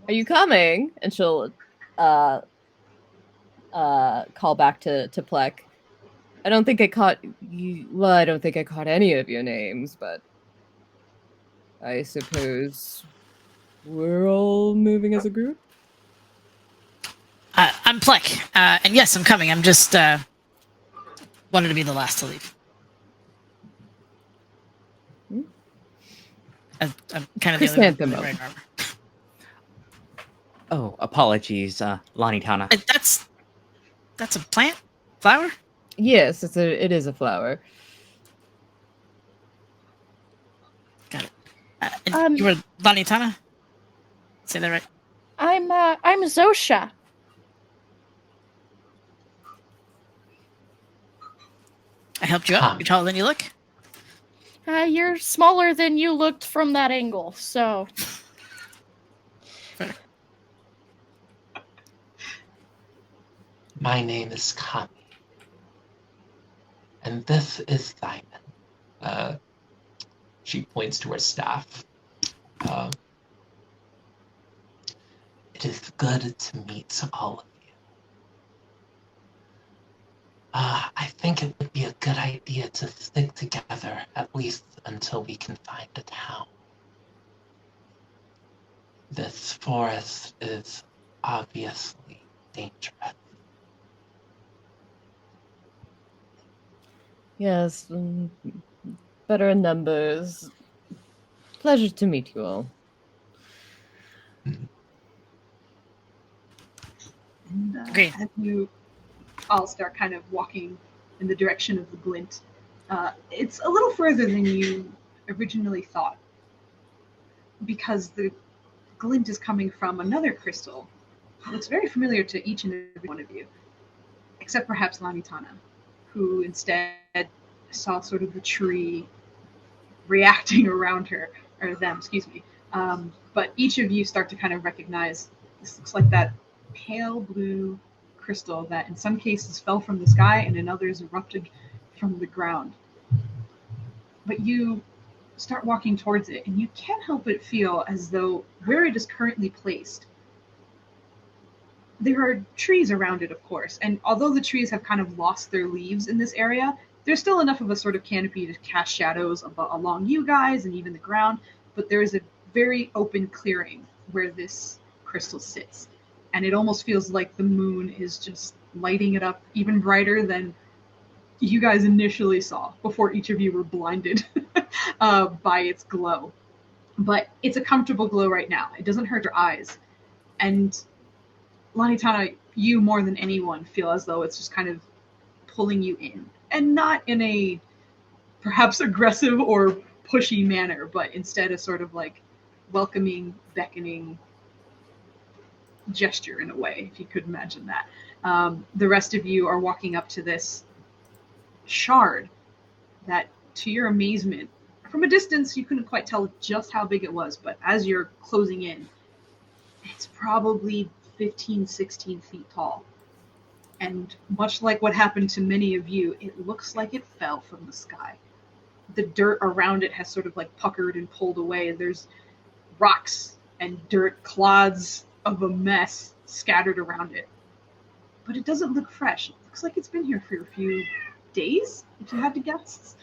"Are you coming?" And she'll call back to Plek. I don't think I caught you. Well, I don't think I caught any of your names, but I suppose we're all moving as a group. I'm Plek, and yes, I'm coming. I'm just wanted to be the last to leave. I'm kind of the only one with the right armor. Oh, apologies, Lani Tana. That's a plant? Flower? Yes, it is a flower. Got it. And you were Lani Tana? Say that right? I'm Zosha. I helped you up. You're taller than you look. You're smaller than you looked from that angle, so. My name is Kami. And this is Thyman. She points to her staff. It is good to meet all of you. I think it would be a good idea to stick together, at least until we can find a town. This forest is obviously dangerous. Yes, better in numbers. Pleasure to meet you all. And Great. as you all start kind of walking in the direction of the glint, it's a little further than you originally thought, because the glint is coming from another crystal. It looks very familiar to each and every one of you, except perhaps Lanitana, who instead saw sort of the tree reacting around her, or them, excuse me. But each of you start to kind of recognize this looks like that pale blue crystal that in some cases fell from the sky and in others erupted from the ground. But you start walking towards it and you can't help but feel as though where it is currently placed, there are trees around it, of course, and although the trees have kind of lost their leaves in this area, there's still enough of a sort of canopy to cast shadows along you guys and even the ground, but there is a very open clearing where this crystal sits. And it almost feels like the moon is just lighting it up even brighter than you guys initially saw before each of you were blinded by its glow. But it's a comfortable glow right now. It doesn't hurt your eyes. And Lanitana, you more than anyone feel as though it's just kind of pulling you in. And not in a perhaps aggressive or pushy manner, but instead a sort of like welcoming, beckoning gesture in a way, if you could imagine that. The rest of you are walking up to this shard that, to your amazement, from a distance you couldn't quite tell just how big it was, but as you're closing in, it's probably 15, 16 feet tall. And much like what happened to many of you, it looks like it fell from the sky. The dirt around it has sort of like puckered and pulled away. There's rocks and dirt clods of a mess scattered around it. But it doesn't look fresh. It looks like it's been here for a few days, if you had to guess.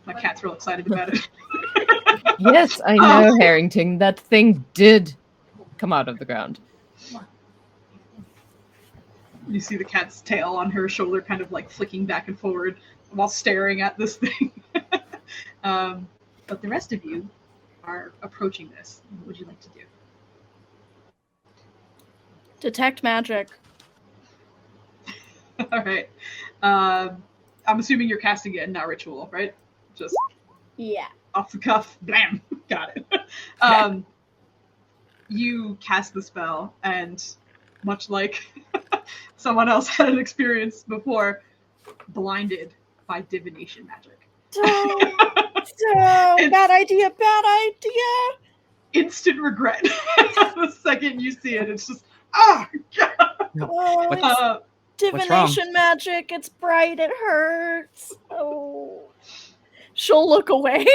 My cat's real excited about it. Yes, I know, Harrington. That thing did come out of the ground. You see the cat's tail on her shoulder kind of like flicking back and forward while staring at this thing. But the rest of you are approaching this. What would you like to do? Detect magic. All right. I'm assuming you're casting it and not ritual, right? Just Yeah. off the cuff. Blam. Got it. You cast the spell, and much like someone else had an experience before, blinded by divination magic. Bad idea, bad idea. Instant regret. The second you see it, it's just, God. Oh, What's- it's divination magic. It's bright. It hurts. Oh. She'll look away.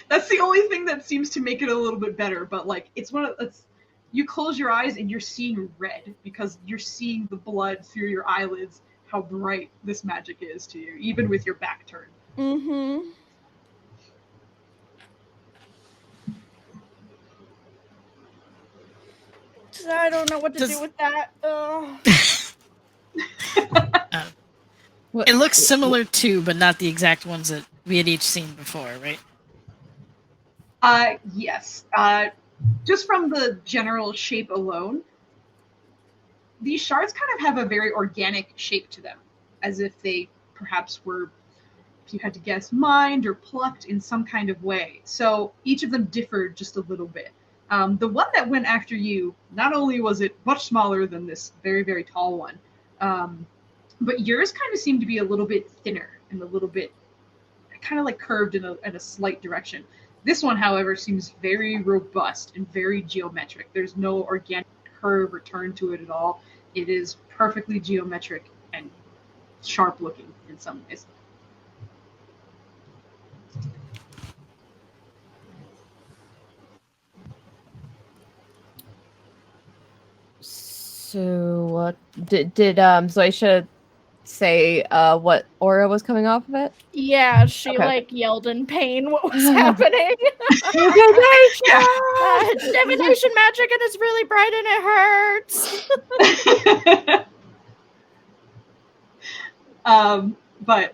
That's the only thing that seems to make it a little bit better, but like it's you close your eyes and you're seeing red because you're seeing the blood through your eyelids, how bright this magic is to you, even with your back turned. Mm-hmm. I don't know what to do with that. It looks similar to, but not the exact ones that we had each seen before, right? Yes. Just from the general shape alone, these shards kind of have a very organic shape to them, as if they perhaps were, if you had to guess, mined or plucked in some kind of way. So each of them differed just a little bit. The one that went after you, not only was it much smaller than this very, very tall one, but yours kind of seemed to be a little bit thinner and a little bit kind of like curved in a slight direction. This one, however, seems very robust and very geometric. There's no organic curve or turn to it at all. It is perfectly geometric and sharp looking in some ways. So what did Zoisha say what aura was coming off of it? Yeah, she Okay. like yelled in pain what was happening. It's divination magic and it's really bright and it hurts. But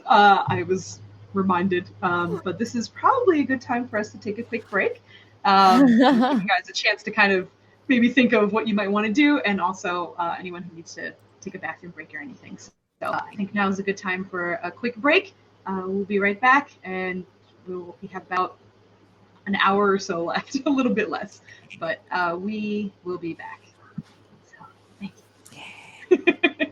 I was reminded, but this is probably a good time for us to take a quick break. Give you guys a chance to kind of maybe think of what you might want to do, and also anyone who needs to take a bathroom break or anything. So I think now is a good time for a quick break. We'll be right back, and we have about an hour or so left, a little bit less, but we will be back. So thank you.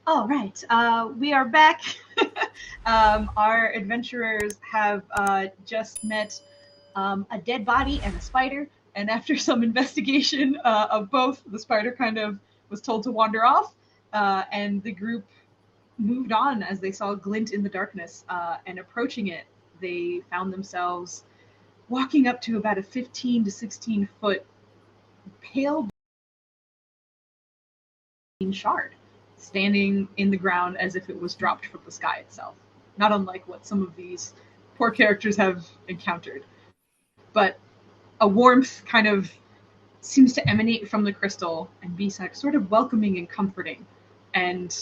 All right, we are back. Our adventurers have just met a dead body and a spider, and after some investigation of both, the spider kind of was told to wander off, and the group moved on as they saw a glint in the darkness, and approaching it, they found themselves walking up to about a 15 to 16 foot pale shard, standing in the ground as if it was dropped from the sky itself. Not unlike what some of these poor characters have encountered. But a warmth kind of seems to emanate from the crystal and be sort of welcoming and comforting. And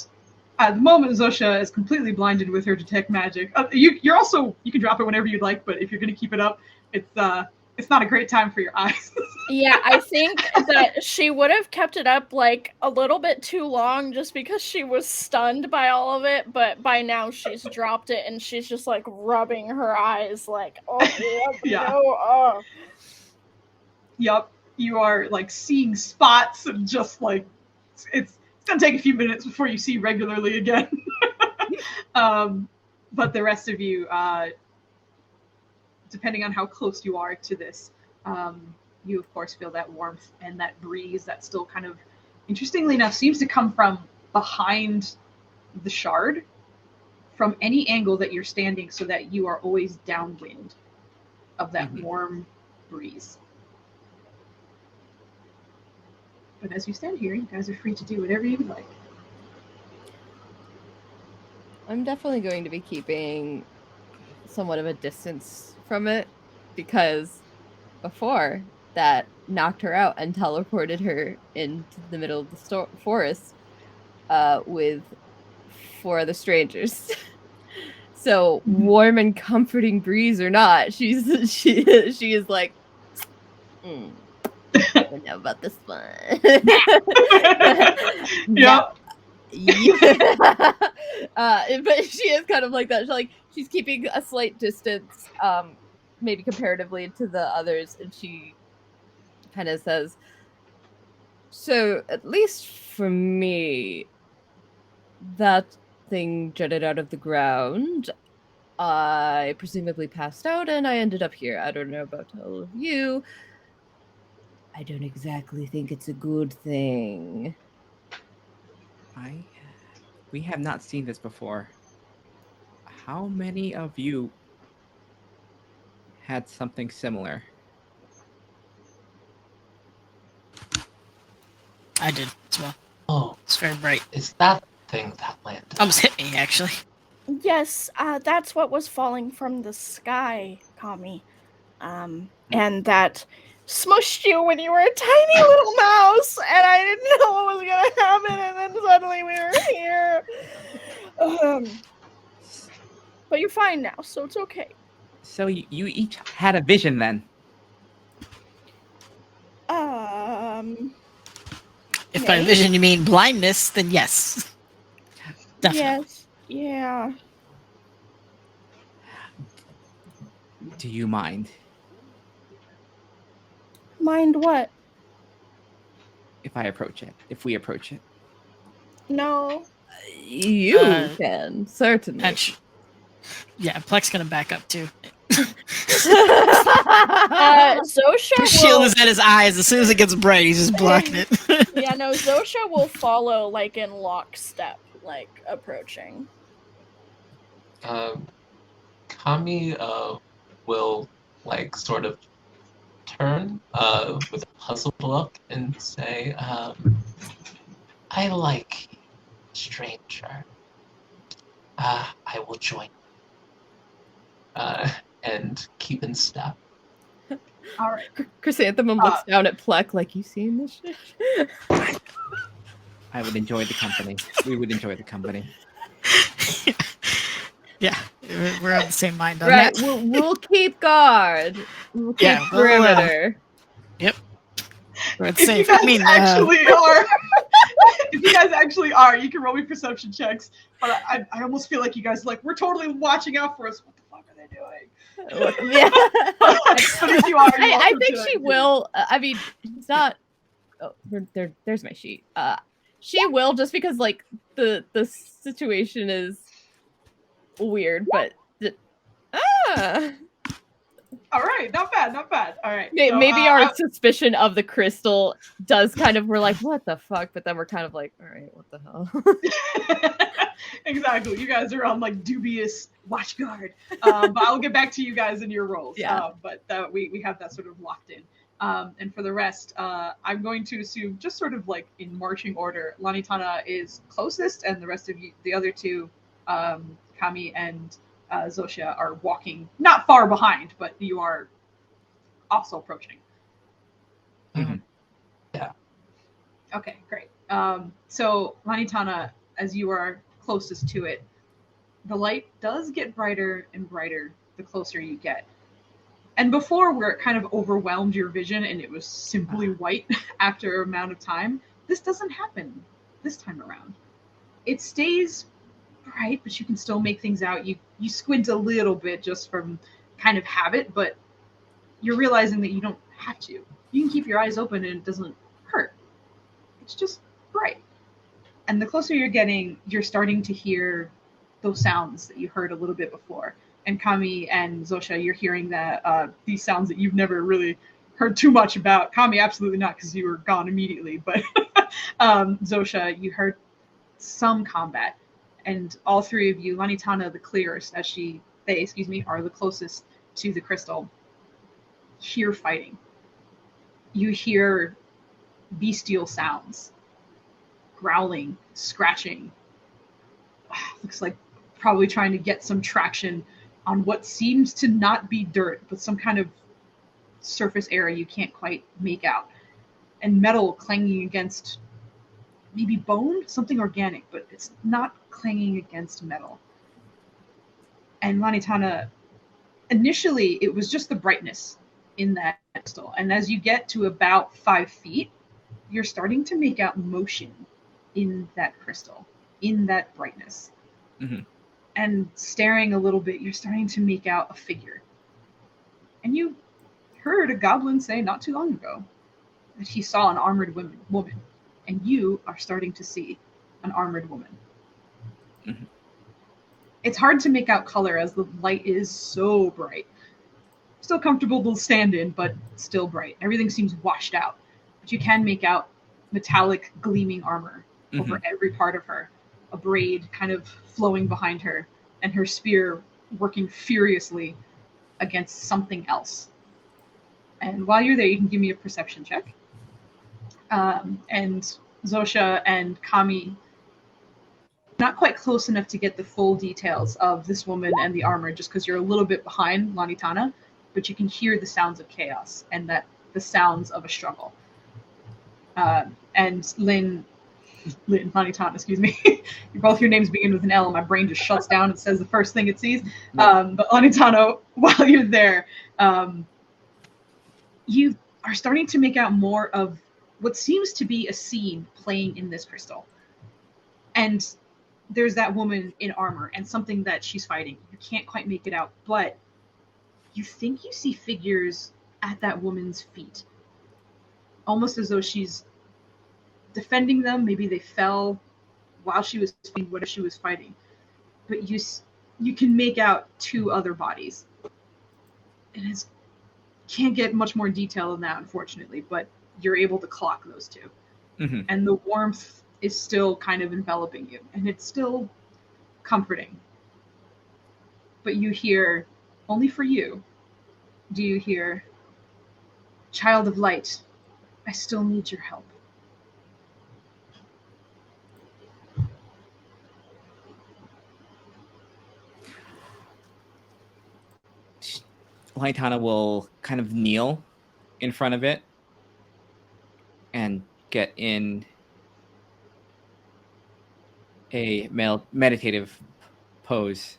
at the moment, Zosha is completely blinded with her detect magic. You're also, you can drop it whenever you'd like, but if you're going to keep it up, it's not a great time for your eyes. Yeah, I think that she would have kept it up like a little bit too long just because she was stunned by all of it, but by now she's dropped it and she's just like rubbing her eyes like, oh, Yeah. no, oh. Yep, you are like seeing spots and just like, it's gonna take a few minutes before you see regularly again. But the rest of you, depending on how close you are to this, you of course feel that warmth and that breeze that still kind of, interestingly enough, seems to come from behind the shard from any angle that you're standing, so that you are always downwind of that warm breeze. But as you stand here, you guys are free to do whatever you would like. I'm definitely going to be keeping somewhat of a distance from it, because before that knocked her out and teleported her into the middle of the forest with 4 other strangers. So warm and comforting breeze or not, she is like, I don't know about this one. Yeah. But she is kind of like that. She's keeping a slight distance, maybe comparatively to the others, and she kind of says, "So at least for me, that thing jutted out of the ground. I presumably passed out, and I ended up here. I don't know about all of you. I don't exactly think it's a good thing." We have not seen this before. How many of you had something similar? I did as well. Oh, It's very bright. is that thing that landed? Almost hit me, actually. Yes, that's what was falling from the sky, Kami. And that smushed you when you were a tiny little mouse, and I didn't know what was gonna happen, and then suddenly we were here. But you're fine now, so it's okay. So you each had a vision then? If by vision you mean blindness, then yes. Definitely. Yes. Yeah. Do you mind? Mind what? If I approach it? If we approach it? No. You can, certainly. Yeah, Plex gonna back up too. Zosha His shield is at his eyes. As soon as it gets bright, he's just blocking it. Yeah, no, Zosha will follow, like, in lockstep, like, approaching. Kami will, like, sort of turn with a puzzled look and say, I like you, stranger. I will join and keep in step. All right. Chrysanthemum looks down at Plek like, you seeing this shit? I would enjoy the company. We would enjoy the company. Yeah, we're on the same mind on Right, that. we'll keep guard. We'll keep Yeah, perimeter. Yep. We're If safe. you guys actually are, if you guys actually are, you can roll me perception checks. But I almost feel like you guys we're totally watching out for us. What the fuck are they doing? Yeah. But if you are, I think she will. I mean, it's not. Oh, there's my sheet. she will, just because like the situation is weird, but All right, not bad, not bad. All right, maybe our suspicion of the crystal does kind of, we're like, what the fuck? But then we're kind of like, all right, what the hell? Exactly. You guys are on like dubious watch guard. But I'll get back to you guys in your roles. Yeah. But we have that sort of locked in. And for the rest, I'm going to assume, just sort of like in marching order, Lanitana is closest, and the rest of you, the other two, Kami and Zosha, are walking not far behind, but you are also approaching. Mhm. Yeah. Okay, great. So Lanitana, as you are closest to it, the light does get brighter and brighter the closer you get. And before, where it kind of overwhelmed your vision and it was simply white after an amount of time, this doesn't happen this time around. It stays bright, but you can still make things out. You squint a little bit just from kind of habit, but you're realizing that you don't have to. You can keep your eyes open and it doesn't hurt. It's just bright. And the closer you're getting, you're starting to hear those sounds that you heard a little bit before. And Kami and Zosha, you're hearing that these sounds that you've never really heard too much about. Kami, absolutely not, because you were gone immediately. But Zosha, you heard some combat. And all three of you, Lanitana the clearest, as they are the closest to the crystal, hear fighting. You hear bestial sounds. Growling, scratching. Looks like probably trying to get some traction on what seems to not be dirt, but some kind of surface area you can't quite make out. And metal clanging against maybe bone, something organic, but it's not clanging against metal. And Lanitana, initially it was just the brightness in that crystal. And as you get to about 5 feet, you're starting to make out motion in that crystal, in that brightness. Mm-hmm. And staring a little bit, you're starting to make out a figure. And you heard a goblin say not too long ago that he saw an armored woman. And you are starting to see an armored woman. Mm-hmm. It's hard to make out color as the light is so bright. Still comfortable to stand in, but still bright. Everything seems washed out. But you can make out metallic gleaming armor over every part of her. A braid kind of flowing behind her, and her spear working furiously against something else. And while you're there, you can give me a perception check. And Zosha and Kami, not quite close enough to get the full details of this woman and the armor, just because you're a little bit behind Lanitana, but you can hear the sounds of chaos and that the sounds of a struggle. And Lanitana, excuse me. Both your names begin with an L, and my brain just shuts down and says the first thing it sees. But Lanitana, while you're there, you are starting to make out more of what seems to be a scene playing in this crystal. And there's that woman in armor and something that she's fighting. You can't quite make it out, but you think you see figures at that woman's feet. Almost as though she's defending them. Maybe they fell while she was fighting, whatever she was fighting. But you can make out 2 other bodies. And can't get much more detail than that, unfortunately, but you're able to clock those 2. Mm-hmm. And the warmth is still kind of enveloping you, and it's still comforting. But you hear, only for you, do you hear, "Child of light, I still need your help." Laitana will kind of kneel in front of it and get in a meditative pose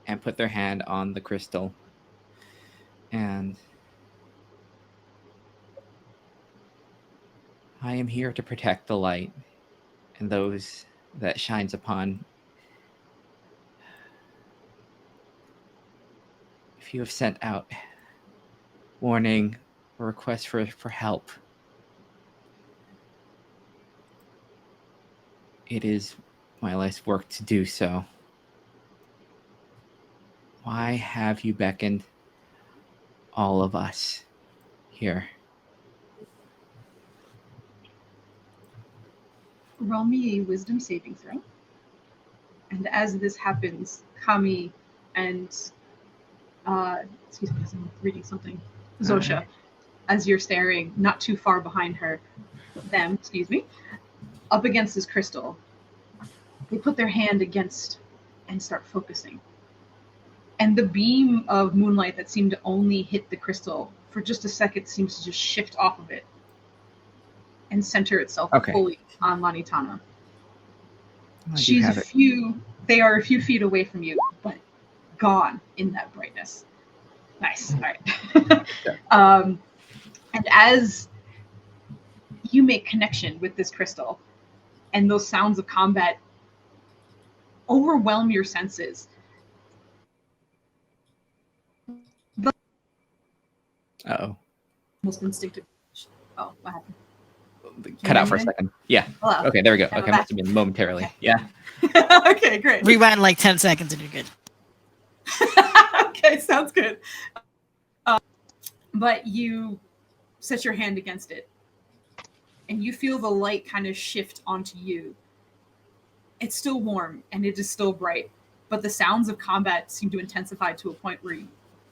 and put their hand on the crystal. And I am here to protect the light and those that shines upon. If you have sent out warning or request for help, it is my life's work to do so. Why have you beckoned all of us here? Roll me a wisdom saving throw. And as this happens, Kami and excuse me, I'm reading something. Zosha, as you're staring not too far behind her, up against this crystal, they put their hand against and start focusing. And the beam of moonlight that seemed to only hit the crystal for just a second seems to just shift off of it and center itself fully on Lanitana. They are a few feet away from you, but gone in that brightness. Nice. All right. And as you make connection with this crystal and those sounds of combat overwhelm your senses. Most instinctive. Oh, what happened? Cut out for a second. Yeah. Hello. Okay, there we go. Yeah, Okay, we're must have been momentarily. Okay. Yeah. Okay, great. Rewind like 10 seconds and you're good. Okay, sounds good. But you set your hand against it, and you feel the light kind of shift onto you. It's still warm, and it is still bright, but the sounds of combat seem to intensify to a point where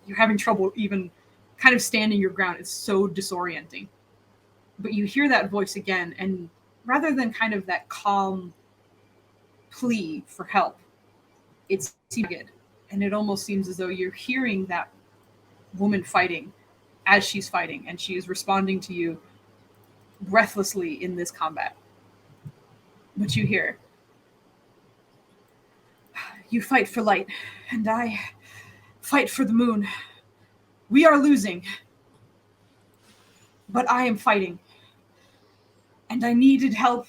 you're having trouble even kind of standing your ground. It's so disorienting. But you hear that voice again, and rather than kind of that calm plea for help, it's good. And it almost seems as though you're hearing that woman fighting as she's fighting, and she is responding to you breathlessly in this combat. But you hear, "You fight for light, and I fight for the moon. We are losing, but I am fighting. And I needed help,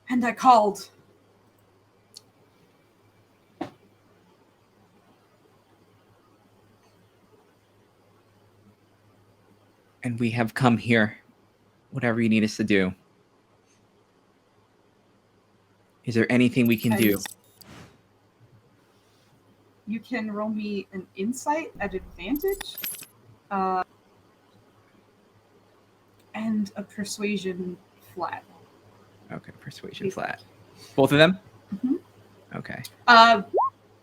and I called." And we have come here. Whatever you need us to do. Is there anything we can do? You can roll me an insight at advantage. And a persuasion flat. Okay, persuasion flat. Both of them? Mm-hmm. Okay.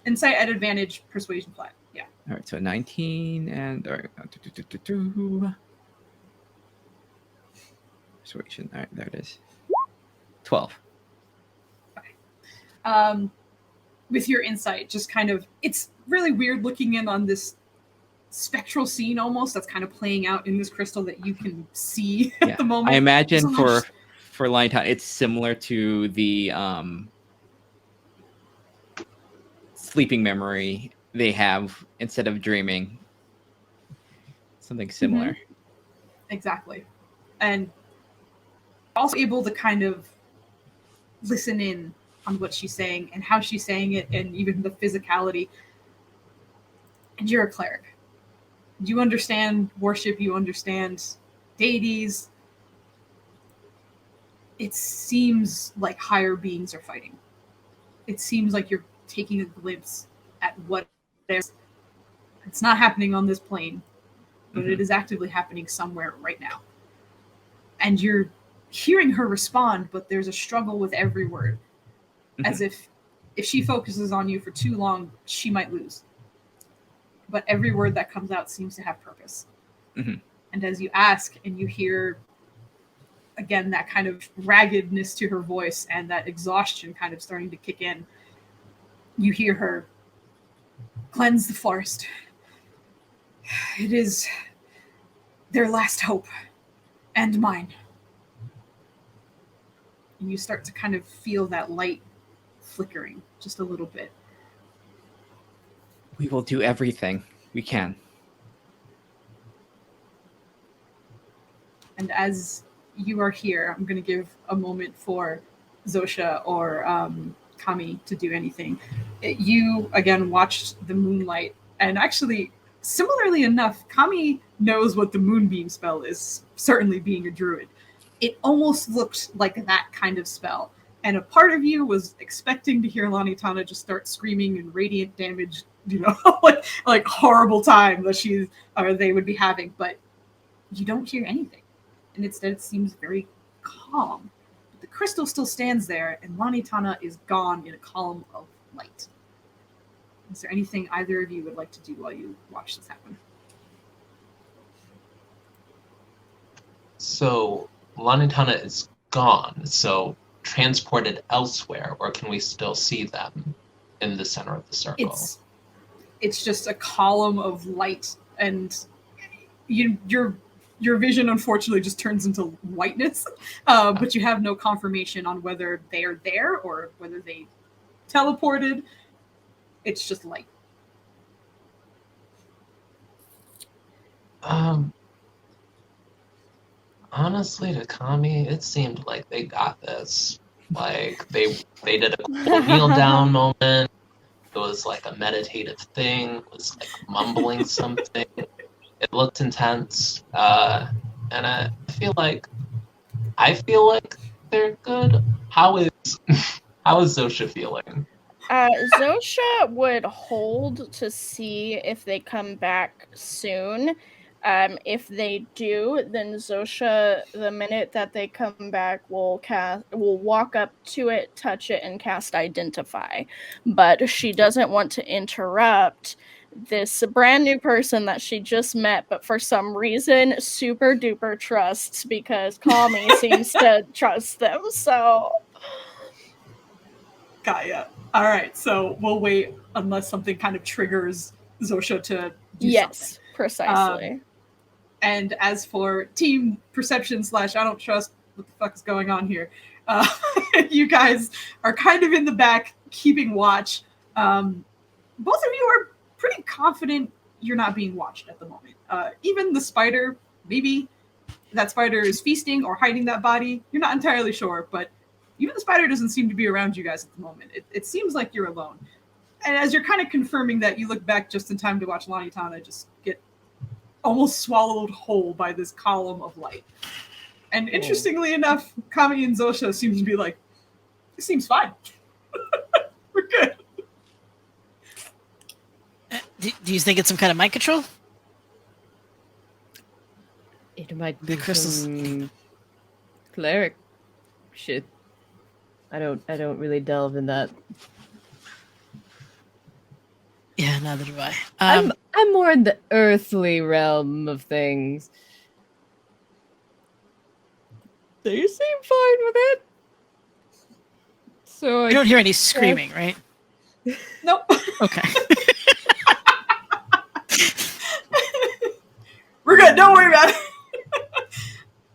Insight at advantage, persuasion flat. Yeah. All right, so 19 and... All right. Persuasion. All right, there it is. 12. Okay. With your insight, just kind of... It's really weird looking in on this spectral scene almost that's kind of playing out in this crystal that you can see at the moment. I imagine for Lanitana, it's similar to the sleeping memory they have instead of dreaming. Something similar. Mm-hmm. Exactly. And also able to kind of listen in on what she's saying and how she's saying it and even the physicality. And you're a cleric. You understand worship, you understand deities. It seems like higher beings are fighting. It seems like you're taking a glimpse at what there's. It's not happening on this plane, but it is actively happening somewhere right now. And you're hearing her respond, but there's a struggle with every word. As if she focuses on you for too long, she might lose. But every word that comes out seems to have purpose. Mm-hmm. And as you ask and you hear, again, that kind of raggedness to her voice and that exhaustion kind of starting to kick in, you hear her, "Cleanse the forest. It is their last hope and mine." And you start to kind of feel that light flickering just a little bit. We will do everything we can. And as you are here, I'm going to give a moment for Zosha or Kami to do anything. You, again, watched the moonlight. And actually, similarly enough, Kami knows what the moonbeam spell is, certainly being a druid. It almost looked like that kind of spell. and a part of you was expecting to hear Lanitana just start screaming in radiant damage, like horrible time that they would be having, but you don't hear anything. And instead it seems very calm. But the crystal still stands there, and Lanitana is gone in a column of light. Is there anything either of you would like to do while you watch this happen? So Lanitana is gone, so transported elsewhere, or can we still see them in the center of the circle? It's just a column of light, and your vision unfortunately just turns into whiteness, but you have no confirmation on whether they are there or whether they teleported. It's just light. Honestly, to Kami, it seemed like they got this. Like they did a cool kneel down moment. It was like a meditative thing. It was like mumbling something. It looked intense, and I feel like they're good. How is Zosha feeling? Zosha would hold to see if they come back soon. If they do, then Zosha, the minute that they come back, will walk up to it, touch it, and cast Identify. But she doesn't want to interrupt this brand new person that she just met, but for some reason super duper trusts, because Kami seems to trust them. So Gaia. All right, so we'll wait unless something kind of triggers Zosha to do something. Precisely. And as for team perception / I don't trust what the fuck is going on here, you guys are kind of in the back keeping watch. Both of you are pretty confident you're not being watched at the moment. Even the spider, maybe that spider is feasting or hiding that body. You're not entirely sure, but even the spider doesn't seem to be around you guys at the moment. It seems like you're alone. And as you're kind of confirming that, you look back just in time to watch Lanitana just get almost swallowed whole by this column of light. And interestingly enough, Kami and Zosha seem to be like, it seems fine. We're good. Do you think it's some kind of mind control? It might The be crystals. some cleric shit. I don't really delve in that. Yeah, neither do I. I'm more in the earthly realm of things. They seem fine with it. So You don't hear any screaming, right? Nope. Okay. We're good. Don't worry about it.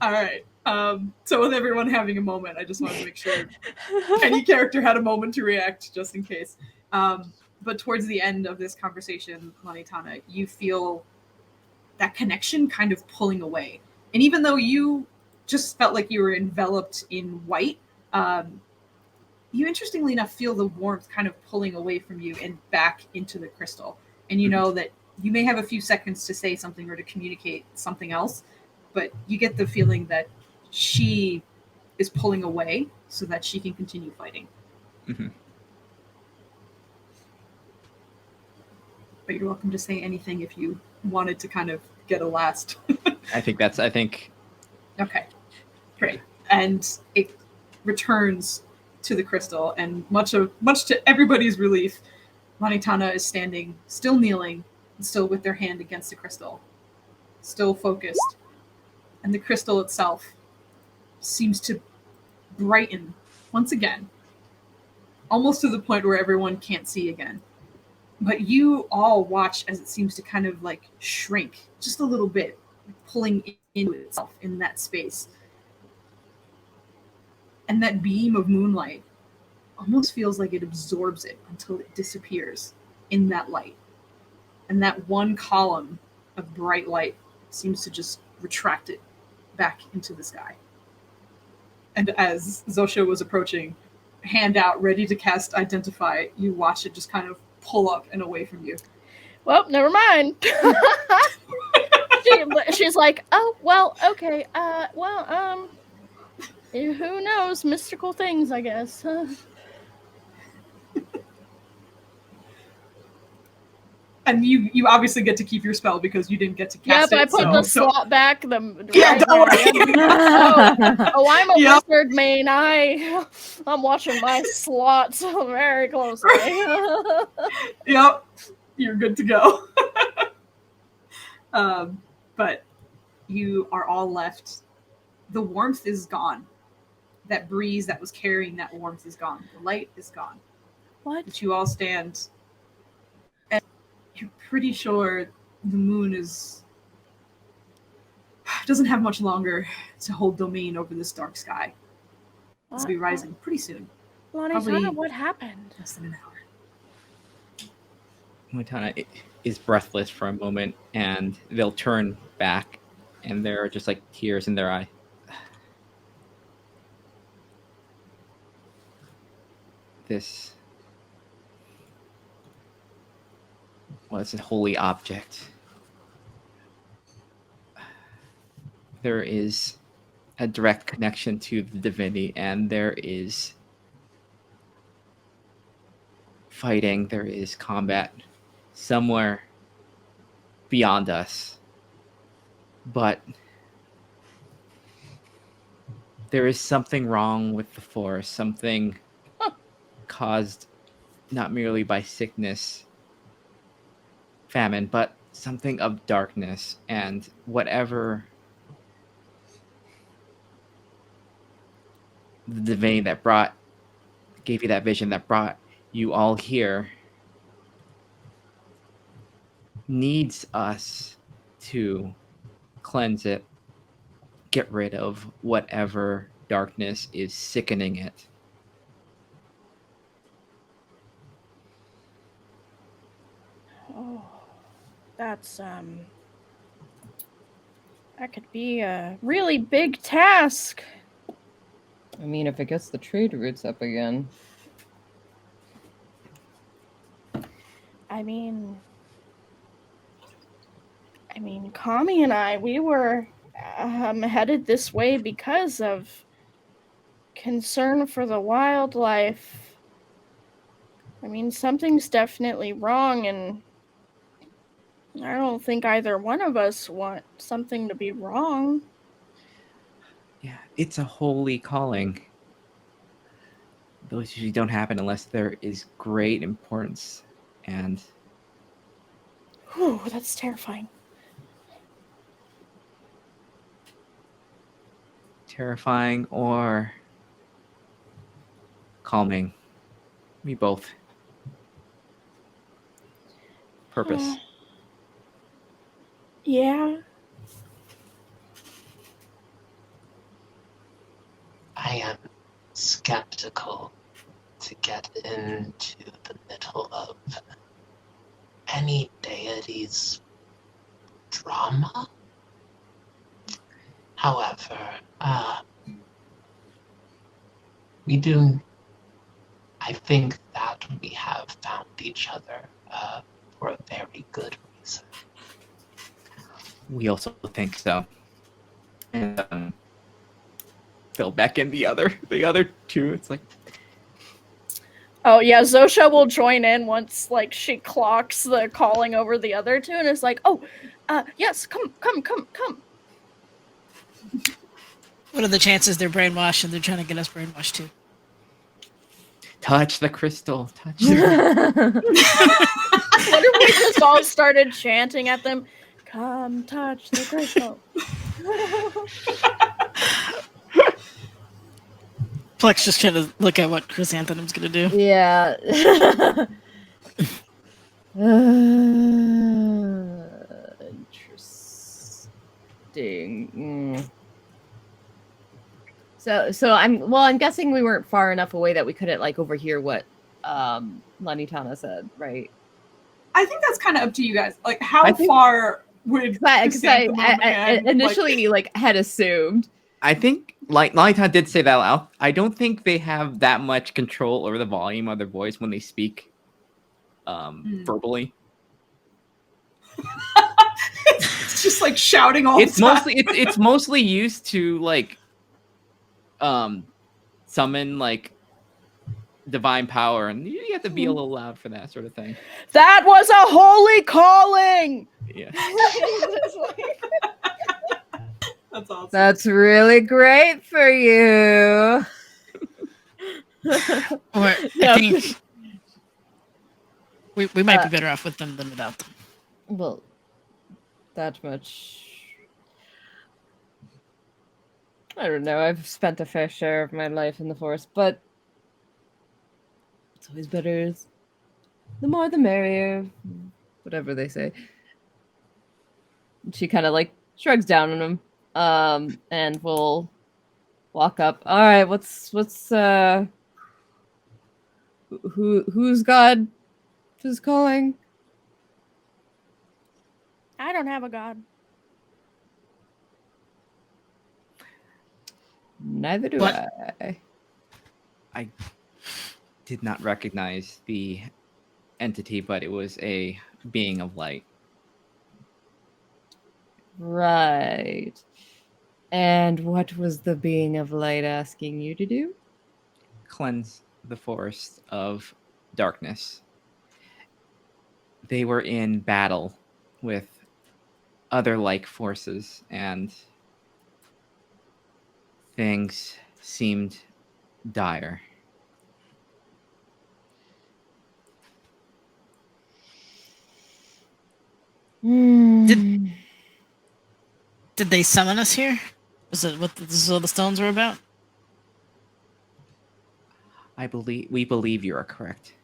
All right. So with everyone having a moment, I just wanted to make sure any character had a moment to react, just in case. But towards the end of this conversation, Lanitana, you feel that connection kind of pulling away. And even though you just felt like you were enveloped in white, you interestingly enough feel the warmth kind of pulling away from you and back into the crystal. And you know that you may have a few seconds to say something or to communicate something else, but you get the feeling that she is pulling away so that she can continue fighting. Mm-hmm. But you're welcome to say anything if you wanted to kind of get a last. I think. Okay, great. And it returns to the crystal, and much to everybody's relief, Lanitana is standing, still kneeling, and still with their hand against the crystal, still focused. And the crystal itself seems to brighten once again, almost to the point where everyone can't see again. But you all watch as it seems to kind of like shrink just a little bit, pulling into itself in that space. And that beam of moonlight almost feels like it absorbs it until it disappears in that light. And that one column of bright light seems to just retract it back into the sky. And as Zosha was approaching, hand out, ready to cast Identify, you watch it just kind of pull up and away from you. Well, never mind. she's like, oh, well, okay. Who knows? Mystical things, I guess. And you obviously get to keep your spell because you didn't get to cast Yep, it. I put the so slot back. Yeah, Right don't there. worry. Yep. Oh, I'm a Yep. wizard main. I'm watching my slots very closely. Yep, you're good to go. But you are all left. The warmth is gone. That breeze that was carrying that warmth is gone. The light is gone. What? But you all stand, and you're pretty sure the moon doesn't have much longer to hold domain over this dark sky. It's be rising pretty soon. Probably what happened? less than an hour. Montana is breathless for a moment, and they'll turn back, and there are just like tears in their eye. This was a holy object. There is a direct connection to the divinity, and there is fighting, there is combat somewhere beyond us. But there is something wrong with the forest, something caused not merely by sickness, famine, but something of darkness, and whatever the divinity that gave you that vision, that brought you all here, needs us to cleanse it, get rid of whatever darkness is sickening it. Oh, that's that could be a really big task. I mean, if it gets the trade routes up again. I mean, Kami and I, we were headed this way because of concern for the wildlife. I mean, something's definitely wrong, and I don't think either one of us want something to be wrong. Yeah, it's a holy calling. Those usually don't happen unless there is great importance, and Whew, that's terrifying. terrifying or calming. Me both. Purpose. Yeah. I am skeptical to get into the middle of any deity's drama. However, I think that we have found each other for a very good reason. We also think so. And fill back in the other two. It's like, Oh yeah, Zosha will join in once like she clocks the calling over the other two, and it's like, oh, yes, come. What are the chances they're brainwashed and they're trying to get us brainwashed too? touch the crystal. Touch What if we just all started chanting at them? Come touch the crystal. Plex just trying to look at what Chrysanthemum's gonna do. Yeah. Interesting. So I'm guessing we weren't far enough away that we couldn't like overhear what Lanitana said, right? I think that's kind of up to you guys. Like, how far would Because I initially like had assumed. I think like Lanitana did say that out. I don't think they have that much control over the volume of their voice when they speak verbally. It's just like shouting all It's the time. mostly it's mostly used to like summon like divine power, and you have to be a little loud for that sort of thing. That was a holy calling. Yeah. That's awesome. That's really great for you. Or I No. think we might be better off with them than without them. Well, that much. I don't know. I've spent a fair share of my life in the forest, but it's always better. The more the merrier. Whatever they say. She kind of like shrugs down on him, and will walk up. All right, who's God is calling? I don't have a god. Neither do What? I. Did not recognize the entity, but it was a being of light. Right. And what was the being of light asking you to do? Cleanse the forest of darkness. They were in battle with other like forces, and things seemed dire. Did they summon us here? Is it what this is what the stones were about? We believe you are correct.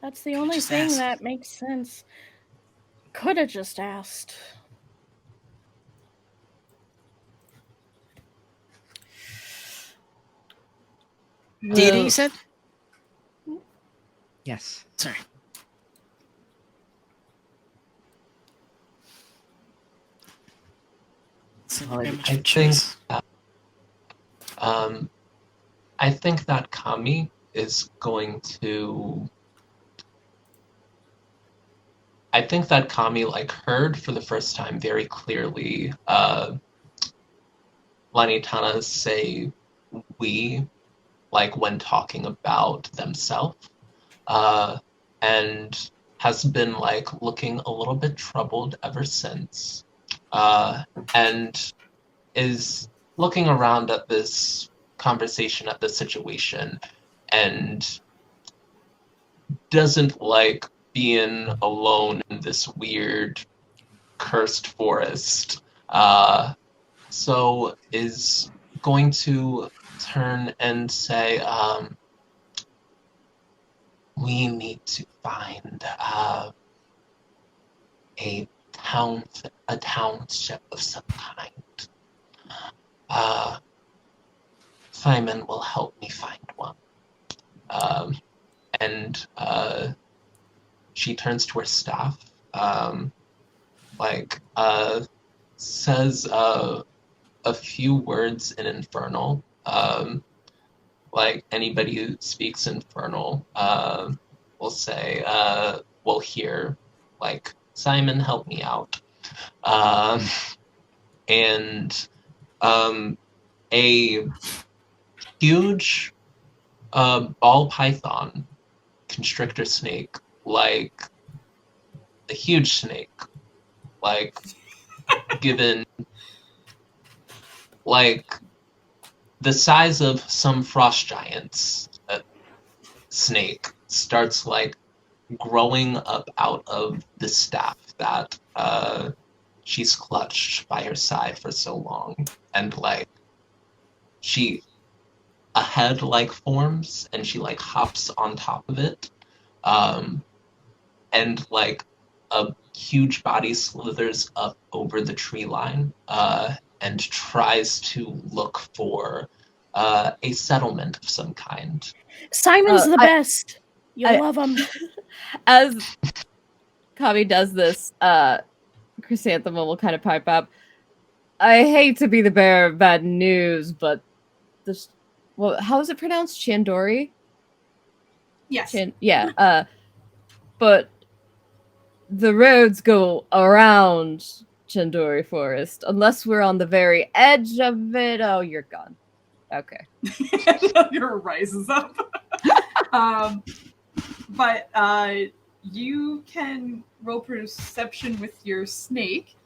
That's the only Just thing ask. that makes sense. Could have just asked. Deity, you said? Yes. Sorry. Well, I think that Kami is going to. I think that Kami like heard for the first time very clearly Lanitana say we, like when talking about themselves, and has been like looking a little bit troubled ever since, and is looking around at this conversation, at this situation, and doesn't like being alone in this weird cursed forest. So is going to turn and say, we need to find a township of some kind. Simon will help me find one. And she turns to her staff, says a few words in Infernal. Like anybody who speaks Infernal will say, will hear, like, Simon, help me out. And a huge ball python, constrictor snake, like a huge snake, like given like the size of some frost giants, snake starts like growing up out of the staff that she's clutched by her side for so long, and like a head like forms and she like hops on top of it, and like a huge body slithers up over the tree line and tries to look for a settlement of some kind. Simon's the best. You'll love him. As Kami does this, Chrysanthemum will kind of pipe up. I hate to be the bearer of bad news, but this, well, how is it pronounced? Chandori? Yes. But the roads go around Chandori Forest, unless we're on the very edge of it. Oh, you're gone. Okay. Your rises up. But you can roll perception with your snake.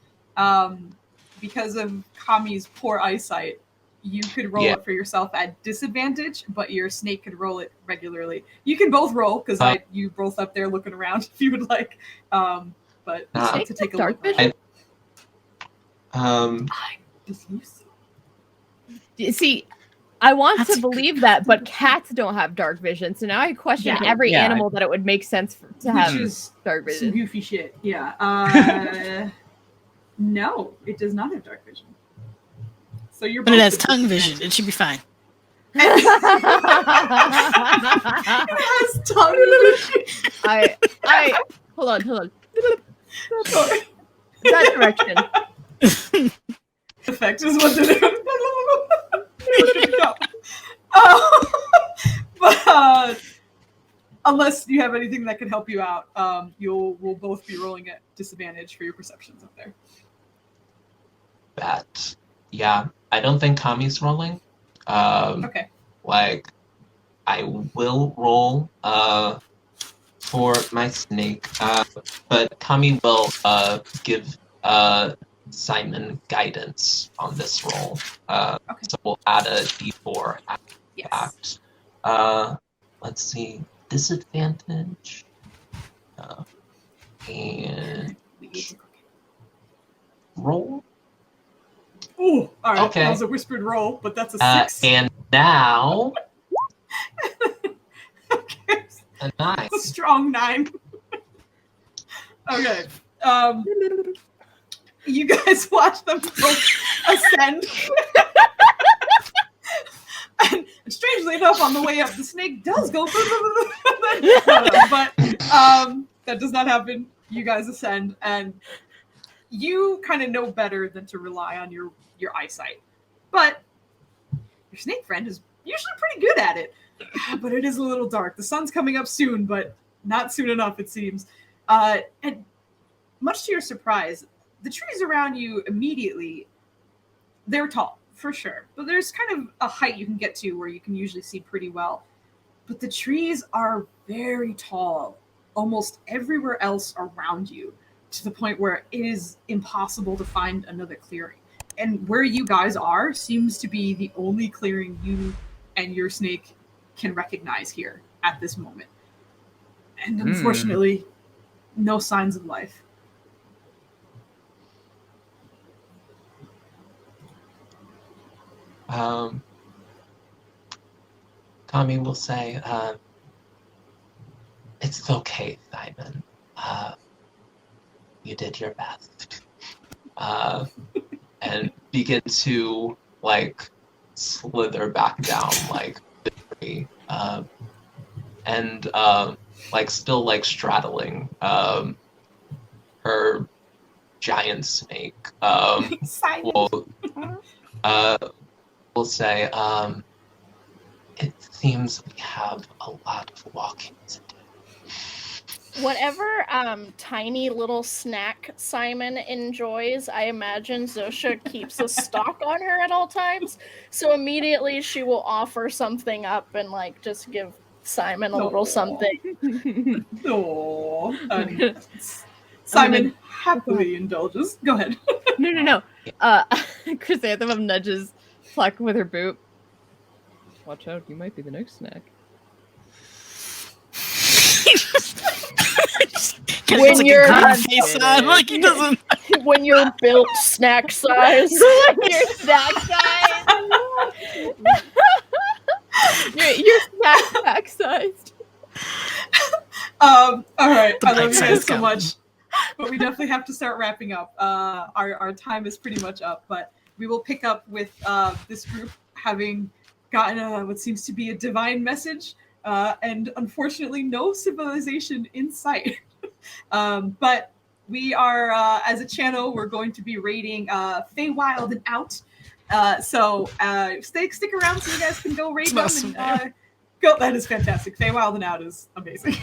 Because of Kami's poor eyesight, you could roll it for yourself at disadvantage, but your snake could roll it regularly. You can both roll, because you both up there looking around if you would like. But Snake to take a dark look. vision? I believe so. See, I want That's to believe that, but cats don't have dark vision. So now I question every animal that it would make sense to have dark Some vision. goofy shit. Yeah. No, it does not have dark vision. So you're. But it has tongue vision. It should be fine. It has tongue vision. I hold on. That direction. Effect is what to do. But unless you have anything that can help you out, we'll both be rolling at disadvantage for your perceptions up there. Yeah, I don't think Kami's rolling. Okay. Like, I will roll for my snake, but Kami will give Simon guidance on this roll. So we'll add a d4 after that. Let's see, disadvantage, and roll. Ooh, all right. Okay. That was a whispered roll, but that's a 6. And now, Okay. a 9. A strong 9. Okay. You guys watch them both ascend. And strangely enough, on the way up, the snake does go. But that does not happen. You guys ascend, and you kind of know better than to rely on your eyesight. But your snake friend is usually pretty good at it. But it is a little dark. The sun's coming up soon, but not soon enough, it seems. And much to your surprise, the trees around you immediately, they're tall, for sure. But there's kind of a height you can get to where you can usually see pretty well. But the trees are very tall, almost everywhere else around you, to the point where it is impossible to find another clearing. And where you guys are seems to be the only clearing you and your snake can recognize here at this moment. And unfortunately, no signs of life. Kami will say, it's okay, Simon. You did your best. And begin to, like, slither back down, like, the tree. And, like, still, like, straddling her giant snake. We'll say, it seems we have a lot of walking to do. Whatever tiny little snack Simon enjoys, I imagine Zosha keeps a stock on her at all times. So immediately she will offer something up and like just give Simon a little something. Aww. Simon happily indulges. Go ahead. No. Chrysanthemum nudges Pluck with her boot. Watch out, you might be the next snack. When you're face on, like he doesn't. When you're built snack size. Your snack size. You're snack sized. All right. I love you Bite-sized guys so goblin. much. But we definitely have to start wrapping up. Our time is pretty much up, but we will pick up with this group having gotten what seems to be a divine message, and unfortunately no civilization in sight. But we are, as a channel, we're going to be raiding Feywild and Out. So stick around so you guys can go raid them. And, go. That is fantastic. Feywild and Out is amazing.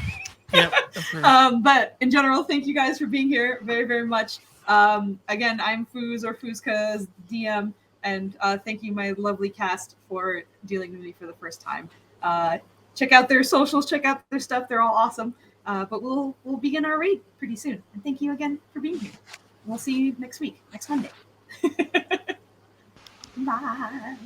Yep, of course. But in general, thank you guys for being here very, very much. Again, I'm Foos or Foozka's DM, and thank you, my lovely cast, for dealing with me for the first time. Check out their socials, check out their stuff. They're all awesome. But we'll begin our raid pretty soon. And thank you again for being here. We'll see you next week, next Monday. Bye.